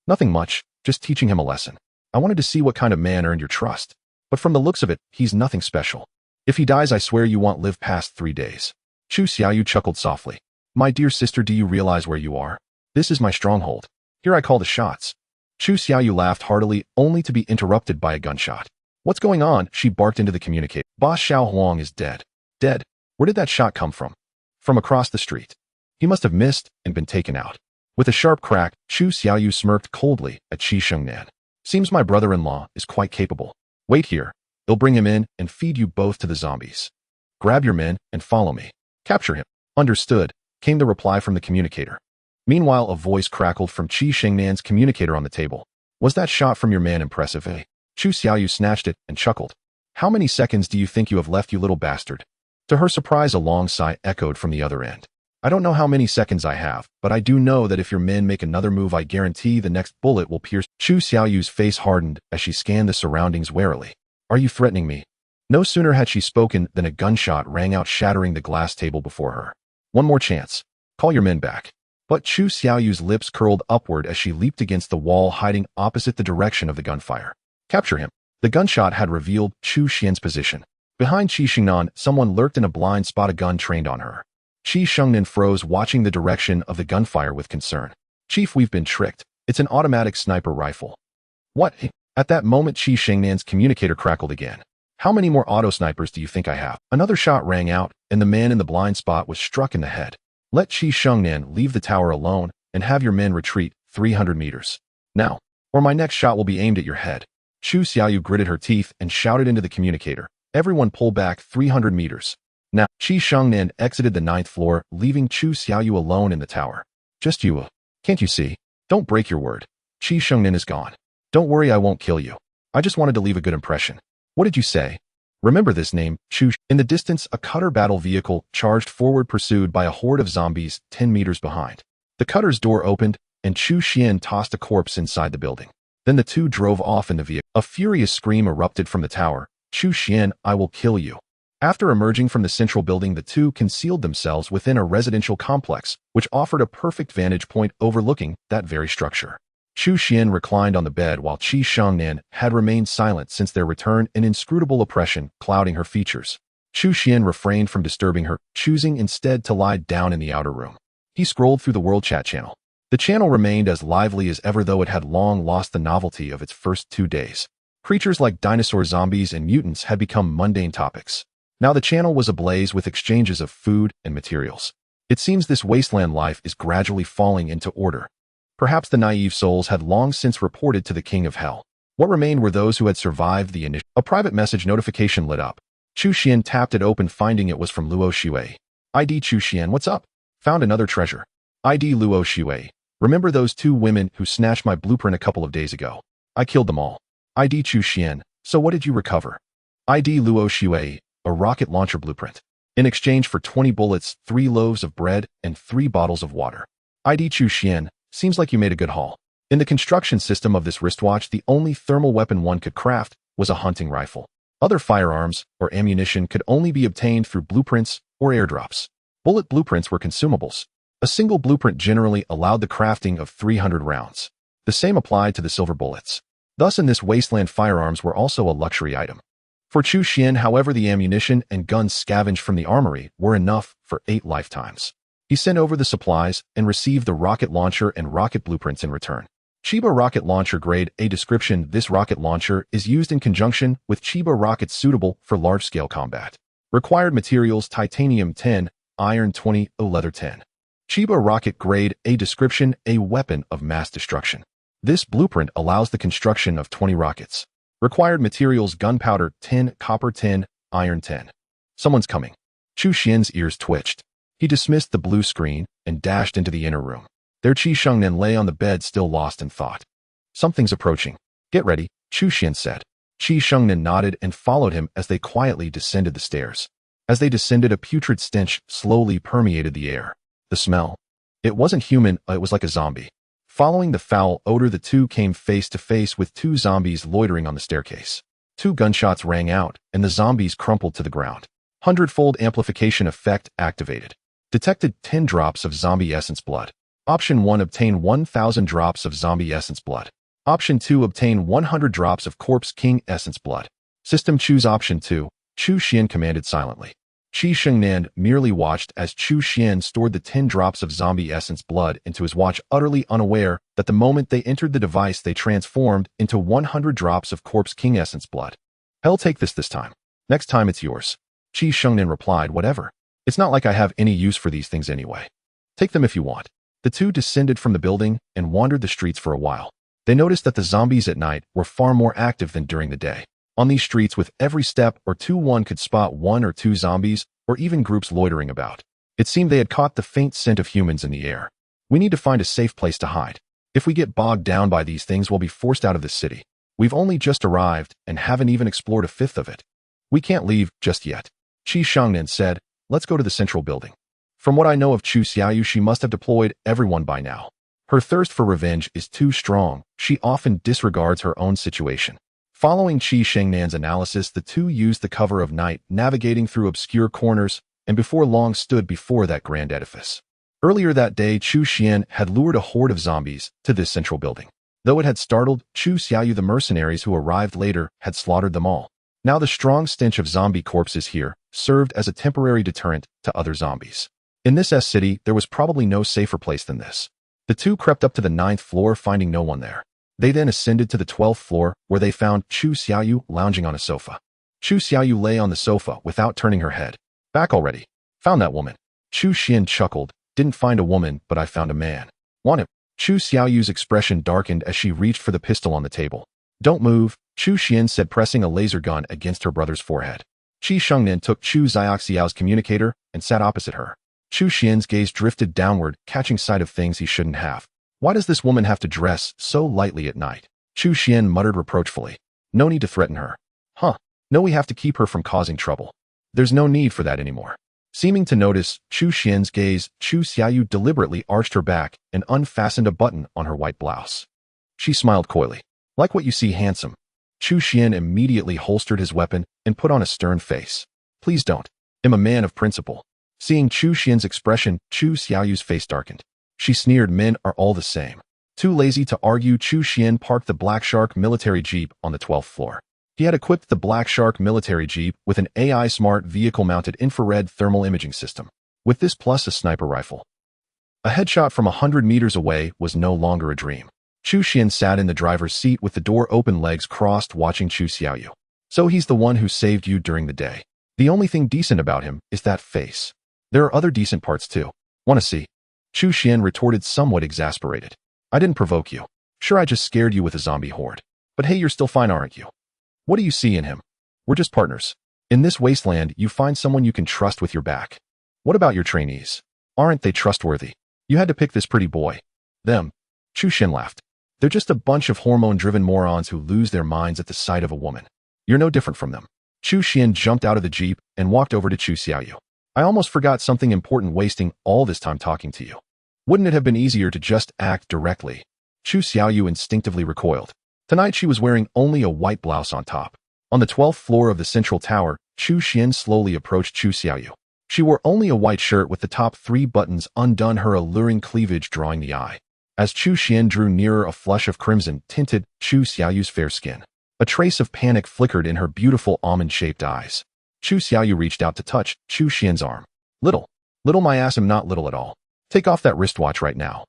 "Nothing much, just teaching him a lesson. I wanted to see what kind of man earned your trust. But from the looks of it, he's nothing special. If he dies, I swear you won't live past 3 days." Chu Xiaoyu chuckled softly. "My dear sister, do you realize where you are? This is my stronghold. Here I call the shots." Chu Xiaoyu laughed heartily, only to be interrupted by a gunshot. "What's going on?" she barked into the communicator. "Boss Xiao Huang is dead." "Dead? Where did that shot come from?" "From across the street. He must have missed and been taken out." With a sharp crack, Chu Xiaoyu smirked coldly at Qi Shengnan. "Seems my brother-in-law is quite capable. Wait here. I'll bring him in and feed you both to the zombies. Grab your men and follow me. Capture him." "Understood," came the reply from the communicator. Meanwhile, a voice crackled from Qi Shengnan's communicator on the table. "Was that shot from your man impressive, eh?" Chu Xiaoyu snatched it and chuckled. "How many seconds do you think you have left, you little bastard? To her surprise, a long sigh echoed from the other end. I don't know how many seconds I have, but I do know that if your men make another move, I guarantee the next bullet will pierce. Chu Xiaoyu's face hardened as she scanned the surroundings warily. Are you threatening me? No sooner had she spoken than a gunshot rang out, shattering the glass table before her. One more chance. Call your men back. But Chu Xiaoyu's lips curled upward as she leaped against the wall, hiding opposite the direction of the gunfire. Capture him. The gunshot had revealed Chu Xian's position. Behind Qi Shengnan, someone lurked in a blind spot, a gun trained on her. Qi Shengnan froze, watching the direction of the gunfire with concern. Chief, we've been tricked. It's an automatic sniper rifle. What? At that moment, Qi Shengnan's communicator crackled again. How many more auto snipers do you think I have? Another shot rang out, and the man in the blind spot was struck in the head. Let Qi Shengnan leave the tower alone and have your men retreat 300 meters. Now, or my next shot will be aimed at your head. Chu Xiaoyu gritted her teeth and shouted into the communicator. Everyone pull back 300 meters. Now, Qi Shengnan exited the 9th floor, leaving Chu Xiaoyu alone in the tower. Just you. Can't you see? Don't break your word. Qi Shengnan is gone. Don't worry, I won't kill you. I just wanted to leave a good impression. What did you say? Remember this name, Chu. In the distance, a cutter battle vehicle charged forward, pursued by a horde of zombies 10 meters behind. The cutter's door opened, and Chu Xian tossed a corpse inside the building. Then the two drove off in the vehicle. A furious scream erupted from the tower. Chu Xian, I will kill you. After emerging from the central building, the two concealed themselves within a residential complex, which offered a perfect vantage point overlooking that very structure. Chu Xian reclined on the bed while Qi Shengnan had remained silent since their return, an inscrutable oppression clouding her features. Chu Xian refrained from disturbing her, choosing instead to lie down in the outer room. He scrolled through the world chat channel. The channel remained as lively as ever, though it had long lost the novelty of its first 2 days. Creatures like dinosaur, zombies, and mutants had become mundane topics. Now the channel was ablaze with exchanges of food and materials. It seems this wasteland life is gradually falling into order. Perhaps the naive souls had long since reported to the King of Hell. What remained were those who had survived the initial. A private message notification lit up. Chu Xian tapped it open, finding it was from Luo Shui. ID Chu Xian, what's up? Found another treasure. ID Luo Shui. Remember those 2 women who snatched my blueprint a couple of days ago? I killed them all. ID Chu Xian. So what did you recover? ID Luo Shui. A rocket launcher blueprint. In exchange for 20 bullets, 3 loaves of bread, and 3 bottles of water. ID Chu Xian. Seems like you made a good haul. In the construction system of this wristwatch, the only thermal weapon one could craft was a hunting rifle. Other firearms or ammunition could only be obtained through blueprints or airdrops. Bullet blueprints were consumables. A single blueprint generally allowed the crafting of 300 rounds. The same applied to the silver bullets. Thus, in this wasteland, firearms were also a luxury item. For Chu Xian, however, the ammunition and guns scavenged from the armory were enough for 8 lifetimes. He sent over the supplies and received the rocket launcher and rocket blueprints in return. Chiba Rocket Launcher Grade A description: this rocket launcher is used in conjunction with Chiba rockets suitable for large-scale combat. Required materials: titanium 10, iron 20, leather 10. Chiba Rocket Grade A description: a weapon of mass destruction. This blueprint allows the construction of 20 rockets. Required materials: gunpowder 10, copper 10, iron 10. Someone's coming. Chu Xian's ears twitched. He dismissed the blue screen and dashed into the inner room. There Qi Shengnan lay on the bed, still lost in thought. Something's approaching. Get ready, Chu Xian said. Qi Shengnan nodded and followed him as they quietly descended the stairs. As they descended, a putrid stench slowly permeated the air. The smell. It wasn't human, it was like a zombie. Following the foul odor, the two came face to face with 2 zombies loitering on the staircase. 2 gunshots rang out, and the zombies crumpled to the ground. 100-fold amplification effect activated. Detected 10 drops of zombie essence blood. Option 1, obtain 1,000 drops of zombie essence blood. Option 2, obtain 100 drops of Corpse King essence blood. System choose option 2, Chu Xian commanded silently. Qi Shengnan merely watched as Chu Xian stored the 10 drops of zombie essence blood into his watch, utterly unaware that the moment they entered the device, they transformed into 100 drops of Corpse King essence blood. Hell, take this time. Next time it's yours. Qi Shengnan replied, whatever. It's not like I have any use for these things anyway. Take them if you want. The two descended from the building and wandered the streets for a while. They noticed that the zombies at night were far more active than during the day. On these streets, with every step or two, one could spot 1 or 2 zombies, or even groups loitering about. It seemed they had caught the faint scent of humans in the air. We need to find a safe place to hide. If we get bogged down by these things, we'll be forced out of this city. We've only just arrived and haven't even explored a fifth of it. We can't leave just yet. Qi Shangnan said, let's go to the central building. From what I know of Chu Xiaoyu, she must have deployed everyone by now. Her thirst for revenge is too strong. She often disregards her own situation. Following Qi Shangnan's analysis, the two used the cover of night, navigating through obscure corners, and before long stood before that grand edifice. Earlier that day, Chu Xian had lured a horde of zombies to this central building. Though it had startled Chu Xiaoyu, the mercenaries who arrived later had slaughtered them all. Now the strong stench of zombie corpses here served as a temporary deterrent to other zombies. In this city, there was probably no safer place than this. The two crept up to the 9th floor, finding no one there. They then ascended to the 12th floor, where they found Chu Xiaoyu lounging on a sofa. Chu Xiaoyu lay on the sofa without turning her head. Back already. Found that woman. Chu Xian chuckled. Didn't find a woman, but I found a man. Want him? Chu Xiaoyu's expression darkened as she reached for the pistol on the table. Don't move, Chu Xian said, pressing a laser gun against her brother's forehead. Qi Shangnan took Chu Xiaoxiao's communicator and sat opposite her. Chu Xian's gaze drifted downward, catching sight of things he shouldn't have. Why does this woman have to dress so lightly at night? Chu Xian muttered reproachfully. No need to threaten her. Huh. No, we have to keep her from causing trouble. There's no need for that anymore. Seeming to notice Chu Xian's gaze, Chu Xiaoyu deliberately arched her back and unfastened a button on her white blouse. She smiled coyly. Like what you see, handsome. Chu Xian immediately holstered his weapon and put on a stern face. Please don't. I'm a man of principle. Seeing Chu Xian's expression, Chu Xiaoyu's face darkened. She sneered, men are all the same. Too lazy to argue, Chu Xian parked the Black Shark military jeep on the 12th floor. He had equipped the Black Shark military jeep with an AI smart vehicle-mounted infrared thermal imaging system. With this plus a sniper rifle, a headshot from 100 meters away was no longer a dream. Chu Xian sat in the driver's seat with the door open, legs crossed, watching Chu Xiaoyu. So he's the one who saved you during the day. The only thing decent about him is that face. There are other decent parts too. Want to see? Chu Xian retorted, somewhat exasperated. I didn't provoke you. Sure, I just scared you with a zombie horde. But hey, you're still fine, aren't you? What do you see in him? We're just partners. In this wasteland, you find someone you can trust with your back. What about your trainees? Aren't they trustworthy? You had to pick this pretty boy. Them. Chu Xian laughed. They're just a bunch of hormone-driven morons who lose their minds at the sight of a woman. You're no different from them. Chu Xian jumped out of the jeep and walked over to Chu Xiaoyu. I almost forgot something important, wasting all this time talking to you. Wouldn't it have been easier to just act directly? Chu Xiaoyu instinctively recoiled. Tonight she was wearing only a white blouse on top. On the 12th floor of the central tower, Chu Xian slowly approached Chu Xiaoyu. She wore only a white shirt with the top 3 buttons undone, her alluring cleavage drawing the eye. As Chu Xian drew nearer, a flush of crimson tinted Chu Xiaoyu's fair skin. A trace of panic flickered in her beautiful almond-shaped eyes. Chu Xiaoyu reached out to touch Chu Xian's arm. Little my ass, am not little at all. Take off that wristwatch right now.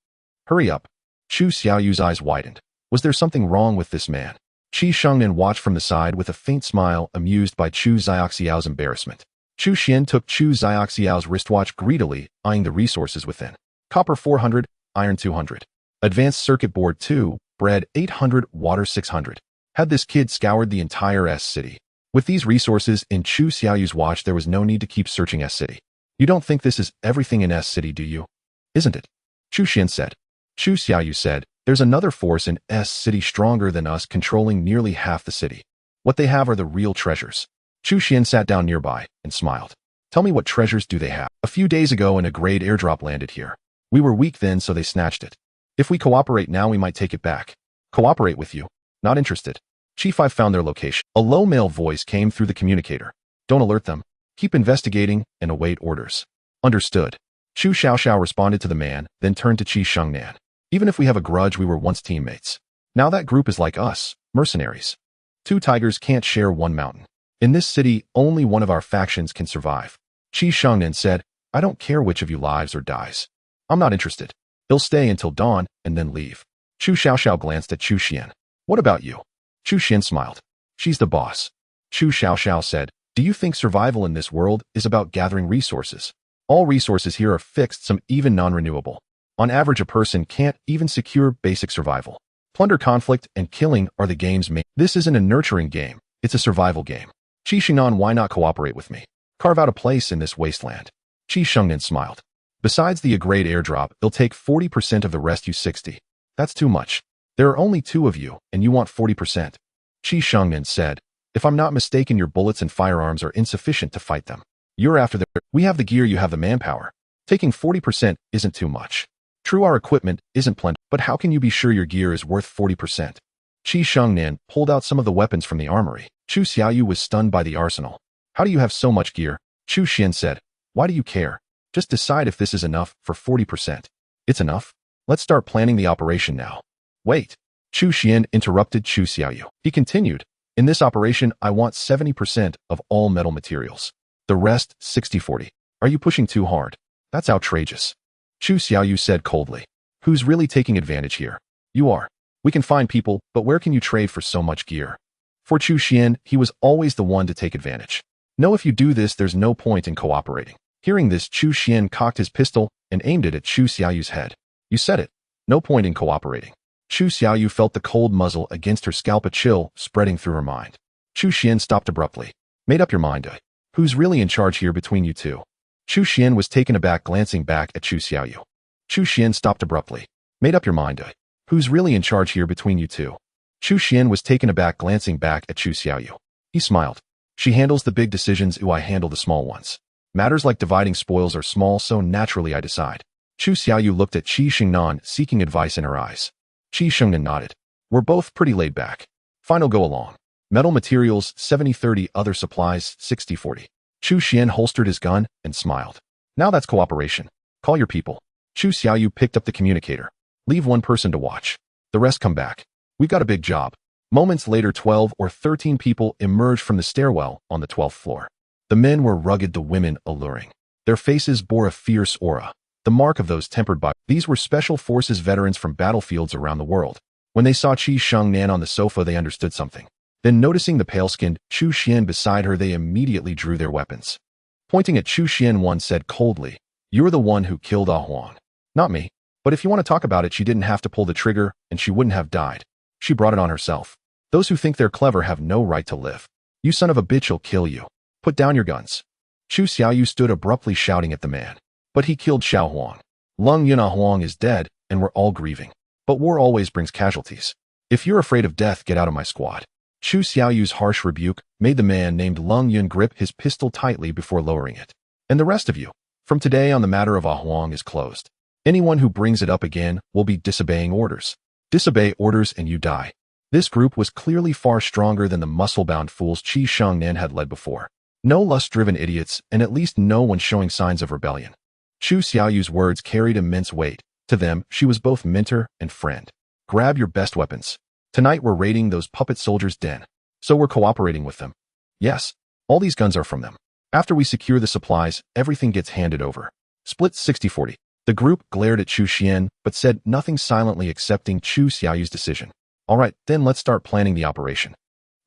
Hurry up. Chu Xiaoyu's eyes widened. Was there something wrong with this man? Qi Shangnan watched from the side with a faint smile, amused by Chu Xiaoxiao's embarrassment. Chu Xian took Chu Xiaoxiao's wristwatch greedily, eyeing the resources within. Copper 400, iron 200. Advanced circuit board 2, bread 800, water 600. Had this kid scoured the entire S-City? With these resources in Chu Xiaoyu's watch, there was no need to keep searching S-City. You don't think this is everything in S-City, do you? Isn't it? Chu Xian said. Chu Xiaoyu said, there's another force in S-City stronger than us, controlling nearly half the city. What they have are the real treasures. Chu Xian sat down nearby and smiled. Tell me, what treasures do they have? A few days ago, an A-grade airdrop landed here. We were weak then, so they snatched it. If we cooperate now, we might take it back. Cooperate with you? Not interested. Chief, I've found their location. A low male voice came through the communicator. Don't alert them. Keep investigating and await orders. Understood. Chu Xiaoxiao responded to the man, then turned to Qi Shangnan. Even if we have a grudge, we were once teammates. Now that group is like us, mercenaries. 2 tigers can't share 1 mountain. In this city, only one of our factions can survive. Qi Shangnan said, I don't care which of you lives or dies. I'm not interested. He'll stay until dawn and then leave. Chu Xiaoxiao glanced at Chu Xian. What about you? Chu Xian smiled. She's the boss. Chu Xiaoxiao said, do you think survival in this world is about gathering resources? All resources here are fixed, some even non-renewable. On average, a person can't even secure basic survival. Plunder, conflict, and killing are the game's main. This isn't a nurturing game, it's a survival game. Qi Shangnan, why not cooperate with me? Carve out a place in this wasteland. Qi Shangnan smiled. Besides the A-grade airdrop, it'll take 40% of the rest, you 60. That's too much. There are only 2 of you, and you want 40%. Qi Shangnan said, if I'm not mistaken, your bullets and firearms are insufficient to fight them. You're after the... We have the gear, you have the manpower. Taking 40% isn't too much. True, our equipment isn't plenty, but how can you be sure your gear is worth 40%? Qi Shengnan pulled out some of the weapons from the armory. Chu Xiaoyu was stunned by the arsenal. How do you have so much gear? Chu Xian said. Why do you care? Just decide if this is enough for 40%. It's enough? Let's start planning the operation now. Wait. Chu Xian interrupted Chu Xiaoyu. He continued. In this operation, I want 70% of all metal materials. The rest, 60-40. Are you pushing too hard? That's outrageous. Chu Xiaoyu said coldly. Who's really taking advantage here? You are. We can find people, but where can you trade for so much gear? For Chu Xian, he was always the one to take advantage. No, if you do this, there's no point in cooperating. Hearing this, Chu Xian cocked his pistol and aimed it at Chu Xiaoyu's head. You said it. No point in cooperating. Chu Xiaoyu felt the cold muzzle against her scalp, a chill spreading through her mind. Chu Xian stopped abruptly. Made up your mind, Who's really in charge here between you two? Chu Xian was taken aback, glancing back at Chu Xiaoyu. Chu Xian stopped abruptly. Made up your mind, Who's really in charge here between you two? Chu Xian was taken aback, glancing back at Chu Xiaoyu. He smiled. She handles the big decisions, I handle the small ones. Matters like dividing spoils are small, so naturally I decide. Chu Xiaoyu looked at Qi Shengnan, seeking advice in her eyes. Qi Shengnan nodded. We're both pretty laid back. Fine, I'll go along. Metal materials, 70-30, other supplies, 60-40. Chu Xian holstered his gun and smiled. Now that's cooperation. Call your people. Chu Xiaoyu picked up the communicator. Leave one person to watch. The rest come back. We've got a big job. Moments later, 12 or 13 people emerged from the stairwell on the 12th floor. The men were rugged, the women alluring. Their faces bore a fierce aura, the mark of those tempered by. These were special forces veterans from battlefields around the world. When they saw Qi Shengnan on the sofa, they understood something. Then, noticing the pale-skinned Chu Xian beside her, they immediately drew their weapons. Pointing at Chu Xian, one said coldly, "You're the one who killed Ah Huang. Not me. But if you want to talk about it, she didn't have to pull the trigger, and she wouldn't have died. She brought it on herself. Those who think they're clever have no right to live. You son of a bitch, will kill you. Put down your guns." Chu Xiaoyu stood abruptly, shouting at the man. But he killed Xiao Huang. Lung Yun. Ah Huang is dead, and we're all grieving. But war always brings casualties. If you're afraid of death, get out of my squad. Chu Xiaoyu's harsh rebuke made the man named Lung Yun grip his pistol tightly before lowering it. And the rest of you, from today on, the matter of Ah Huang is closed. Anyone who brings it up again will be disobeying orders. Disobey orders and you die. This group was clearly far stronger than the muscle-bound fools Qi Shengnan had led before. No lust-driven idiots, and at least no one showing signs of rebellion. Chu Xiaoyu's words carried immense weight. To them, she was both mentor and friend. Grab your best weapons. Tonight we're raiding those puppet soldiers' den. So we're cooperating with them. Yes, all these guns are from them. After we secure the supplies, everything gets handed over. Split 60-40. The group glared at Chu Xian, but said nothing, silently accepting Chu Xiaoyu's decision. All right, then let's start planning the operation.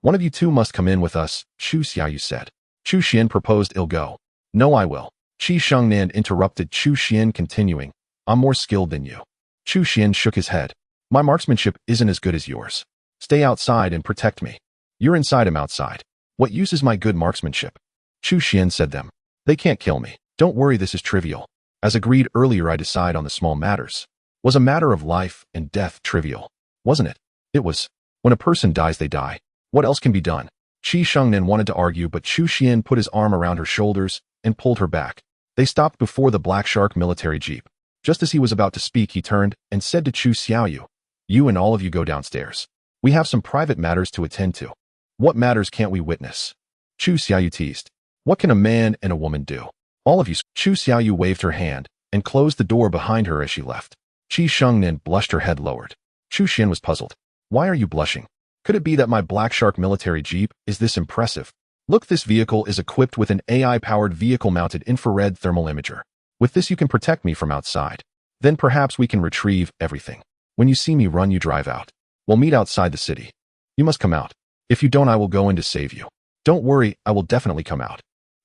One of you two must come in with us, Chu Xiaoyu said. Chu Xian proposed. I'll go. No, I will. Qi Shengnan interrupted Chu Xian, continuing. I'm more skilled than you. Chu Xian shook his head. My marksmanship isn't as good as yours. Stay outside and protect me. You're inside, I'm outside. What use is my good marksmanship? Chu Xian said them. They can't kill me. Don't worry, this is trivial. As agreed earlier, I decide on the small matters. Was a matter of life and death trivial? Wasn't it? It was. When a person dies, they die. What else can be done? Qi Shengnan wanted to argue, but Chu Xian put his arm around her shoulders and pulled her back. They stopped before the Black Shark military jeep. Just as he was about to speak, he turned and said to Chu Xiaoyu, "You and all of you go downstairs. We have some private matters to attend to." "What matters can't we witness?" Chu Xiaoyu teased. "What can a man and a woman do? All of you." Chu Xiaoyu waved her hand and closed the door behind her as she left. Qi Shengnan blushed, her head lowered. Chu Xian was puzzled. Why are you blushing? Could it be that my Black Shark military jeep is this impressive? Look, this vehicle is equipped with an AI-powered vehicle-mounted infrared thermal imager. With this you can protect me from outside. Then perhaps we can retrieve everything. When you see me run, you drive out. We'll meet outside the city. You must come out. If you don't, I will go in to save you. Don't worry, I will definitely come out.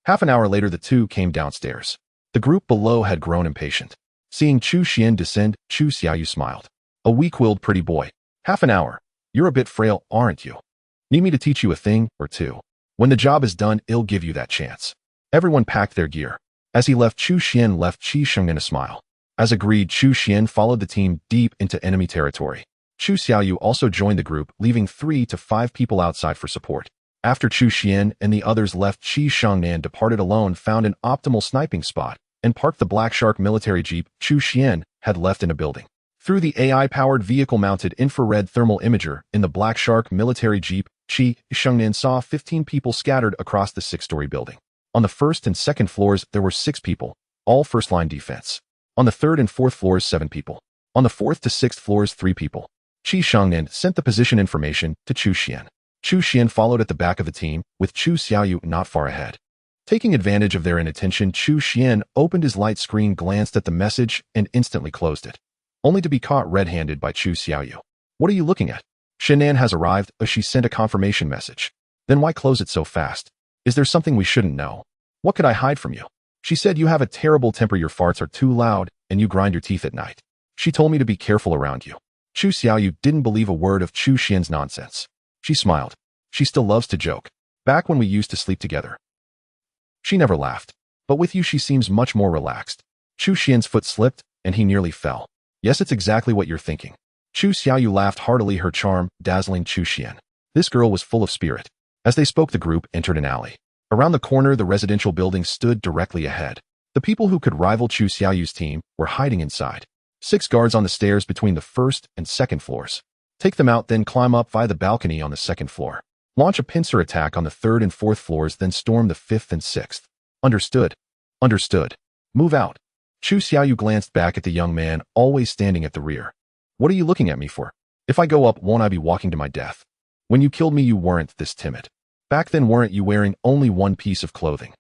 Half an hour later, the two came downstairs. The group below had grown impatient. Seeing Chu Xian descend, Chu Xiaoyu smiled. A weak-willed pretty boy. Half an hour. You're a bit frail, aren't you? Need me to teach you a thing or two? When the job is done, I'll give you that chance. Everyone packed their gear. As he left, Chu Xian left Qi Shengnan a smile. As agreed, Chu Xian followed the team deep into enemy territory. Chu Xiaoyu also joined the group, leaving 3 to 5 people outside for support. After Chu Xian and the others left, Qi Shengnan departed alone, found an optimal sniping spot, and parked the Black Shark military jeep Chu Xian had left in a building. Through the AI-powered vehicle-mounted infrared thermal imager in the Black Shark military jeep, Qi Shengnan saw 15 people scattered across the 6-story building. On the first and second floors, there were 6 people, all first-line defense. On the third and fourth floors, 7 people. On the fourth to sixth floors, 3 people. Qi Shengnan sent the position information to Chu Xian. Chu Xian followed at the back of the team, with Chu Xiaoyu not far ahead. Taking advantage of their inattention, Chu Xian opened his light screen, glanced at the message, and instantly closed it, only to be caught red-handed by Chu Xiaoyu. What are you looking at? Shenan has arrived, she sent a confirmation message. Then why close it so fast? Is there something we shouldn't know? What could I hide from you? She said you have a terrible temper, your farts are too loud, and you grind your teeth at night. She told me to be careful around you. Chu Xiaoyu didn't believe a word of Chu Xian's nonsense. She smiled. She still loves to joke. Back when we used to sleep together. She never laughed. But with you she seems much more relaxed. Chu Xian's foot slipped, and he nearly fell. Yes, it's exactly what you're thinking. Chu Xiaoyu laughed heartily, her charm dazzling Chu Xian. This girl was full of spirit. As they spoke, the group entered an alley. Around the corner, the residential building stood directly ahead. The people who could rival Chu Xiaoyu's team were hiding inside. 6 guards on the stairs between the first and second floors. Take them out, then climb up via the balcony on the second floor. Launch a pincer attack on the third and fourth floors, then storm the fifth and sixth. Understood. Understood. Move out. Chu Xiaoyu glanced back at the young man, always standing at the rear. What are you looking at me for? If I go up, won't I be walking to my death? When you killed me, you weren't this timid. Back then, weren't you wearing only one piece of clothing?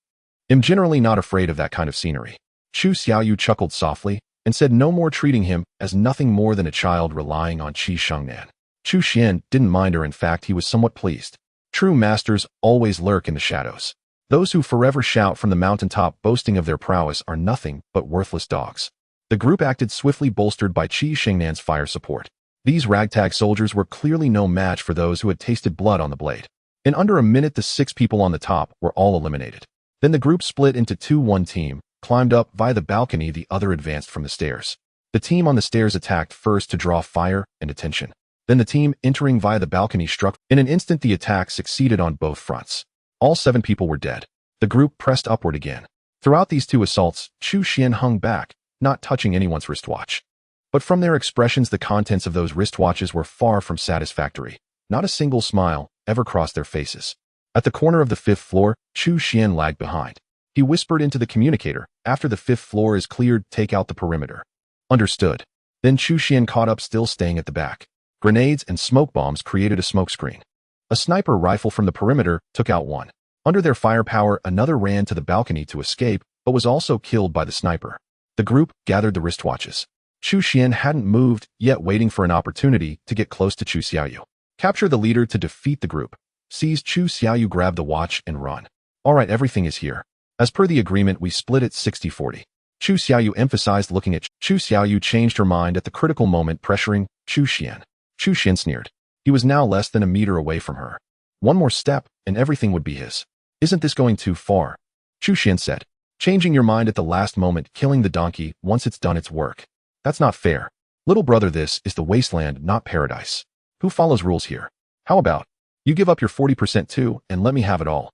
I'm generally not afraid of that kind of scenery. Chu Xiaoyu chuckled softly and said no more, treating him as nothing more than a child relying on Qi Shengnan. Chu Xian didn't mind her. In fact, he was somewhat pleased. True masters always lurk in the shadows. Those who forever shout from the mountaintop boasting of their prowess are nothing but worthless dogs. The group acted swiftly, bolstered by Qi Shengnan's fire support. These ragtag soldiers were clearly no match for those who had tasted blood on the blade. In under a minute, the 6 people on the top were all eliminated. Then the group split into 2. One team climbed up via the balcony, the other advanced from the stairs. The team on the stairs attacked first to draw fire and attention. Then the team entering via the balcony struck. In an instant, the attack succeeded on both fronts. All 7 people were dead. The group pressed upward again. Throughout these 2 assaults, Chu Xian hung back, not touching anyone's wristwatch. But from their expressions, the contents of those wristwatches were far from satisfactory. Not a single smile ever crossed their faces. At the corner of the 5th floor, Chu Xian lagged behind. He whispered into the communicator, after the 5th floor is cleared, take out the perimeter. Understood. Then Chu Xian caught up, still staying at the back. Grenades and smoke bombs created a smokescreen. A sniper rifle from the perimeter took out one. Under their firepower, another ran to the balcony to escape, but was also killed by the sniper. The group gathered the wristwatches. Chu Xian hadn't moved, yet waiting for an opportunity to get close to Chu Xiaoyu. Capture the leader to defeat the group. Seize Chu Xiaoyu, grab the watch, and run. Alright, everything is here. As per the agreement, we split it 60-40. Chu Xiaoyu emphasized, looking at Chu Xiaoyu changed her mind at the critical moment, pressuring Chu Xian. Chu Xian sneered. He was now less than a meter away from her. One more step, and everything would be his. Isn't this going too far? Chu Xian said. Changing your mind at the last moment, killing the donkey once it's done its work. That's not fair. Little brother, this is the wasteland, not paradise. Who follows rules here? How about you give up your 40% too, and let me have it all?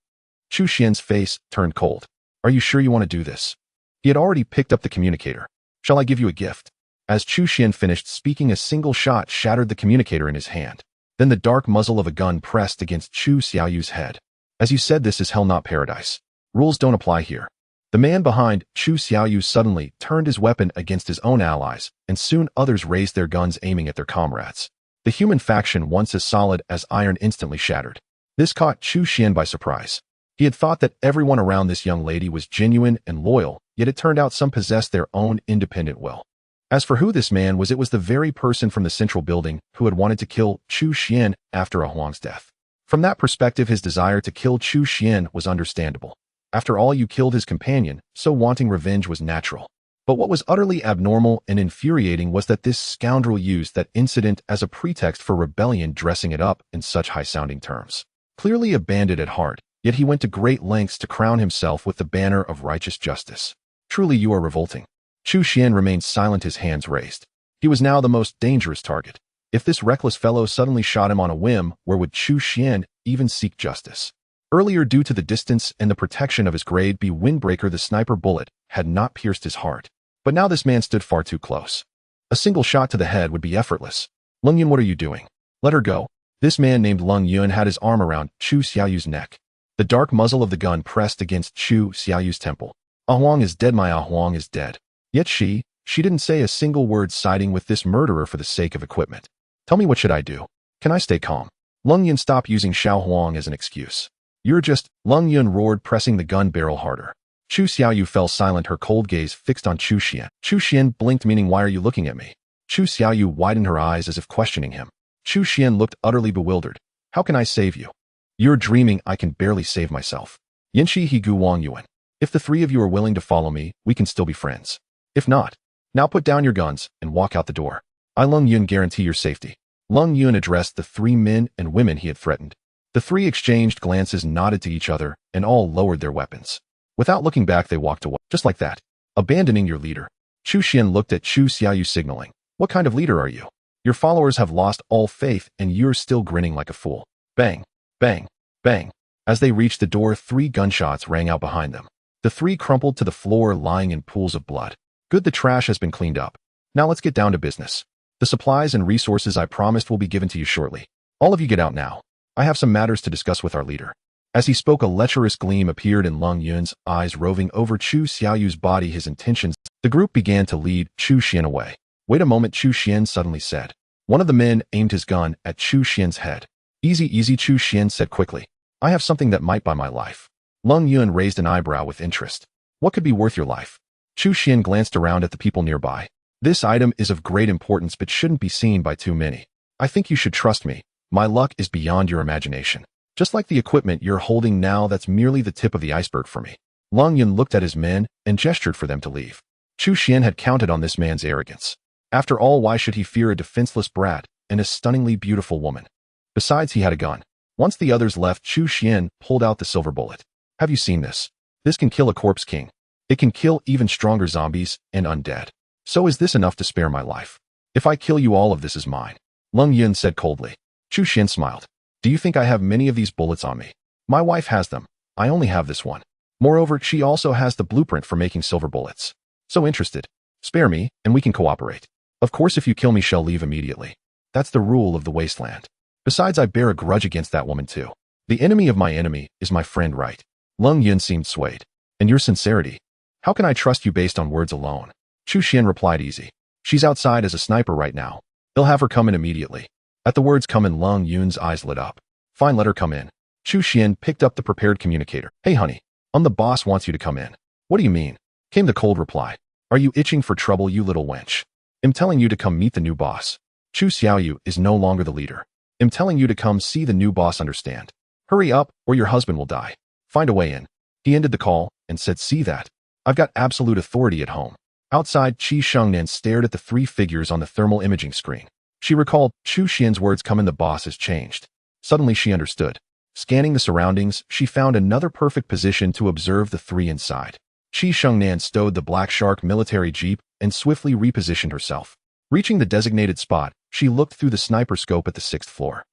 Chu Xian's face turned cold. Are you sure you want to do this? He had already picked up the communicator. Shall I give you a gift? As Chu Xian finished speaking, a single shot shattered the communicator in his hand. Then the dark muzzle of a gun pressed against Chu Xiaoyu's head. As you said, this is hell, not paradise. Rules don't apply here. The man behind Chu Xiaoyu suddenly turned his weapon against his own allies, and soon others raised their guns, aiming at their comrades. The human faction, once as solid as iron, instantly shattered. This caught Chu Xian by surprise. He had thought that everyone around this young lady was genuine and loyal, yet it turned out some possessed their own independent will. As for who this man was, it was the very person from the central building who had wanted to kill Chu Xian after Huang's death. From that perspective, his desire to kill Chu Xian was understandable. After all, you killed his companion, so wanting revenge was natural. But what was utterly abnormal and infuriating was that this scoundrel used that incident as a pretext for rebellion, dressing it up in such high-sounding terms. Clearly a bandit at heart, yet he went to great lengths to crown himself with the banner of righteous justice. Truly you are revolting. Chu Xian remained silent, his hands raised. He was now the most dangerous target. If this reckless fellow suddenly shot him on a whim, where would Chu Xian even seek justice? Earlier, due to the distance and the protection of his grade B windbreaker, the sniper bullet had not pierced his heart. But now this man stood far too close. A single shot to the head would be effortless. Lung Yun, what are you doing? Let her go. This man named Lung Yun had his arm around Chu Xiaoyu's neck. The dark muzzle of the gun pressed against Chu Xiaoyu's temple. Ah Huang is dead, my Ah Huang is dead. Yet she didn't say a single word, siding with this murderer for the sake of equipment. Tell me, what should I do? Can I stay calm? Lung Yun, stop using Xiao Huang as an excuse. You're just, Lung Yun roared, pressing the gun barrel harder. Chu Xiaoyu fell silent, her cold gaze fixed on Chu Xian. Chu Xian blinked, meaning, why are you looking at me? Chu Xiaoyu widened her eyes as if questioning him. Chu Xian looked utterly bewildered. How can I save you? You're dreaming, I can barely save myself. Yinshi He Gu Wang Yuan. If the three of you are willing to follow me, we can still be friends. If not, now put down your guns and walk out the door. I, Lung Yun, guarantee your safety. Lung Yun addressed the three men and women he had threatened. The three exchanged glances, nodded to each other, and all lowered their weapons. Without looking back, they walked away. Just like that. Abandoning your leader. Chu Xian looked at Chu Xiaoyu, signaling. What kind of leader are you? Your followers have lost all faith, and you're still grinning like a fool. Bang, bang, bang. As they reached the door, 3 gunshots rang out behind them. The 3 crumpled to the floor, lying in pools of blood. Good, the trash has been cleaned up. Now let's get down to business. The supplies and resources I promised will be given to you shortly. All of you get out now. I have some matters to discuss with our leader. As he spoke, a lecherous gleam appeared in Lung Yun's eyes, roving over Chu Xiaoyu's body, his intentions. The group began to lead Chu Xian away. Wait a moment, Chu Xian suddenly said. One of the men aimed his gun at Chu Xian's head. Easy, easy, Chu Xian said quickly. I have something that might buy my life. Lung Yun raised an eyebrow with interest. What could be worth your life? Chu Xian glanced around at the people nearby. This item is of great importance but shouldn't be seen by too many. I think you should trust me. My luck is beyond your imagination. Just like the equipment you're holding now, that's merely the tip of the iceberg for me. Lung Yun looked at his men and gestured for them to leave. Chu Xian had counted on this man's arrogance. After all, why should he fear a defenseless brat and a stunningly beautiful woman? Besides, he had a gun. Once the others left, Chu Xian pulled out the silver bullet. Have you seen this? This can kill a corpse king. It can kill even stronger zombies and undead. So is this enough to spare my life? If I kill you, all of this is mine. Lung Yun said coldly. Chu Xian smiled. Do you think I have many of these bullets on me? My wife has them. I only have this one. Moreover, she also has the blueprint for making silver bullets. So interested? Spare me, and we can cooperate. Of course, if you kill me, shall leave immediately. That's the rule of the Wasteland. Besides, I bear a grudge against that woman too. The enemy of my enemy is my friend, right? Lung Yun seemed swayed. And your sincerity? How can I trust you based on words alone? Chu Xian replied, easy. She's outside as a sniper right now. They'll have her come in immediately. At the words come in, Lung Yun's eyes lit up. Fine, let her come in. Chu Xian picked up the prepared communicator. Hey honey, the boss wants you to come in. What do you mean? Came the cold reply. Are you itching for trouble, you little wench? I'm telling you to come meet the new boss. Chu Xiaoyu is no longer the leader. I'm telling you to come see the new boss, understand? Hurry up, or your husband will die. Find a way in. He ended the call and said, see that? I've got absolute authority at home. Outside, Qi Shengnan stared at the 3 figures on the thermal imaging screen. She recalled Chu Xian's words, come in, the boss has changed. Suddenly she understood. Scanning the surroundings, she found another perfect position to observe the 3 inside. Qi Shengnan stowed the Black Shark military jeep and swiftly repositioned herself. Reaching the designated spot, she looked through the sniper scope at the 6th floor.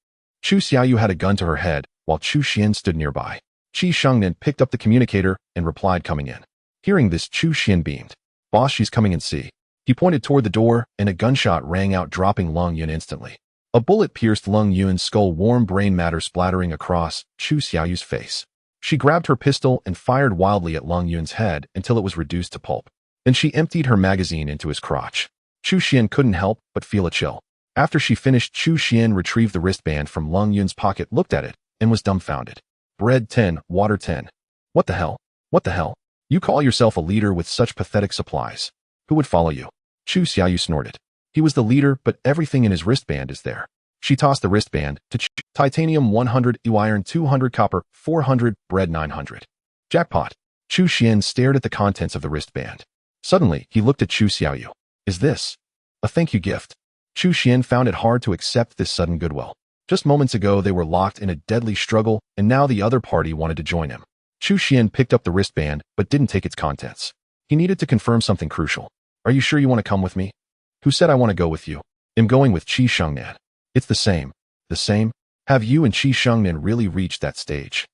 Chu Xiaoyu had a gun to her head, while Chu Xian stood nearby. Qi Shengnan picked up the communicator and replied, coming in. Hearing this, Chu Xian beamed. Boss, she's coming in, see. He pointed toward the door, and a gunshot rang out, dropping Lung Yun instantly. A bullet pierced Lung Yun's skull, warm brain matter splattering across Chu Xiaoyu's face. She grabbed her pistol and fired wildly at Lung Yun's head until it was reduced to pulp. Then she emptied her magazine into his crotch. Chu Xian couldn't help but feel a chill. After she finished, Chu Xian retrieved the wristband from Lung Yun's pocket, looked at it, and was dumbfounded. Bread 10, water 10. What the hell? What the hell? You call yourself a leader with such pathetic supplies? Who would follow you? Chu Xiaoyu snorted. He was the leader, but everything in his wristband is there. She tossed the wristband to titanium 100, iron 200, copper 400, bread 900. Jackpot. Chu Xian stared at the contents of the wristband. Suddenly, he looked at Chu Xiaoyu. Is this a thank you gift? Chu Xian found it hard to accept this sudden goodwill. Just moments ago, they were locked in a deadly struggle, and now the other party wanted to join him. Chu Xian picked up the wristband, but didn't take its contents. He needed to confirm something crucial. Are you sure you want to come with me? Who said I want to go with you? I'm going with Qi Shengnan. It's the same. The same? Have you and Qi Shengnan really reached that stage?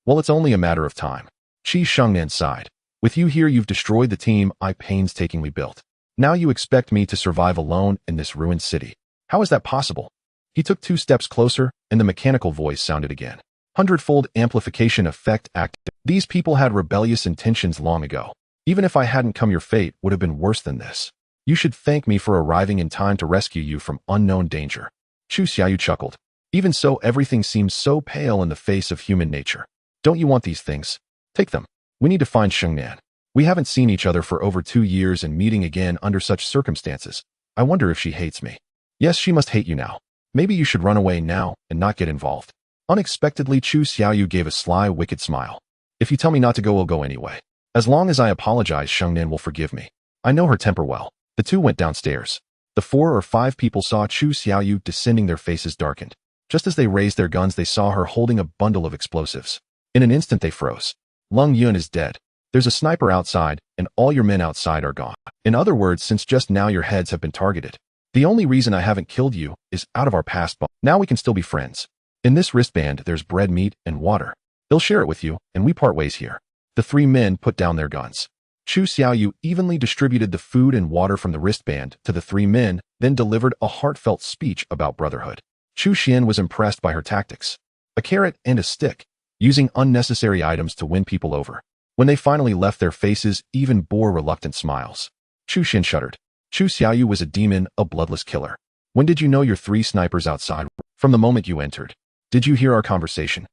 Well, it's only a matter of time. Qi Shengnan sighed. With you here, you've destroyed the team I painstakingly built. Now you expect me to survive alone in this ruined city. How is that possible? He took 2 steps closer, and the mechanical voice sounded again. Hundredfold amplification effect active. These people had rebellious intentions long ago. Even if I hadn't come, your fate would have been worse than this. You should thank me for arriving in time to rescue you from unknown danger. Chu Xiaoyu chuckled. Even so, everything seems so pale in the face of human nature. Don't you want these things? Take them. We need to find Shengnan. We haven't seen each other for over 2 years, and meeting again under such circumstances. I wonder if she hates me. Yes, she must hate you now. Maybe you should run away now and not get involved. Unexpectedly, Chu Xiaoyu gave a sly, wicked smile. If you tell me not to go, I'll go anyway. As long as I apologize, Shengnan will forgive me. I know her temper well. The 2 went downstairs. The 4 or 5 people saw Chu Xiaoyu descending, their faces darkened. Just as they raised their guns, they saw her holding a bundle of explosives. In an instant, they froze. Lung Yun is dead. There's a sniper outside, and all your men outside are gone. In other words, since just now your heads have been targeted. The only reason I haven't killed you is out of our past bond. Now we can still be friends. In this wristband, there's bread, meat, and water. He'll share it with you, and we part ways here. The 3 men put down their guns. Chu Xiaoyu evenly distributed the food and water from the wristband to the 3 men, then delivered a heartfelt speech about brotherhood. Chu Xian was impressed by her tactics. A carrot and a stick, using unnecessary items to win people over. When they finally left, their faces even bore reluctant smiles. Chu Xian shuddered. Chu Xiaoyu was a demon, a bloodless killer. When did you know your 3 snipers outside? From the moment you entered. Did you hear our conversation?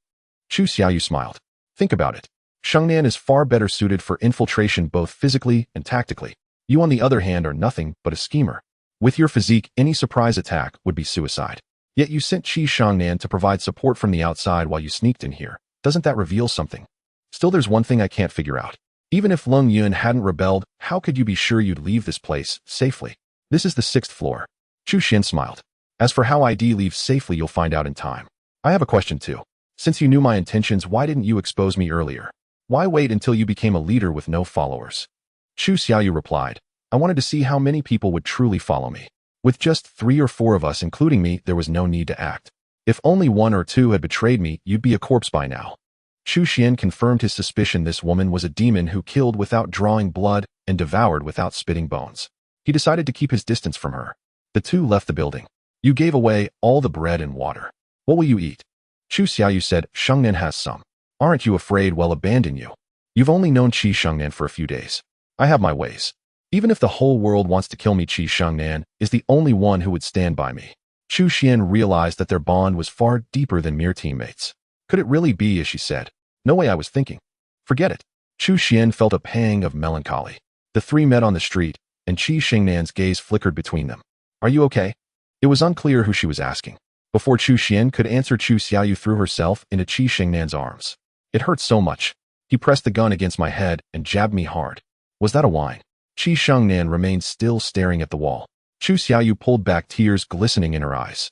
Chu Xiaoyu smiled. Think about it. Shengnan is far better suited for infiltration both physically and tactically. You, on the other hand, are nothing but a schemer. With your physique, any surprise attack would be suicide. Yet you sent Qi Shengnan to provide support from the outside while you sneaked in here. Doesn't that reveal something? Still, there's one thing I can't figure out. Even if Lung Yun hadn't rebelled, how could you be sure you'd leave this place safely? This is the 6th floor. Chu Xian smiled. As for how I'd leave safely, you'll find out in time. I have a question too. Since you knew my intentions, why didn't you expose me earlier? Why wait until you became a leader with no followers? Chu Xiaoyu replied. I wanted to see how many people would truly follow me. With just 3 or 4 of us, including me, there was no need to act. If only 1 or 2 had betrayed me, you'd be a corpse by now. Chu Xian confirmed his suspicion this woman was a demon who killed without drawing blood and devoured without spitting bones. He decided to keep his distance from her. The 2 left the building. You gave away all the bread and water. What will you eat? Chu Xiaoyu said, Shengnan has some. Aren't you afraid we'll abandon you? You've only known Qi Shengnan for a few days. I have my ways. Even if the whole world wants to kill me, Qi Shengnan is the only one who would stand by me. Chu Xian realized that their bond was far deeper than mere teammates. Could it really be as she said? No way, I was thinking. Forget it. Chu Xian felt a pang of melancholy. The 3 met on the street, and Qi Shengnan's gaze flickered between them. Are you okay? It was unclear who she was asking. Before Chu Xian could answer, Chu Xiaoyu threw herself into Qi Shengnan's arms. It hurt so much. He pressed the gun against my head and jabbed me hard. Was that a whine? Qi Shengnan remained still, staring at the wall. Chu Xiaoyu pulled back, tears glistening in her eyes.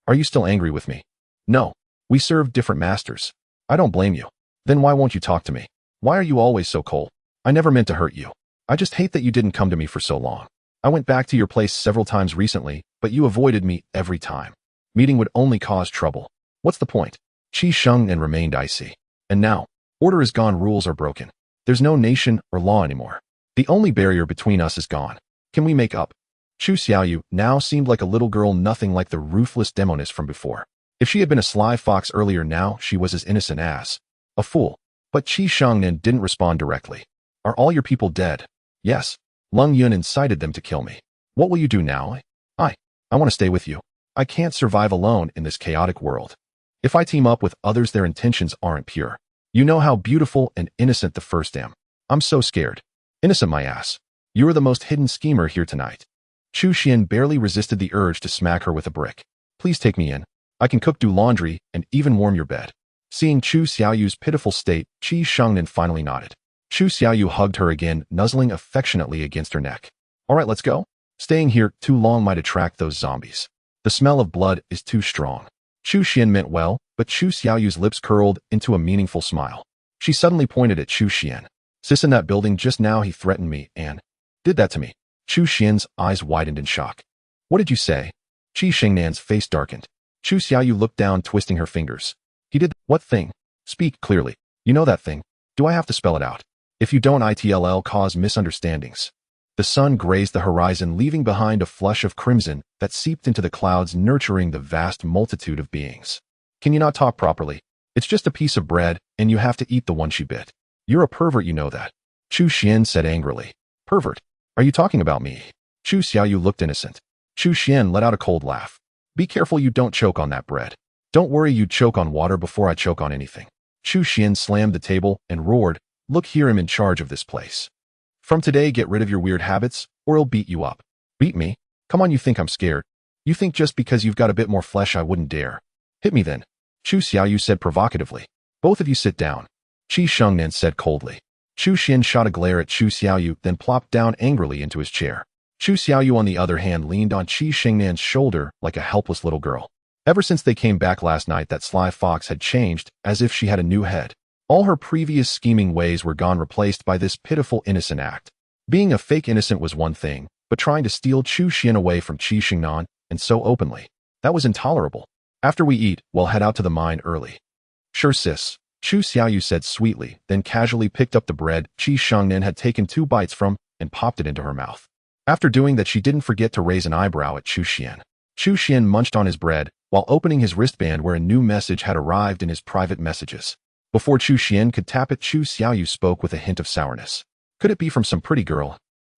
Are you still angry with me? No. We serve different masters. I don't blame you. Then why won't you talk to me? Why are you always so cold? I never meant to hurt you. I just hate that you didn't come to me for so long. I went back to your place several times recently, but you avoided me every time. Meeting would only cause trouble. What's the point? Qi Shengnan remained icy. And now, order is gone, rules are broken. There's no nation or law anymore. The only barrier between us is gone. Can we make up? Chu Xiaoyu now seemed like a little girl, nothing like the ruthless demoness from before. If she had been a sly fox earlier, now she was as innocent as a fool. But Qi Shengnan didn't respond directly. Are all your people dead? Yes. Lung Yun incited them to kill me. What will you do now? I want to stay with you. I can't survive alone in this chaotic world. If I team up with others, their intentions aren't pure. You know how beautiful and innocent the first am. I'm so scared. Innocent, my ass. You are the most hidden schemer here tonight. Chu Xian barely resisted the urge to smack her with a brick. Please take me in. I can cook, do laundry, and even warm your bed. Seeing Chu Xiaoyu's pitiful state, Qi Shengnan finally nodded. Chu Xiaoyu hugged her again, nuzzling affectionately against her neck. All right, let's go. Staying here too long might attract those zombies. The smell of blood is too strong. Chu Xian meant well, but Chu Xiaoyu's lips curled into a meaningful smile. She suddenly pointed at Chu Xian. Sis, in that building just now, he threatened me and did that to me. Chu Xian's eyes widened in shock. What did you say? Qi Shengnan's face darkened. Chu Xiaoyu looked down, twisting her fingers. He did what thing? Speak clearly. You know that thing. Do I have to spell it out? If you don't, it'll cause misunderstandings. The sun grazed the horizon, leaving behind a flush of crimson that seeped into the clouds, nurturing the vast multitude of beings. Can you not talk properly? It's just a piece of bread, and you have to eat the one she bit. You're a pervert, you know that. Chu Xian said angrily. Pervert? Are you talking about me? Chu Xiaoyu looked innocent. Chu Xian let out a cold laugh. Be careful you don't choke on that bread. Don't worry, you choke on water before I choke on anything. Chu Xian slammed the table and roared, look here, I'm in charge of this place. From today, get rid of your weird habits, or I'll beat you up. Beat me? Come on, you think I'm scared? You think just because you've got a bit more flesh I wouldn't dare? Hit me then. Chu Xiaoyu said provocatively. Both of you sit down. Qi Shengnan said coldly. Chu Xian shot a glare at Chu Xiaoyu, then plopped down angrily into his chair. Chu Xiaoyu, on the other hand, leaned on Qi Shengnan's shoulder like a helpless little girl. Ever since they came back last night, that sly fox had changed, as if she had a new head. All her previous scheming ways were gone, replaced by this pitiful innocent act. Being a fake innocent was one thing, but trying to steal Chu Xian away from Qi Shengnan, and so openly, that was intolerable. After we eat, we'll head out to the mine early. Sure, sis, Chu Xiaoyu said sweetly, then casually picked up the bread Qi Shengnan had taken 2 bites from and popped it into her mouth. After doing that, she didn't forget to raise an eyebrow at Chu Xian. Chu Xian munched on his bread while opening his wristband where a new message had arrived in his private messages. Before Chu Xian could tap it, Chu Xiaoyu spoke with a hint of sourness. Could it be from some pretty girl?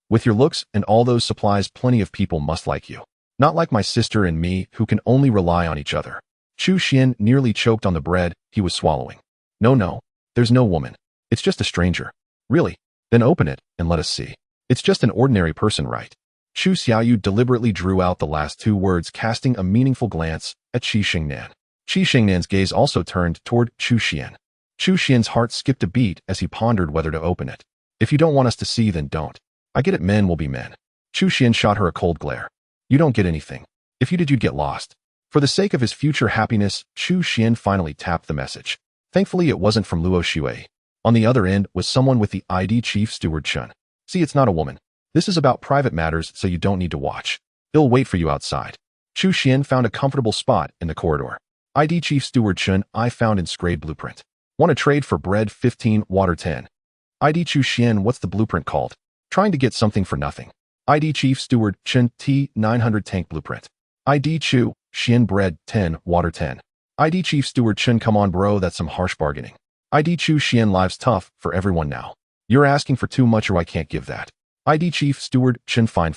With your looks and all those supplies, plenty of people must like you. Not like my sister and me, who can only rely on each other. Chu Xian nearly choked on the bread he was swallowing. No, there's no woman. It's just a stranger. Really? Then open it and let us see. It's just an ordinary person, right? Chu Xiaoyu deliberately drew out the last 2 words, casting a meaningful glance at Qi Shengnan. Qi Shengnan's gaze also turned toward Chu Xian. Chu Xian's heart skipped a beat as he pondered whether to open it. If you don't want us to see, then don't. I get it, men will be men. Chu Xian shot her a cold glare. You don't get anything. If you did, you'd get lost. For the sake of his future happiness, Chu Xian finally tapped the message. Thankfully, it wasn't from Luo Shui. On the other end was someone with the ID Chief Steward Chun. See, it's not a woman. This is about private matters, so you don't need to watch. It'll wait for you outside. Chu Xian found a comfortable spot in the corridor. ID Chief Steward Chun, I found inscribed blueprint. Want to trade for bread 15, water 10. ID Chu Xian, what's the blueprint called? Trying to get something for nothing. ID Chief Steward Chun, T900 tank blueprint. ID Chu Xian, bread 10, water 10. ID Chief Steward Chun, come on bro, that's some harsh bargaining. ID Chu Xian, life's tough for everyone now. You're asking for too much, or I can't give that. ID Chief Steward Chun, fine.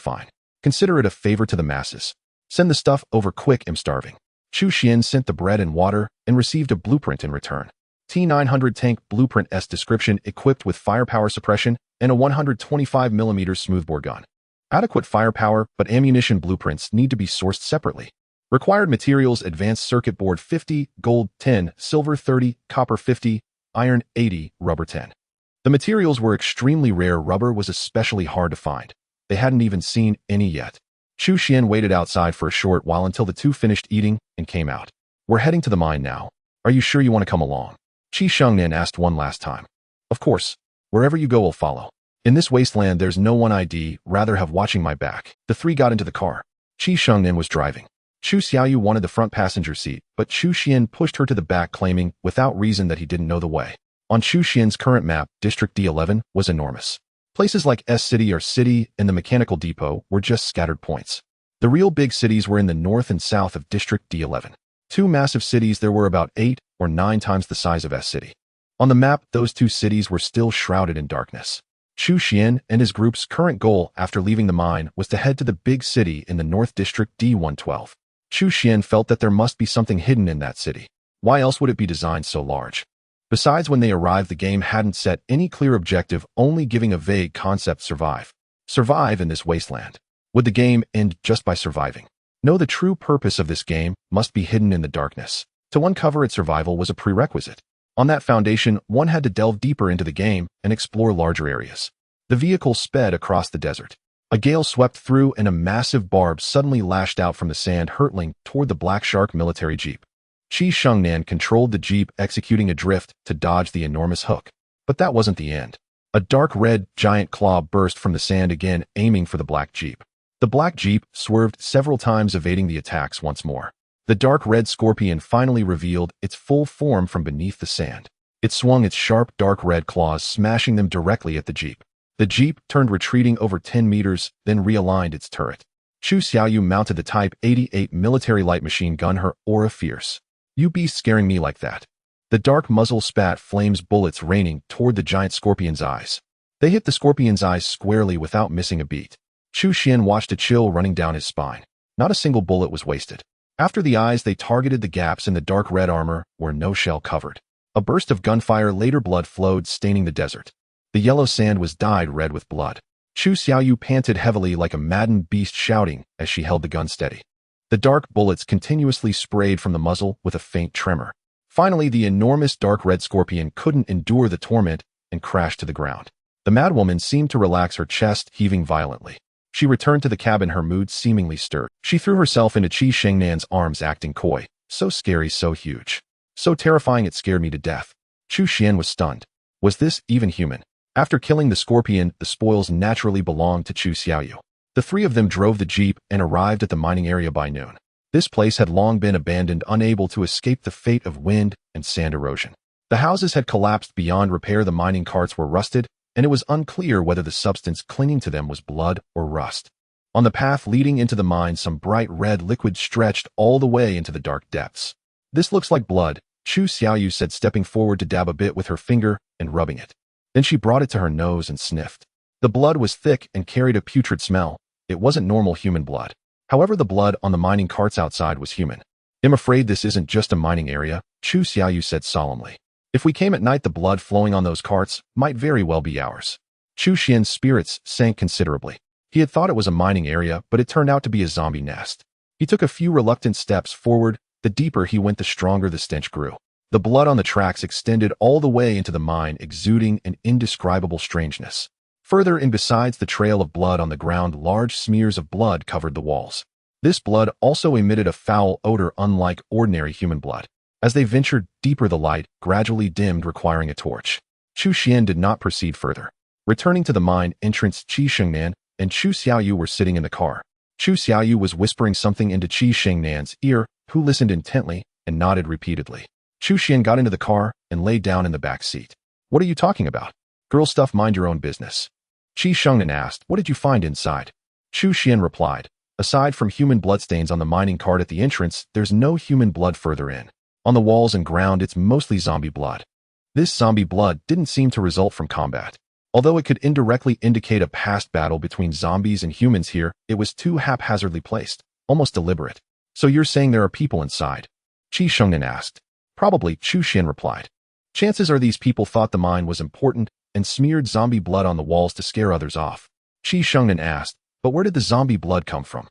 Consider it a favor to the masses. Send the stuff over quick, I'm starving. Chu Xian sent the bread and water and received a blueprint in return. T900 tank blueprint S description, equipped with firepower suppression and a 125mm smoothbore gun. Adequate firepower, but ammunition blueprints need to be sourced separately. Required materials: advanced circuit board 50, gold 10, silver 30, copper 50, iron 80, rubber 10. The materials were extremely rare. Rubber was especially hard to find. They hadn't even seen any yet. Chu Xian waited outside for a short while until the 2 finished eating and came out. We're heading to the mine now. Are you sure you want to come along? Qi Shengnan asked one last time. Of course. Wherever you go, we'll follow. In this wasteland, there's no one I'd rather have watching my back. The 3 got into the car. Qi Shengnan was driving. Chu Xiaoyu wanted the front passenger seat, but Chu Xian pushed her to the back, claiming, without reason, that he didn't know the way. On Chu Xian's current map, District D11 was enormous. Places like S-City or City and the Mechanical Depot were just scattered points. The real big cities were in the north and south of District D11. 2 massive cities there were about 8 or 9 times the size of S-City. On the map, those 2 cities were still shrouded in darkness. Chu Xian and his group's current goal after leaving the mine was to head to the big city in the North District D112. Chu Xian felt that there must be something hidden in that city. Why else would it be designed so large? Besides, when they arrived, the game hadn't set any clear objective, only giving a vague concept: survive. Survive in this wasteland. Would the game end just by surviving? No, the true purpose of this game must be hidden in the darkness. To uncover its survival was a prerequisite. On that foundation, one had to delve deeper into the game and explore larger areas. The vehicle sped across the desert. A gale swept through and a massive barb suddenly lashed out from the sand, hurtling toward the Black Shark military jeep. Qi Shengnan controlled the jeep, executing a drift to dodge the enormous hook. But that wasn't the end. A dark red giant claw burst from the sand again, aiming for the black jeep. The black jeep swerved several times, evading the attacks once more. The dark red scorpion finally revealed its full form from beneath the sand. It swung its sharp, dark red claws, smashing them directly at the jeep. The jeep turned, retreating over 10 meters, then realigned its turret. Chu Xiaoyu mounted the Type 88 military light machine gun, her aura fierce. "You be scaring me like that." The dark muzzle spat flames, bullets raining toward the giant scorpion's eyes. They hit the scorpion's eyes squarely without missing a beat. Chu Xian watched a chill running down his spine. Not a single bullet was wasted. After the eyes, they targeted the gaps in the dark red armor where no shell covered. A burst of gunfire, later blood flowed, staining the desert. The yellow sand was dyed red with blood. Chu Xiaoyu panted heavily like a maddened beast, shouting as she held the gun steady. The dark bullets continuously sprayed from the muzzle with a faint tremor. Finally, the enormous dark red scorpion couldn't endure the torment and crashed to the ground. The madwoman seemed to relax, her chest heaving violently. She returned to the cabin, her mood seemingly stirred. She threw herself into Qi Shengnan's arms, acting coy. So scary, so huge. So terrifying, it scared me to death. Chu Xian was stunned. Was this even human? After killing the scorpion, the spoils naturally belonged to Chu Xiaoyu. The three of them drove the jeep and arrived at the mining area by noon. This place had long been abandoned, unable to escape the fate of wind and sand erosion. The houses had collapsed beyond repair, the mining carts were rusted, and it was unclear whether the substance clinging to them was blood or rust. On the path leading into the mine, some bright red liquid stretched all the way into the dark depths. "This looks like blood," Chu Xiaoyu said, stepping forward to dab a bit with her finger and rubbing it. Then she brought it to her nose and sniffed. The blood was thick and carried a putrid smell. It wasn't normal human blood. However, the blood on the mining carts outside was human. "I'm afraid this isn't just a mining area," Chu Xiaoyu said solemnly. "If we came at night, the blood flowing on those carts might very well be ours." Chu Xian's spirits sank considerably. He had thought it was a mining area, but it turned out to be a zombie nest. He took a few reluctant steps forward. The deeper he went, the stronger the stench grew. The blood on the tracks extended all the way into the mine, exuding an indescribable strangeness. Further in, besides the trail of blood on the ground, large smears of blood covered the walls. This blood also emitted a foul odor unlike ordinary human blood. As they ventured deeper, the light gradually dimmed, requiring a torch. Chu Xian did not proceed further. Returning to the mine entrance, Qi Shengnan and Chu Xiaoyu were sitting in the car. Chu Xiaoyu was whispering something into Qi Shengnan's ear, who listened intently and nodded repeatedly. Chu Xian got into the car and lay down in the back seat. "What are you talking about?" "Girl stuff, mind your own business." Qi Shengnan asked. "What did you find inside?" Chu Xian replied. "Aside from human bloodstains on the mining cart at the entrance, there's no human blood further in. On the walls and ground, it's mostly zombie blood." This zombie blood didn't seem to result from combat. Although it could indirectly indicate a past battle between zombies and humans here, it was too haphazardly placed, almost deliberate. "So you're saying there are people inside?" Qi Shengnan asked. "Probably," Chu Xian replied. "Chances are these people thought the mine was important and smeared zombie blood on the walls to scare others off." Qi Shengnan asked, "But where did the zombie blood come from?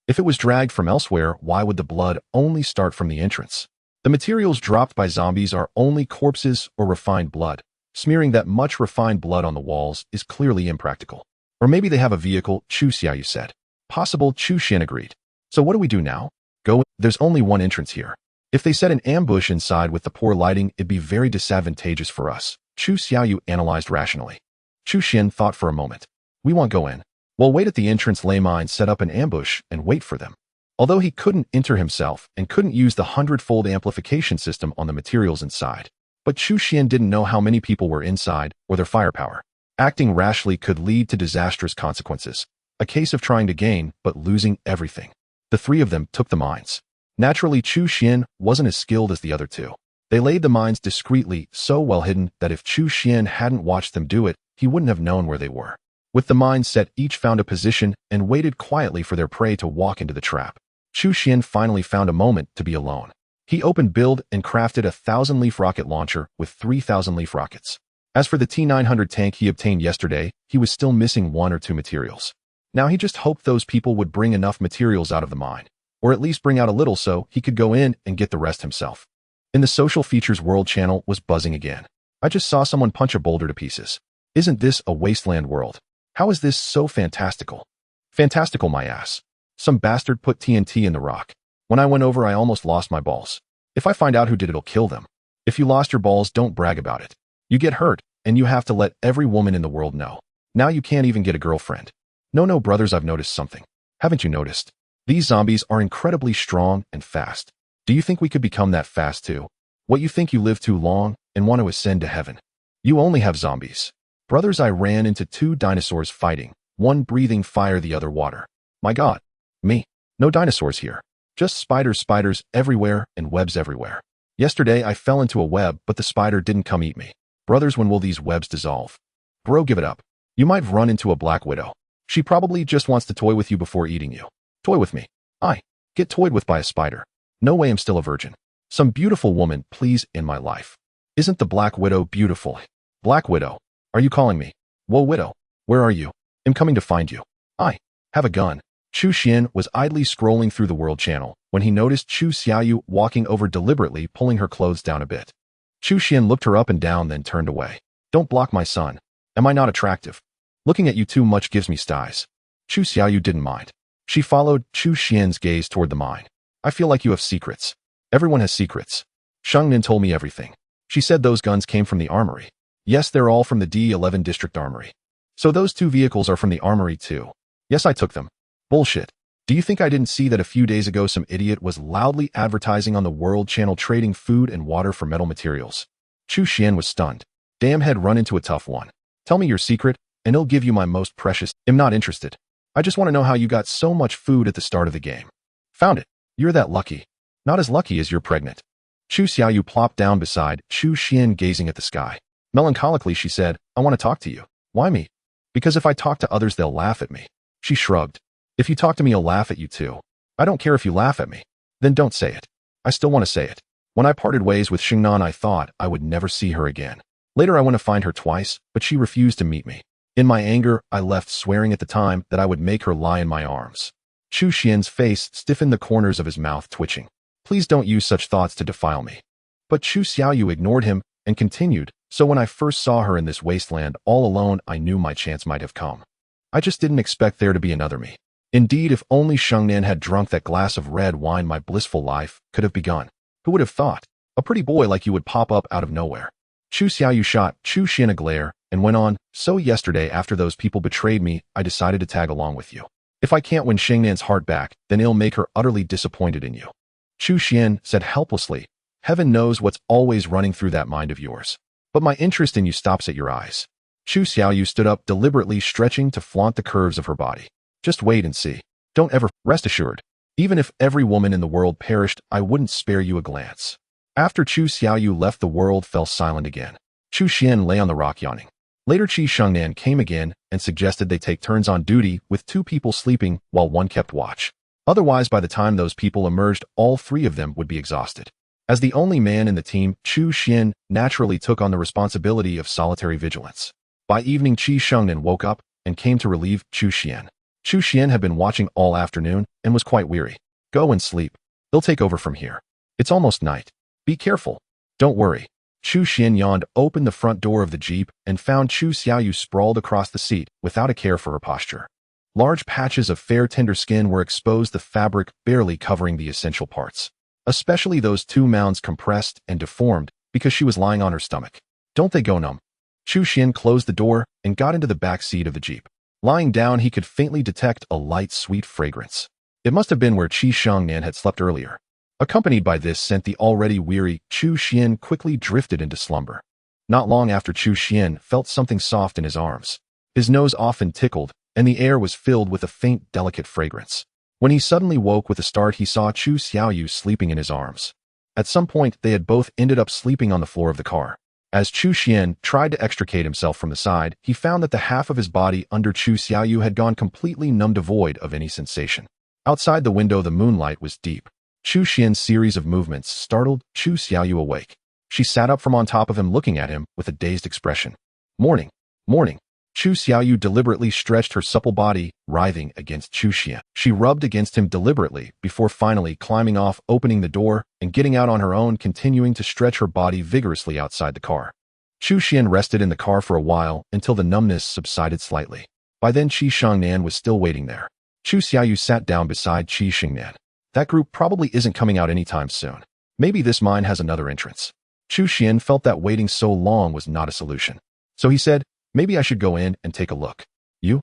If it was dragged from elsewhere, why would the blood only start from the entrance? The materials dropped by zombies are only corpses or refined blood. Smearing that much refined blood on the walls is clearly impractical. Or maybe they have a vehicle," Chu Xiaoyu said. "Possible," Chu Xian agreed. "So what do we do now?" "Go. There's only one entrance here. If they set an ambush inside with the poor lighting, it'd be very disadvantageous for us," Chu Xiaoyu analyzed rationally. Chu Xian thought for a moment. "We won't go in. We'll wait at the entrance, lay mine, set up an ambush, and wait for them." Although he couldn't enter himself and couldn't use the 100-fold amplification system on the materials inside, but Chu Xian didn't know how many people were inside or their firepower. Acting rashly could lead to disastrous consequences. A case of trying to gain, but losing everything. The three of them took the mines. Naturally, Chu Xian wasn't as skilled as the other two. They laid the mines discreetly, so well hidden that if Chu Xian hadn't watched them do it, he wouldn't have known where they were. With the mines set, each found a position and waited quietly for their prey to walk into the trap. Chu Xian finally found a moment to be alone. He opened, build, and crafted a 1,000-leaf rocket launcher with 3,000-leaf rockets. As for the T-900 tank he obtained yesterday, he was still missing 1 or 2 materials. Now he just hoped those people would bring enough materials out of the mine, or at least bring out a little so he could go in and get the rest himself. In the Social Features World channel was buzzing again. "I just saw someone punch a boulder to pieces. Isn't this a wasteland world? How is this so fantastical?" "Fantastical, my ass. Some bastard put TNT in the rock. When I went over, I almost lost my balls. If I find out who did it, it'll kill them. If you lost your balls, don't brag about it. You get hurt, and you have to let every woman in the world know. Now you can't even get a girlfriend." No, brothers, I've noticed something. Haven't you noticed? These zombies are incredibly strong and fast. Do you think we could become that fast too? What, you think you live too long? and want to ascend to heaven. You only have zombies. Brothers, I ran into two dinosaurs fighting, one breathing fire, the other water. My God. Me. No dinosaurs here. Just spiders everywhere and webs everywhere. Yesterday I fell into a web, but the spider didn't come eat me. Brothers, when will these webs dissolve? Bro, give it up. You might run into a black widow. She probably just wants to toy with you before eating you. Toy with me. I get toyed with by a spider. No way, I'm still a virgin. Some beautiful woman, please, in my life. Isn't the Black Widow beautiful? Black Widow. Are you calling me? Whoa, Widow. Where are you? I'm coming to find you. I have a gun. Chu Xian was idly scrolling through the World Channel when he noticed Chu Xiaoyu walking over, deliberately pulling her clothes down a bit. Chu Xian looked her up and down, then turned away. Don't block my son. Am I not attractive? Looking at you too much gives me styes. Chu Xiaoyu didn't mind. She followed Chu Xian's gaze toward the mine. I feel like you have secrets. Everyone has secrets. Shangnin told me everything. She said those guns came from the armory. Yes, they're all from the D11 district armory. So those two vehicles are from the armory too. Yes, I took them. Bullshit. Do you think I didn't see that a few days ago some idiot was loudly advertising on the World Channel trading food and water for metal materials? Chu Xian was stunned. Damn, had run into a tough one. Tell me your secret, and I'll give you my most precious. I'm not interested. I just want to know how you got so much food at the start of the game. Found it. You're that lucky. Not as lucky as you're pregnant. Chu Xiaoyu plopped down beside Chu Xian, gazing at the sky. Melancholically, she said, I want to talk to you. Why me? Because if I talk to others, they'll laugh at me. She shrugged. If you talk to me, I'll laugh at you too. I don't care if you laugh at me. Then don't say it. I still want to say it. When I parted ways with Xingnan, I thought I would never see her again. Later, I went to find her twice, but she refused to meet me. In my anger, I left, swearing at the time that I would make her lie in my arms. Chu Xian's face stiffened, the corners of his mouth twitching. Please don't use such thoughts to defile me. But Chu Xiaoyu ignored him and continued, so when I first saw her in this wasteland all alone, I knew my chance might have come. I just didn't expect there to be another me. Indeed, if only Shangnan had drunk that glass of red wine, my blissful life could have begun. Who would have thought? A pretty boy like you would pop up out of nowhere. Chu Xiaoyu shot Chu Xian a glare and went on, so yesterday after those people betrayed me, I decided to tag along with you. If I can't win Shangnan's heart back, then it'll make her utterly disappointed in you. Chu Xian said helplessly, heaven knows what's always running through that mind of yours. But my interest in you stops at your eyes. Chu Xiaoyu stood up, deliberately stretching to flaunt the curves of her body. Just wait and see. Don't ever, rest assured. Even if every woman in the world perished, I wouldn't spare you a glance. After Chu Xiaoyu left, the world fell silent again. Chu Xian lay on the rock yawning. Later, Qi Shengnan came again and suggested they take turns on duty, with two people sleeping while one kept watch. Otherwise, by the time those people emerged, all three of them would be exhausted. As the only man in the team, Chu Xian naturally took on the responsibility of solitary vigilance. By evening, Qi Shengnan woke up and came to relieve Chu Xian. Chu Xian had been watching all afternoon and was quite weary. Go and sleep. They'll take over from here. It's almost night. Be careful. Don't worry. Chu Xian yawned, opened the front door of the jeep, and found Chu Xiaoyu sprawled across the seat without a care for her posture. Large patches of fair, tender skin were exposed, the fabric barely covering the essential parts. Especially those two mounds, compressed and deformed because she was lying on her stomach. Don't they go numb? Chu Xian closed the door and got into the back seat of the jeep. Lying down, he could faintly detect a light, sweet fragrance. It must have been where Qi Shengnan had slept earlier. Accompanied by this scent, the already weary Chu Xian quickly drifted into slumber. Not long after, Chu Xian felt something soft in his arms. His nose often tickled, and the air was filled with a faint, delicate fragrance. When he suddenly woke with a start, he saw Chu Xiaoyu sleeping in his arms. At some point, they had both ended up sleeping on the floor of the car. As Chu Xian tried to extricate himself from the side, he found that the half of his body under Chu Xiaoyu had gone completely numb, devoid of any sensation. Outside the window, the moonlight was deep. Chu Xian's series of movements startled Chu Xiaoyu awake. She sat up from on top of him, looking at him with a dazed expression. Morning. Morning. Chu Xiaoyu deliberately stretched her supple body, writhing against Chu Xian. She rubbed against him deliberately before finally climbing off, opening the door, and getting out on her own, continuing to stretch her body vigorously outside the car. Chu Xian rested in the car for a while until the numbness subsided slightly. By then, Qi Shengnan was still waiting there. Chu Xiaoyu sat down beside Qi Shengnan. That group probably isn't coming out anytime soon. Maybe this mine has another entrance. Chu Xian felt that waiting so long was not a solution. So he said, maybe I should go in and take a look. You.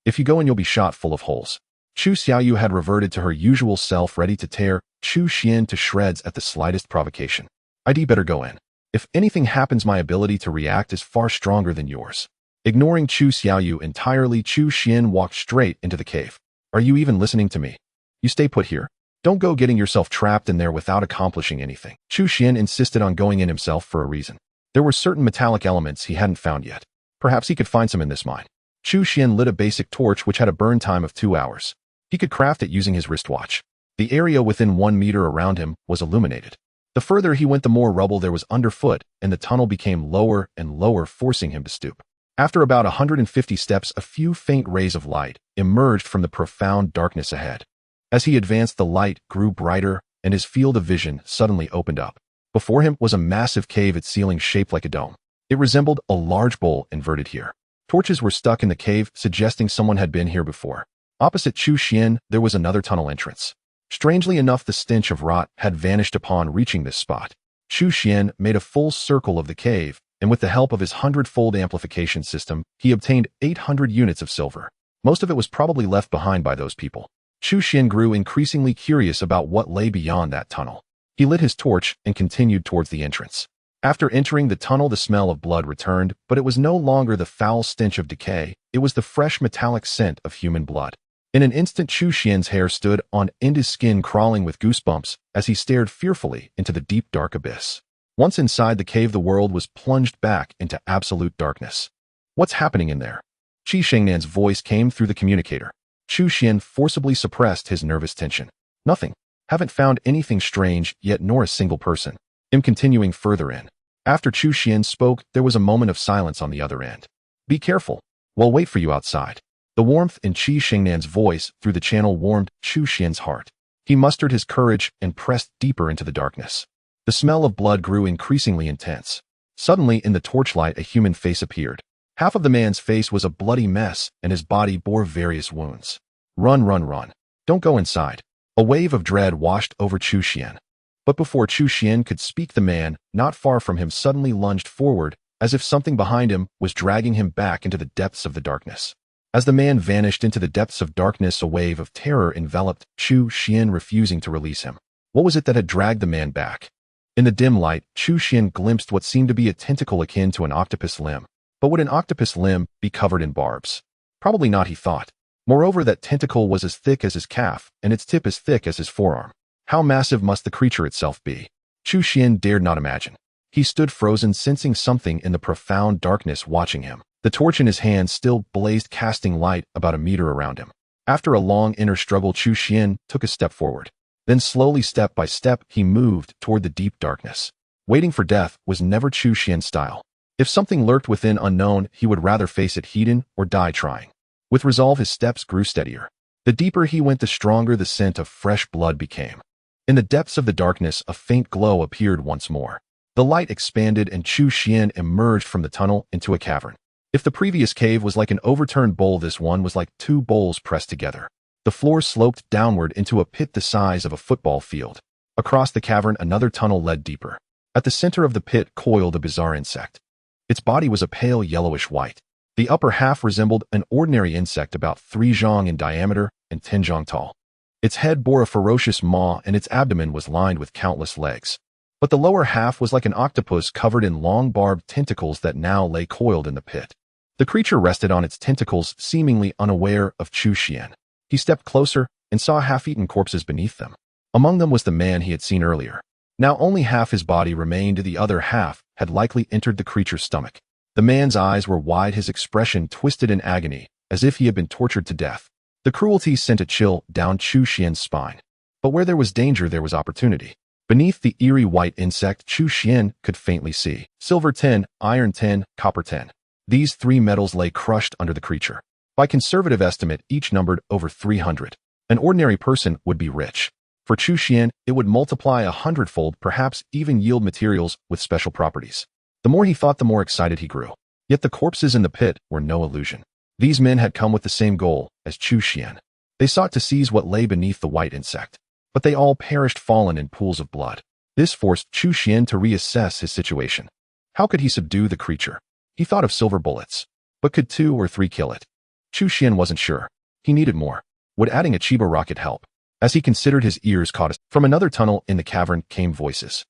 If you go in, you'll be shot full of holes. Chu Xiaoyu had reverted to her usual self, ready to tear Chu Xian to shreds at the slightest provocation. I'd better go in. If anything happens, my ability to react is far stronger than yours. Ignoring Chu Xiaoyu entirely, Chu Xian walked straight into the cave. Are you even listening to me? You stay put here. Don't go getting yourself trapped in there without accomplishing anything. Chu Xian insisted on going in himself for a reason. There were certain metallic elements he hadn't found yet. Perhaps he could find some in this mine. Chu Xian lit a basic torch which had a burn time of 2 hours. He could craft it using his wristwatch. The area within 1 meter around him was illuminated. The further he went, the more rubble there was underfoot, and the tunnel became lower and lower, forcing him to stoop. After about 150 steps, a few faint rays of light emerged from the profound darkness ahead. As he advanced, the light grew brighter, and his field of vision suddenly opened up. Before him was a massive cave, its ceiling shaped like a dome. It resembled a large bowl inverted here. Torches were stuck in the cave, suggesting someone had been here before. Opposite Chu Xian, there was another tunnel entrance. Strangely enough, the stench of rot had vanished upon reaching this spot. Chu Xian made a full circle of the cave, and with the help of his 100-fold amplification system, he obtained 800 units of silver. Most of it was probably left behind by those people. Chu Xian grew increasingly curious about what lay beyond that tunnel. He lit his torch and continued towards the entrance. After entering the tunnel, the smell of blood returned, but it was no longer the foul stench of decay. It was the fresh metallic scent of human blood. In an instant, Chu Xian's hair stood on end, his skin crawling with goosebumps as he stared fearfully into the deep dark abyss. Once inside the cave, the world was plunged back into absolute darkness. What's happening in there? Qi Shengnan's voice came through the communicator. Chu Xian forcibly suppressed his nervous tension. Nothing. Haven't found anything strange yet, nor a single person. Him continuing further in. After Chu Xian spoke, there was a moment of silence on the other end. Be careful. We'll wait for you outside. The warmth in Qi Shengnan's voice through the channel warmed Chu Xian's heart. He mustered his courage and pressed deeper into the darkness. The smell of blood grew increasingly intense. Suddenly, in the torchlight, a human face appeared. Half of the man's face was a bloody mess, and his body bore various wounds. Run, run, run. Don't go inside. A wave of dread washed over Chu Xian. But before Chu Xian could speak, the man, not far from him, suddenly lunged forward, as if something behind him was dragging him back into the depths of the darkness. As the man vanished into the depths of darkness, a wave of terror enveloped Chu Xian, refusing to release him. What was it that had dragged the man back? In the dim light, Chu Xian glimpsed what seemed to be a tentacle akin to an octopus limb. But would an octopus limb be covered in barbs? Probably not, he thought. Moreover, that tentacle was as thick as his calf, and its tip as thick as his forearm. How massive must the creature itself be? Chu Xian dared not imagine. He stood frozen, sensing something in the profound darkness watching him. The torch in his hand still blazed, casting light about a meter around him. After a long inner struggle, Chu Xian took a step forward. Then slowly, step by step, he moved toward the deep darkness. Waiting for death was never Chu Xian's style. If something lurked within unknown, he would rather face it head-on or die trying. With resolve, his steps grew steadier. The deeper he went, the stronger the scent of fresh blood became. In the depths of the darkness, a faint glow appeared once more. The light expanded, and Chu Xian emerged from the tunnel into a cavern. If the previous cave was like an overturned bowl, this one was like two bowls pressed together. The floor sloped downward into a pit the size of a football field. Across the cavern, another tunnel led deeper. At the center of the pit coiled a bizarre insect. Its body was a pale yellowish white. The upper half resembled an ordinary insect about 3 zhang in diameter and 10 zhang tall. Its head bore a ferocious maw, and its abdomen was lined with countless legs. But the lower half was like an octopus covered in long barbed tentacles that now lay coiled in the pit. The creature rested on its tentacles, seemingly unaware of Chu Xian. He stepped closer and saw half-eaten corpses beneath them. Among them was the man he had seen earlier. Now only half his body remained, the other half had likely entered the creature's stomach. The man's eyes were wide, his expression twisted in agony, as if he had been tortured to death. The cruelty sent a chill down Chu Xian's spine. But where there was danger, there was opportunity. Beneath the eerie white insect, Chu Xian could faintly see silver 10, iron 10, copper 10. These 3 metals lay crushed under the creature. By conservative estimate, each numbered over 300. An ordinary person would be rich. For Chu Xian, it would multiply 100-fold, perhaps even yield materials with special properties. The more he thought, the more excited he grew. Yet the corpses in the pit were no illusion. These men had come with the same goal as Chu Xian. They sought to seize what lay beneath the white insect. But they all perished, fallen in pools of blood. This forced Chu Xian to reassess his situation. How could he subdue the creature? He thought of silver bullets. But could 2 or 3 kill it? Chu Xian wasn't sure. He needed more. Would adding a Chiba rocket help? As he considered, his ears caught us. From another tunnel in the cavern came voices.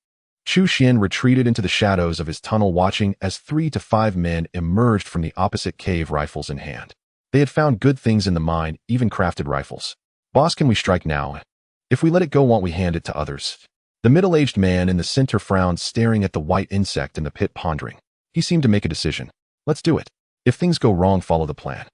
Chu Xian retreated into the shadows of his tunnel, watching as 3 to 5 men emerged from the opposite cave, rifles in hand. They had found good things in the mine, even crafted rifles. "Boss, can we strike now? If we let it go, won't we hand it to others?" The middle-aged man in the center frowned, staring at the white insect in the pit, pondering. He seemed to make a decision. "Let's do it. If things go wrong, follow the plan.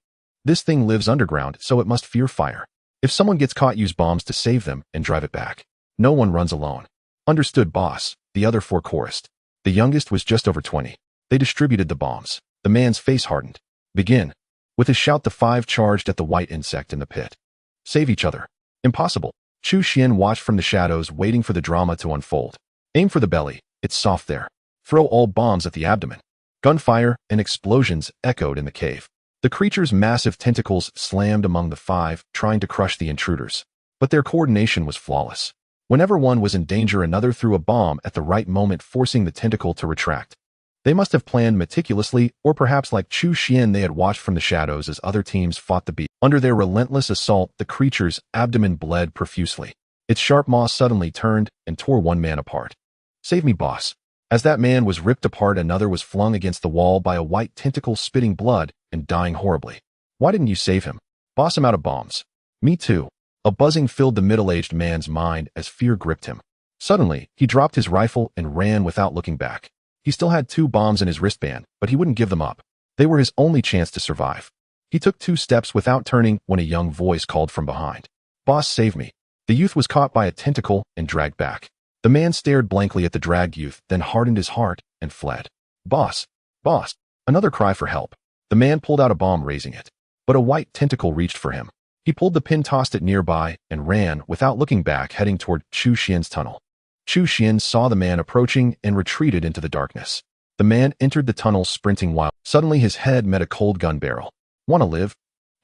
This thing lives underground, so it must fear fire. If someone gets caught, use bombs to save them and drive it back. No one runs alone." "Understood, boss," the other 4 chorused. The youngest was just over 20. They distributed the bombs. The man's face hardened. "Begin." With a shout, the 5 charged at the white insect in the pit. "Save each other." "Impossible." Chu Xian watched from the shadows, waiting for the drama to unfold. "Aim for the belly. It's soft there. Throw all bombs at the abdomen." Gunfire and explosions echoed in the cave. The creature's massive tentacles slammed among the 5, trying to crush the intruders. But their coordination was flawless. Whenever one was in danger, another threw a bomb at the right moment, forcing the tentacle to retract. They must have planned meticulously, or perhaps like Chu Xian, they had watched from the shadows as other teams fought the beast. Under their relentless assault, the creature's abdomen bled profusely. Its sharp maw suddenly turned and tore one man apart. "Save me, boss." As that man was ripped apart, another was flung against the wall by a white tentacle, spitting blood and dying horribly. "Why didn't you save him?" "Boss, I'm out of bombs." "Me too." A buzzing filled the middle-aged man's mind as fear gripped him. Suddenly, he dropped his rifle and ran without looking back. He still had 2 bombs in his wristband, but he wouldn't give them up. They were his only chance to survive. He took 2 steps without turning when a young voice called from behind. "Boss, save me." The youth was caught by a tentacle and dragged back. The man stared blankly at the dragged youth, then hardened his heart and fled. "Boss! Boss!" Another cry for help. The man pulled out a bomb, raising it. But a white tentacle reached for him. He pulled the pin, tossed it nearby, and ran without looking back, heading toward Chu Xian's tunnel. Chu Xian saw the man approaching and retreated into the darkness. The man entered the tunnel, sprinting wild. Suddenly his head met a cold gun barrel. "Wanna live?"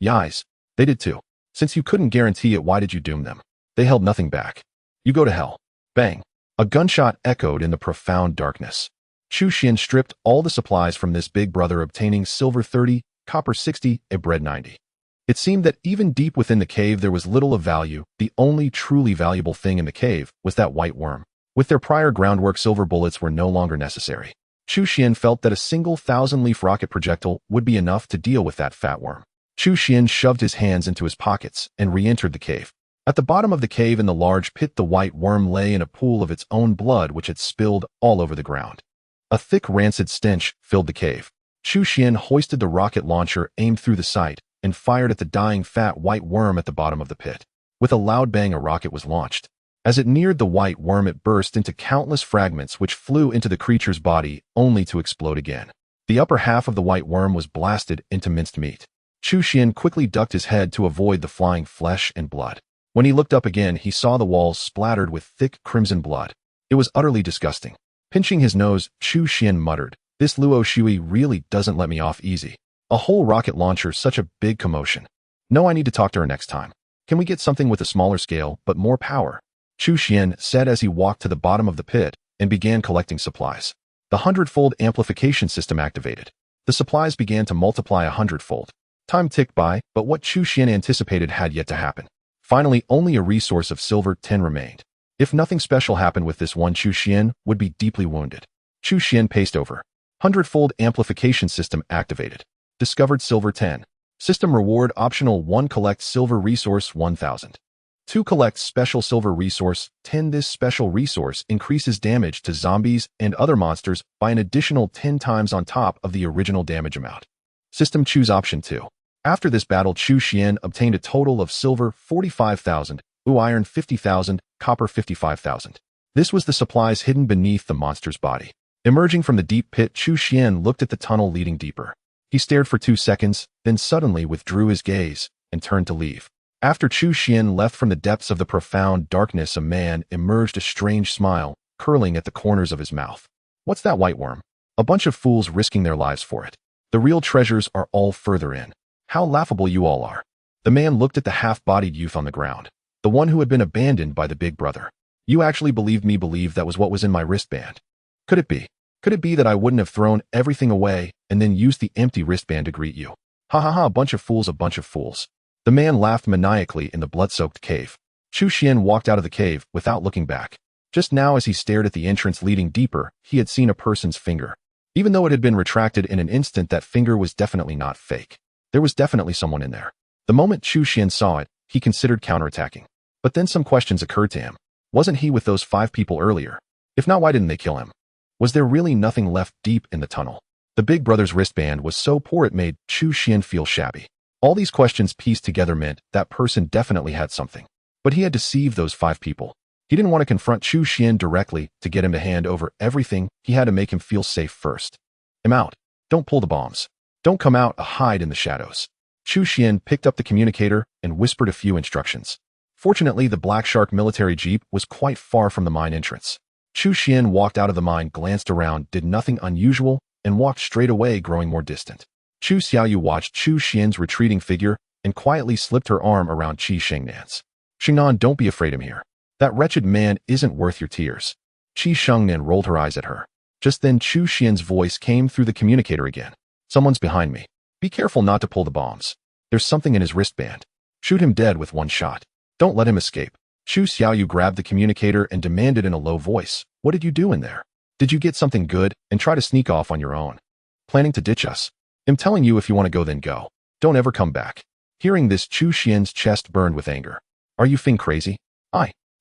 "Yais. They did too. Since you couldn't guarantee it, why did you doom them? They held nothing back. You go to hell." Bang! A gunshot echoed in the profound darkness. Chu Xian stripped all the supplies from this big brother, obtaining silver 30, copper 60, and bread 90. It seemed that even deep within the cave there was little of value. The only truly valuable thing in the cave was that white worm. With their prior groundwork, silver bullets were no longer necessary. Chu Xian felt that a single 1,000-leaf rocket projectile would be enough to deal with that fat worm. Chu Xian shoved his hands into his pockets and re-entered the cave. At the bottom of the cave in the large pit, the white worm lay in a pool of its own blood, which had spilled all over the ground. A thick, rancid stench filled the cave. Chu Xian hoisted the rocket launcher, aimed through the sight, and fired at the dying fat white worm at the bottom of the pit. With a loud bang, a rocket was launched. As it neared the white worm, it burst into countless fragments which flew into the creature's body, only to explode again. The upper half of the white worm was blasted into minced meat. Chu Xian quickly ducked his head to avoid the flying flesh and blood. When he looked up again, he saw the walls splattered with thick crimson blood. It was utterly disgusting. Pinching his nose, Chu Xian muttered, "This Luo Shui really doesn't let me off easy. A whole rocket launcher, such a big commotion. No, I need to talk to her next time. Can we get something with a smaller scale, but more power?" Chu Xian said as he walked to the bottom of the pit and began collecting supplies. The 100-fold amplification system activated. The supplies began to multiply 100-fold. Time ticked by, but what Chu Xian anticipated had yet to happen. Finally, only a resource of silver 10 remained. If nothing special happened with this one, Chu Xian would be deeply wounded. Chu Xian paced over. 100-fold amplification system activated. Discovered silver 10. System reward optional: 1. Collect silver resource 1000. 2. Collect special silver resource 10. This special resource increases damage to zombies and other monsters by an additional 10 times on top of the original damage amount. System choose option 2. After this battle, Chu Xian obtained a total of silver 45,000, iron 50,000, copper 55,000. This was the supplies hidden beneath the monster's body. Emerging from the deep pit, Chu Xian looked at the tunnel leading deeper. He stared for 2 seconds, then suddenly withdrew his gaze and turned to leave. After Chu Xian left, from the depths of the profound darkness, a man emerged, a strange smile curling at the corners of his mouth. "What's that white worm? A bunch of fools risking their lives for it. The real treasures are all further in. How laughable you all are." The man looked at the half-bodied youth on the ground, the one who had been abandoned by the big brother. "You actually believed that was what was in my wristband? Could it be? Could it be that I wouldn't have thrown everything away and then used the empty wristband to greet you? Ha ha ha, a bunch of fools, a bunch of fools." The man laughed maniacally in the blood-soaked cave. Chu Xian walked out of the cave without looking back. Just now as he stared at the entrance leading deeper, he had seen a person's finger. Even though it had been retracted in an instant, that finger was definitely not fake. There was definitely someone in there. The moment Chu Xian saw it, he considered counterattacking. But then some questions occurred to him. Wasn't he with those 5 people earlier? If not, why didn't they kill him? Was there really nothing left deep in the tunnel? The big brother's wristband was so poor it made Chu Xian feel shabby. All these questions pieced together meant that person definitely had something. But he had deceived those 5 people. He didn't want to confront Chu Xian directly to get him to hand over everything. He had to make him feel safe first. "I'm out. Don't pull the bombs. Don't come out, hide in the shadows." Chu Xian picked up the communicator and whispered a few instructions. Fortunately, the Black Shark military jeep was quite far from the mine entrance. Chu Xian walked out of the mine, glanced around, did nothing unusual, and walked straight away, growing more distant. Chu Xiaoyu watched Chu Xian's retreating figure and quietly slipped her arm around Qi Shengnan's. "Xingnan, don't be afraid, I'm here. That wretched man isn't worth your tears." Qi Shengnan rolled her eyes at her. Just then Chu Xian's voice came through the communicator again. "Someone's behind me. Be careful not to pull the bombs. There's something in his wristband. Shoot him dead with one shot. Don't let him escape." Chu Xiaoyu grabbed the communicator and demanded in a low voice, "What did you do in there? Did you get something good and try to sneak off on your own? Planning to ditch us? I'm telling you, if you want to go, then go. Don't ever come back." Hearing this, Chu Xian's chest burned with anger. "Are you Fing crazy?"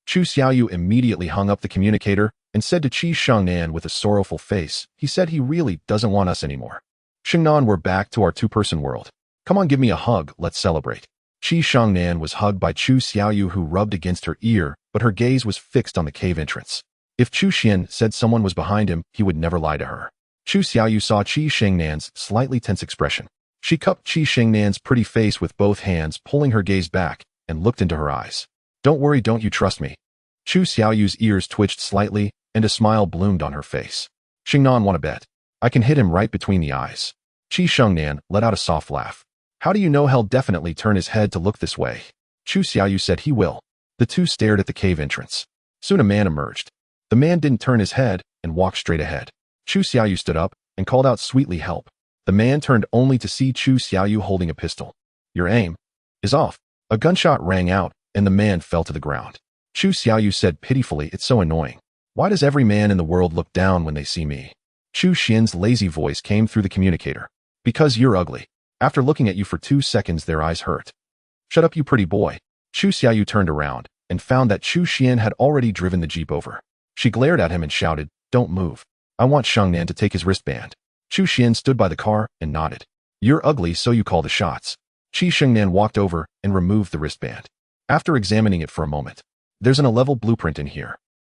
Chu Xiaoyu immediately hung up the communicator and said to Qi Shengnan with a sorrowful face, "He said he really doesn't want us anymore. Xingnan, we're back to our 2-person world. Come on, give me a hug, let's celebrate." Qi Shengnan was hugged by Chu Xiaoyu, who rubbed against her ear, but her gaze was fixed on the cave entrance. If Chu Xian said someone was behind him, he would never lie to her. Chu Xiaoyu saw Qi Shengnan's slightly tense expression. She cupped Qi Shengnan's pretty face with both hands, pulling her gaze back, and looked into her eyes. "Don't worry, don't you trust me?" Chu Xiaoyu's ears twitched slightly, and a smile bloomed on her face. "Xingnan, want to bet? I can hit him right between the eyes." Qi Shengnan let out a soft laugh. "How do you know he'll definitely turn his head to look this way?" Chu Xiaoyu said he will. The two stared at the cave entrance. Soon a man emerged. The man didn't turn his head and walked straight ahead. Chu Xiaoyu stood up and called out sweetly, "Help." The man turned only to see Chu Xiaoyu holding a pistol. "Your aim is off." A gunshot rang out, and the man fell to the ground. Chu Xiaoyu said pitifully, "It's so annoying. Why does every man in the world look down when they see me?" Chu Xian's lazy voice came through the communicator. "Because you're ugly. After looking at you for 2 seconds, their eyes hurt." "Shut up, you pretty boy." Chu Xiaoyu turned around and found that Chu Xian had already driven the jeep over. She glared at him and shouted, "Don't move. I want Shengnan to take his wristband." Chu Xian stood by the car and nodded. "You're ugly, so you call the shots." Qi Shengnan walked over and removed the wristband. After examining it for a moment, "There's an 11 blueprint in here.